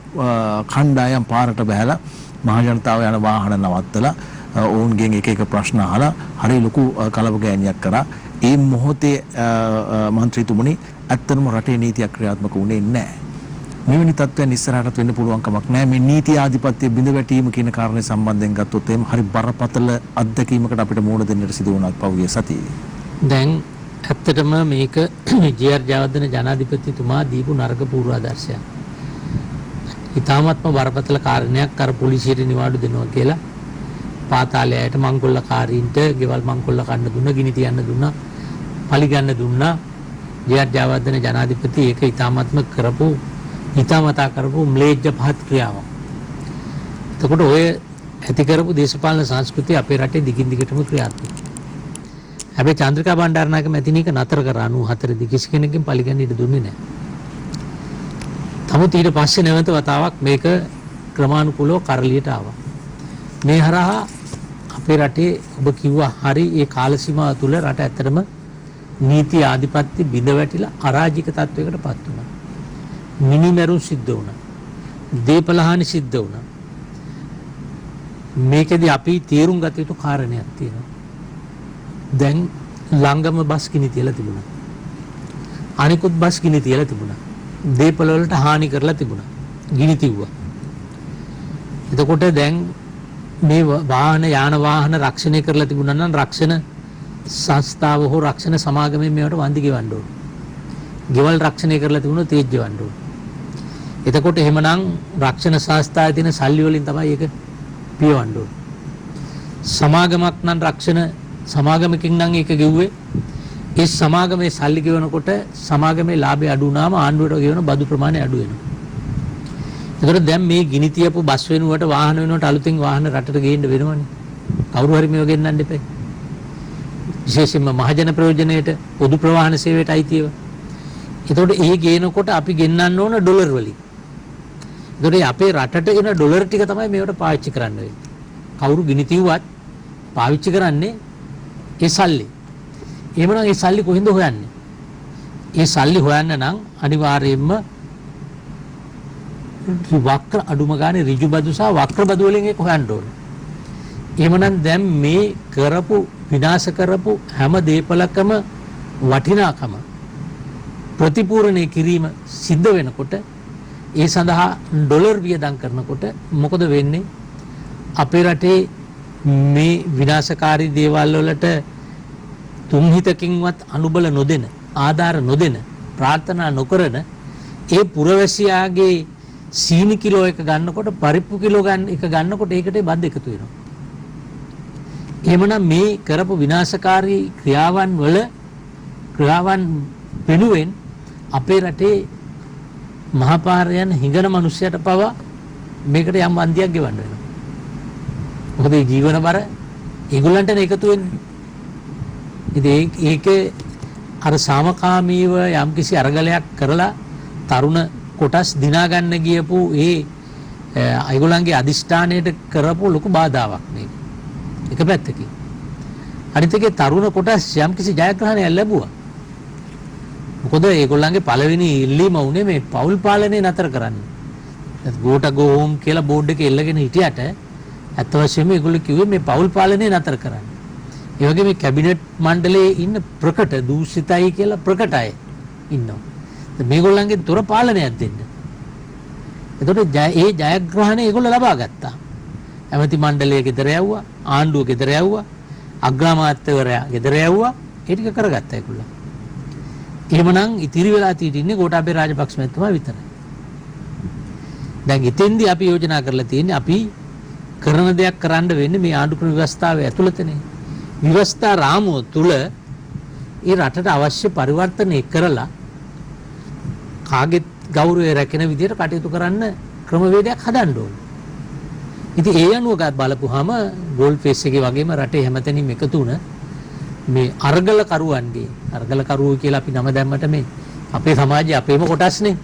කණ්ඩායම් පාරට බහැලා මහ ජනතාව යන වාහන නවත්තලා ඔවුන්ගෙන් එක එක ප්‍රශ්න අහලා හරි ලොකු කලබගෑනියක් කරා. ඒ මොහොතේ මන්ත්‍රීතුමනි ඇත්තටම රටේ නීතියක් ක්‍රියාත්මක වුණේ නැහැ. මෙවැනි තත්ත්වයන් ඉස්සරහට වෙන්න පුළුවන් කමක් නැහැ. මේ නීති ආධිපත්‍ය බිඳ වැටීම කියන කාරණේ සම්බන්ධයෙන් ගත්තොත් එහෙම හරි බරපතල අත්දැකීමකට අපිට මුහුණ දෙන්නට සිදු වුණා පහුගිය සතියේ. දැන් ඇත්තටම මේක ජේ.ආර්. ජයවර්ධන ජනාධිපතිතුමා දීපු නරක පූර්වාදර්ශයක්. ඊටාත්ම බරපතල කාරණයක් අර පොලිසියට නිවාඩු දෙනවා කියලා පාතාලයට මංකොල්ලකාරීන්ට ගෙවල් මංකොල්ල කන්න දුන්නා, ගිනි තියන්න දුන්නා, පලි ගන්න දුන්නා. ජේ.ආර්. ජයවර්ධන ජනාධිපති ඒක ඊටාත්ම කරපු හිතාමතා කරපු ම්ලේච්ඡ පහත් ක්‍රියාවක්. එතකොට ඔය ඇති කරපු දේශපාලන සංස්කෘතිය අපේ රටේ දිගින් දිගටම ක්‍රියාත්මක. හැබැයි චන්ද්‍රිකා බණ්ඩාරනායක මැතිණියක නතර කරා 94 දී කිසි කෙනෙක්ගෙන් පරිගන්න ඉඩ දුන්නේ නැහැ. තමුත් ඊට පස්සේ නැවත වතාවක් මේක ක්‍රමානුකූලව කරලියට ආවා. මේ හරහා අපේ රටේ ඔබ කිව්වා හරි ඒ කාල සීමාව තුළ රට ඇත්තටම නීති ආධිපත්‍ය බිඳ වැටිලා අරාජික තත්වයකට පත් වුණා. මිනිමරුන් සිද්ධ වුණා. දේපල හානි සිද්ධ වුණා. මේකෙදි අපි තීරුම් ගත යුතු කාරණයක් තියෙනවා. දැන් ළඟම බස් ගිනි තියලා තිබුණා. අනිකුත් බස් ගිනි තියලා තිබුණා. දේපල වලට හානි කරලා තිබුණා. ගිනි තිව්වා. එතකොට දැන් මේ යාන වාහන රක්ෂණය කරලා තිබුණා නම් රක්ෂණ සංස්ථාව හෝ රක්ෂණ සමාගමෙන් මේවට වන්දි ගෙවන්න ඕන. ගෙවල් රක්ෂණය කරලා තිබුණොත් තේජ්ජ වන්න ඕන. එතකොට එහෙමනම් රක්ෂණ සංස්ථාවේ තියෙන සල්ලි වලින් තමයි ඒක පියවන්න ඕන. සමාගමක් නම් රක්ෂණ සමාගමකින් නම් ඒක ගෙව්වේ ඒ සමාගමේ සල්ලි ගෙවනකොට සමාගමේ ලාභය අඩු වුණාම ආණ්ඩුවට ගෙවන බදු ප්‍රමාණය අඩු වෙනවා. ඒතකොට දැන් මේ ගිනි තියපු බස් වෙනුවට වාහන වෙනුවට අලුතින් වාහන රටට ගේන්න වෙනවනේ. කවුරු හරි මේව ගෙන්නන්න එපා. විශේෂයෙන්ම මහජන ප්‍රයෝජනයට පොදු ප්‍රවාහන සේවයට අයිතිව. ඒතකොට ඒ ගේනකොට අපි ගෙන්නන්න ඕන ඩොලර් වලින්. ඒතකොට අපේ රටට එන ඩොලර් ටික තමයි මේවට පාවිච්චි කරන්න වෙන්නේ. කවුරු ගිනි තියුවත් පාවිච්චි කරන්නේ ඒ සල්ලි. එහෙමනම් ඒ සල්ලි කොහෙන්ද හොයන්නේ? ඒ සල්ලි හොයන්න නම් අනිවාර්යයෙන්ම වක්‍ර අඩුම ගානේ ඍජු බදු සහ වක්‍ර බදු වලින් ඒක හොයන්න ඕනේ. එහෙමනම් දැන් මේ කරපු විනාශ කරපු හැම දේපලකම වටිනාකම ප්‍රතිපූර්ණය කිරීම සිද්ධ වෙනකොට ඒ සඳහා ඩොලර් වියදම් කරනකොට මොකද වෙන්නේ? අපේ රටේ මේ විනාශකාරී දේවල් වලට තුන්හිතකින්වත් අනුබල නොදෙන, ආධාර නොදෙන, ප්‍රාර්ථනා නොකරන ඒ පුරවැසියාගේ සීනි කිලෝ එක ගන්නකොට පරිප්පු කිලෝ එක ගන්නකොට ඒකට බද්ද එකතු වෙනවා. එහෙමනම් මේ කරපු විනාශකාරී ක්‍රියාවන් වෙනුවෙන් අපේ රටේ මහපාරයන් හිඟන මිනිස්සුන්ට පවා මේකට යම් වන්දියක් ගෙවන්න වෙනවා. මොකද මේ ජීවන බර ඒගොල්ලන්ටනේ එකතු වෙන්නේ. ඉතින් ඒකේ අර සාමකාමීව යම්කිසි අරගලයක් කරලා තරුණ කොටස් දිනා ගන්න ගියපු ඒගොල්ලන්ගේ අදිෂ්ඨානයට කරපු ලොකු බාධාවක් මේක. එක පැත්තකින්. අනිත් එකේ තරුණ කොටස් යම්කිසි ජයග්‍රහණයක් ලැබුවා. මොකද ඒගොල්ලන්ගේ පළවෙනි ඉල්ලීම උනේ මේ පෞල් පාලනය නතර කරන්න. ගෝට ගෝ හෝම් කියලා බෝඩ් එකේ එල්ලගෙන හිටියට අත් වශයෙන්ම ඒගොල්ලෝ කිව්වේ මේ පෞල් පාලනය නතර කරන්න. ඒ වගේ මේ කැබිනට් මණ්ඩලයේ ඉන්න ප්‍රකට දූෂිතයි කියලා ප්‍රකට අය ඉන්නවා. මේගොල්ලන්ගේ තොර පාලනයක් දෙන්න. එතකොට ඒ ජයග්‍රහණය ඒගොල්ලෝ ලබා ගත්තා. ඇමති මණ්ඩලය ගෙදර යවුවා, ආණ්ඩුව ගෙදර යවුවා, අග්‍රාමාත්‍යවරයා ගෙදර යවුවා, ඒ ටික කරගත්තා ඒගොල්ලෝ. එහෙමනම් ඉතිරි වෙලා තියෙන්නේ ගෝඨාභය රාජපක්ෂ මහත්මයා විතරයි. දැන් ඉතින්දී අපි යෝජනා කරලා තියෙන්නේ අපි කරන දෙයක් කරන්න වෙන්නේ මේ ආණ්ඩු ක්‍රම ව්‍යවස්ථාවේ ඇතුළතනේ. ව්‍යවස්ථා රාමුව තුල ඒ රටට අවශ්‍ය පරිවර්තනය කරලා කාගෙත් ගෞරවය රැකෙන විදිහට කටයුතු කරන්න ක්‍රමවේදයක් හදන්න ඕනේ. ඉතින් ඒ අනුව බලපුවාම ගෝල්ඩ් ෆේස් එකේ වගේම රටේ හැමතැනින්ම එකතු වුණ මේ අරගල කරුවෝ කියලා අපි නම දැම්මට මේ අපේ සමාජයේ අපේම කොටස්නේ.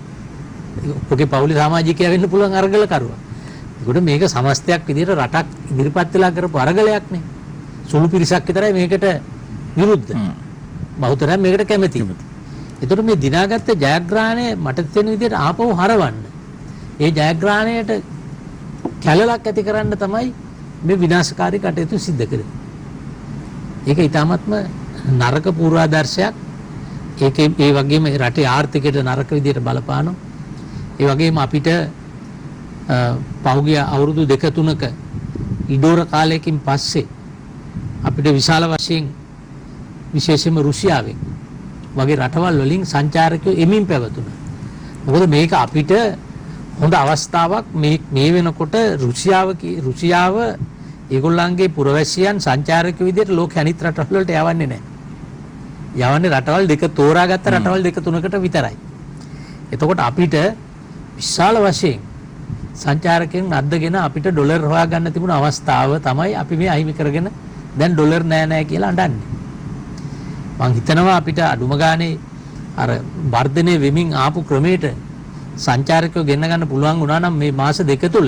ඔකේ පෞලි සමාජිකයා වෙන්න පුළුවන් අරගල කරුවා. ඒකට මේක සමස්තයක් විදිහට රටක් ඉදිරිපත් වෙලා කරපු අරගලයක් නේ. සුළු පිරිසක් විතරයි මේකට විරුද්ධ. බහුතරයක් මේකට කැමති. ඒතකොට මේ දිනාගත්ත ජයග්‍රහණය මට තේරෙන විදිහට ආපහු හරවන්න. ඒ ජයග්‍රහණයට කැලලක් ඇති කරන්න තමයි මේ විනාශකාරී කටයුතු සිද්ධ කරන්නේ. ඒක ඊටාත්ම නරක පූර්වාදර්ශයක්. ඒකේ ඒ වගේම රටේ ආර්ථිකයට නරක විදිහට බලපානවා. ඒ වගේම අපිට පහුගිය අවුරුදු 2-3ක ඉඩෝර කාලයකින් පස්සේ අපිට විශාල වශයෙන් විශේෂයෙන්ම රුසියාවෙන් වගේ රටවල් වලින් සංචාරකයෝ එමින් පැවතුණා. මොකද මේක අපිට හොඳ අවස්ථාවක් මේ වෙනකොට රුසියාව ඒගොල්ලන්ගේ පුරවැසියන් සංචාරකයෝ විදිහට ලෝක අනිත් රටවල් වලට යවන්නේ නැහැ. යවන්නේ රටවල් දෙක තෝරාගත්ත රටවල් 2-3කට විතරයි. එතකොට අපිට විශාල වශයෙන් සංචාරකයන් අද්දගෙන අපිට ඩොලර් හොයාගන්න තිබුණ අවස්ථාව තමයි අපි මේ අහිමි කරගෙන දැන් ඩොලර් නෑ කියලා අඬන්නේ. මං හිතනවා අපිට අඩුම ගානේ අර වර්ධනය වෙමින් ආපු ක්‍රමයට සංචාරකයෝ ගෙන්න ගන්න පුළුවන් වුණා නම් මේ මාස 2 තුල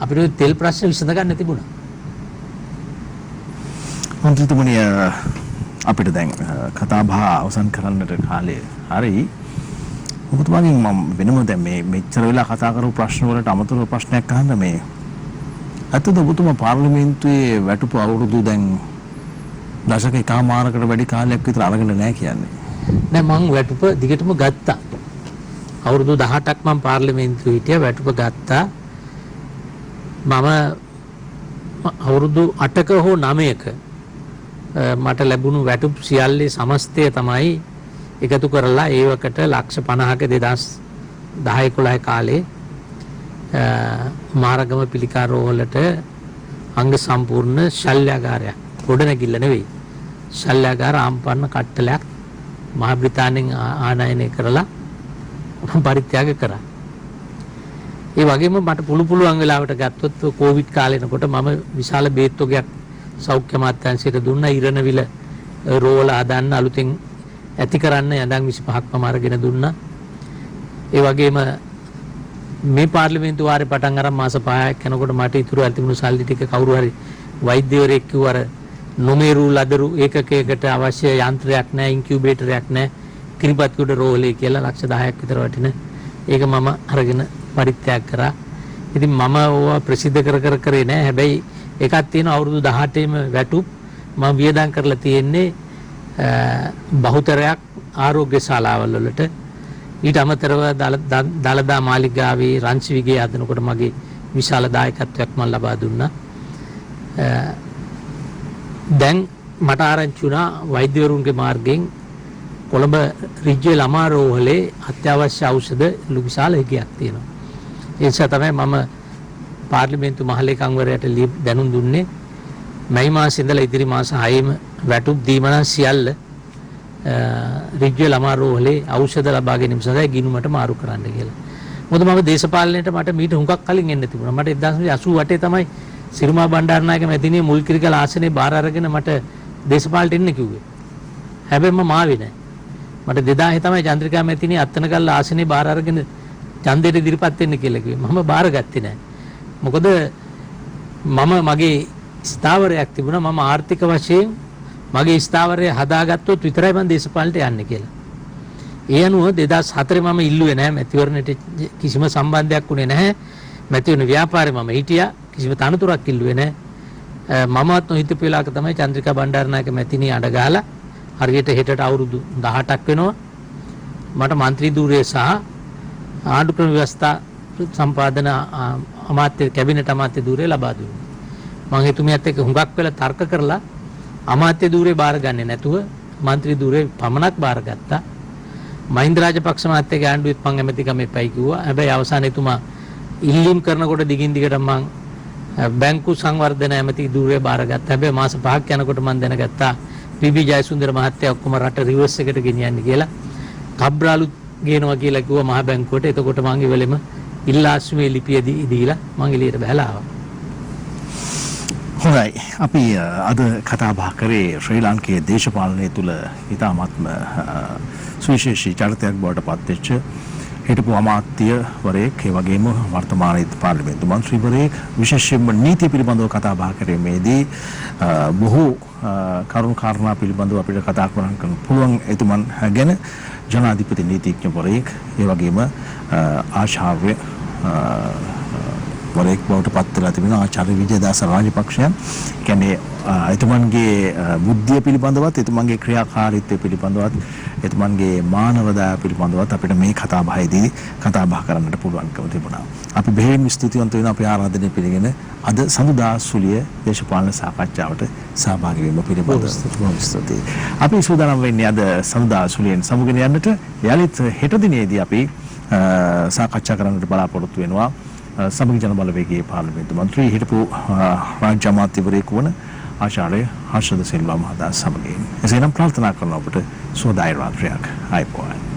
අපිට තෙල් ප්‍රශ්න විසඳ ගන්න තිබුණා. මන්ත්‍රීතුමනි අපිට දැන් කතා බහ අවසන් කරන්නට කාලේ හරි. ඔබතුමාගෙන් මම වෙනම දැන් මේ මෙච්චර වෙලා කතා කරපු ප්‍රශ්න වලට අමතරව ප්‍රශ්නයක් අහන්න මේ අතද ඔබතුමා පාර්ලිමේන්තුවේ වැටුපු අවුරුදු දැන් දශක එකමාරකට වැඩි කාලයක් විතර අරගෙන නැහැ කියන්නේ. නෑ මං වැටුප දිගටම ගත්තා. අවුරුදු 18ක් මම පාර්ලිමේන්තුවේ හිටියා වැටුප ගත්තා. මම අවුරුදු 8ක හෝ 9ක මට ලැබුණු වැටුප් සියල්ලේ සමස්තය තමයි එකතු කරලා ඒවකට ලක්ෂ 50ක 2010-11 කාලේ මාරගම පිළිකා රෝහලට අංග සම්පූර්ණ ශල්‍යාගාරයක් ගොඩනැගිල්ල නෙවෙයි ශල්‍යාගාර ආම්පන්න කට්ටලයක් මහා බ්‍රිතාන්‍යයෙන් ආනයනය කරලා පරිත්‍යාග කරා. ඒ වගේම මට පුළුවන් වෙලාවට ගත්තොත් කොවිඩ් කාලේනකොට මම විශාල බේත් තොගයක් සෞඛ්‍ය අමාත්‍යාංශයට දුන්නා. ඉරණවිල රෝහල හදන්න අලුතෙන් ඇති කරන්න යඳන් 25ක්ම අරගෙන දුන්නා. ඒ වගේම මේ පාර්ලිමේන්තු වාරේ පටන් අරන් මාස 5ක් යනකොට මට ඉතුරු තිබුණු සල්ලි ටික කවුරු හරි වෛද්‍යවරයෙක් කිව්වා අර නොමේරු ලදරු ඒකකයකට අවශ්‍ය යන්ත්‍රයක් නැහැ, ඉන්කියුබේටරයක් නැහැ, කිරිපත්කුඩ රෝහලේ කියලා ලක්ෂ 10ක් විතර වටින ඒක මම අරගෙන පරිත්‍යාග කරා. ඉතින් මම ඕවා ප්‍රසිද්ධ කරේ නැහැ. හැබැයි එකක් තියෙනවා අවුරුදු 18ෙම වැටුප් මම වියදම් කරලා තියෙන්නේ බහුතරයක් ආරෝග්‍ය ශාලාවල් වලට. ඊට අමතරව දලදා මාලිගාවේ රංචි විගේ හදනකොට මගේ විශාල දායකත්වයක් මම ලබා දුන්නා. දැන් මට ආරංචි වුණා වෛද්‍යවරුන්ගේ මාර්ගයෙන් කොළඹ රිජ්වේ ළමා රෝහලේ අත්‍යවශ්‍ය ඖෂධ විශාල හිගයක් තියෙනවා. ඒ නිසා තමයි මම පාර්ලිමේන්තු මහලේකම්වරයාට දැනුම් දුන්නේ මැයි මාසෙ ඉඳලා ඉදිරි මාස 6ෙම වැටුප් දීමනා සියල්ල රිජ්වේ ළමා රෝහලේ ඖෂධ ලබා ගැනීම සඳහා ගිණුමට මාරු කරන්න කියලා. මොකද මම දේශපාලනයට මට මීට හුඟක් කලින් එන්න තිබුණා. මට 1988 තමයි සිරිමා බණ්ඩාරනායක මැතිණිය මුල් කිරිකල ආසනේ බාර අරගෙන මට දේශපාලනයට එන්න කිව්වේ. හැබැයි මම ආවේ නැහැ. මට 2000 තමයි චන්ද්‍රිකා මැතිණිය අත්තනගල්ල ආසනේ බාර අරගෙන ඡන්දයට ඉදිරිපත් වෙන්න කියලා කිව්වේ. මම බාරගත්තේ නැහැ. මොකද මම මගේ ස්ථාවරයක් තිබුණා. මම ආර්ථික වශයෙන් මගේ ස්ථාවරය හදාගත්තොත් විතරයි මම දේශපාලනයට යන්නේ කියලා. ඒ අනුව 2004 මම ඉල්ලුවේ නැහැ මැතිවරණයට කිසිම සම්බන්ධයක් උනේ නැහැ. මැතිවරණ ව්‍යාපාරේ මම හිටියා. කිසිම තනතුරක් ඉල්ලුවේ නැහැ. මමවත් නොහිතපු වෙලාවක තමයි චන්ද්‍රිකා බණ්ඩාරනායක මැතිණිය අඬ ගහලා හරියට හෙටට අවුරුදු 18ක් වෙනවා. මට മന്ത്രി ධූරය සහ ආණ්ඩු ක්‍රම ව්‍යවස්ථා සම්පාදන අමාත්‍ය කැබිනට් අමාත්‍ය ධූරය ලබා දුන්නා. මම එතුමියත් එක්ක හුඟක් වෙලා තර්ක කරලා අමාත්‍ය ධූරේ බාරගන්නේ නැතුව മന്ത്രി ධූරේ පමණක් බාරගත්තා. මහින්ද රාජපක්ෂ මහත්තයාගේ ආණ්ඩුවෙත් මම ඇමතිකම එපයි කිව්වා. හැබැයි අවසානයේ එතුමා ඉල්ලීම් කරනකොට දිගින් දිගට මම බැංකු සංවර්ධන ඇමති ධූරේ බාරගත්තා. හැබැයි මාස 5ක් යනකොට මම දැනගත්තා පී.බී. ජයසුන්දර මහත්තයා ඔක්කොම රට රිවර්ස් එකට ගෙනියන්නේ කියලා. කබ්රාලු ගේනවා කියලා කිව්වා මහ බැංකුවට. එතකොට මම ඉවලෙම ඉල්ලාස්මේ ලිපිය දීලා මම එළියට බහලා ආවා. හොඳයි. අපි අද කතා බහ කරේ ශ්‍රී ලාංකේය දේශපාලනය තුළ ඉතාමත්ම සුවිශේෂී චරිතයක් බවට පත්වෙච්ච හිටපු අමාත්‍යවරයෙක්, ඒ වගේම වර්තමාන පාර්ලිමේන්තු මන්ත්‍රීවරයෙක්, විශේෂයෙන්ම නීතිය පිළිබඳව කතා බහ කිරීමේදී බොහෝ කරුණු කාරණා පිළිබඳව අපිට කතා කරන්න පුළුවන් එතුමන් ගැන ජනාධිපති නීතිඥවරයෙක්, ඒ වගේම ආචාර්ය වරයෙක් බවට පත් වෙලා තිබෙන ආචාර්ය විජේදාස රාජපක්ෂයන්. කියන්නේ එතුමන්ගේ බුද්ධිය පිළිබඳවත්, එතුමන්ගේ ක්‍රියාකාරීත්වය පිළිබඳවත්, එතුමන්ගේ මානව දයාව පිළිබඳවත් අපිට මේ කතා බහේදී කතා බහ කරන්නට පුළුවන්කම තිබුණා. අපි බෙහෙවින් ස්තුතිවන්ත වෙන අපේ ආරාධනය පිළිගෙන අද සඳුදා සුලිය දේශපාලන සාකච්ඡාවට සහභාගී වීම පිළිබඳව ස්තුතියි. අපි සූදානම් වෙන්නේ අද සඳුදා සුලියෙන් සමුගෙන යන්නට. යලිත් හෙට දිනේදී අපි සාකච්ඡා කරන්නට බලාපොරොත්තු වෙනවා සමගි ජන බලවේගයේ පාර්ලිමේන්තු මන්ත්‍රී හිටපු රාජ්‍ය අමාත්‍යවරයෙකු වන ආචාර්ය හර්ෂද සිල්වා මහතා සමගින්. එසේනම් ප්‍රාර්ථනා කරන ඔබට සුවදායි රාත්‍රියක්. ආයුබෝවන්.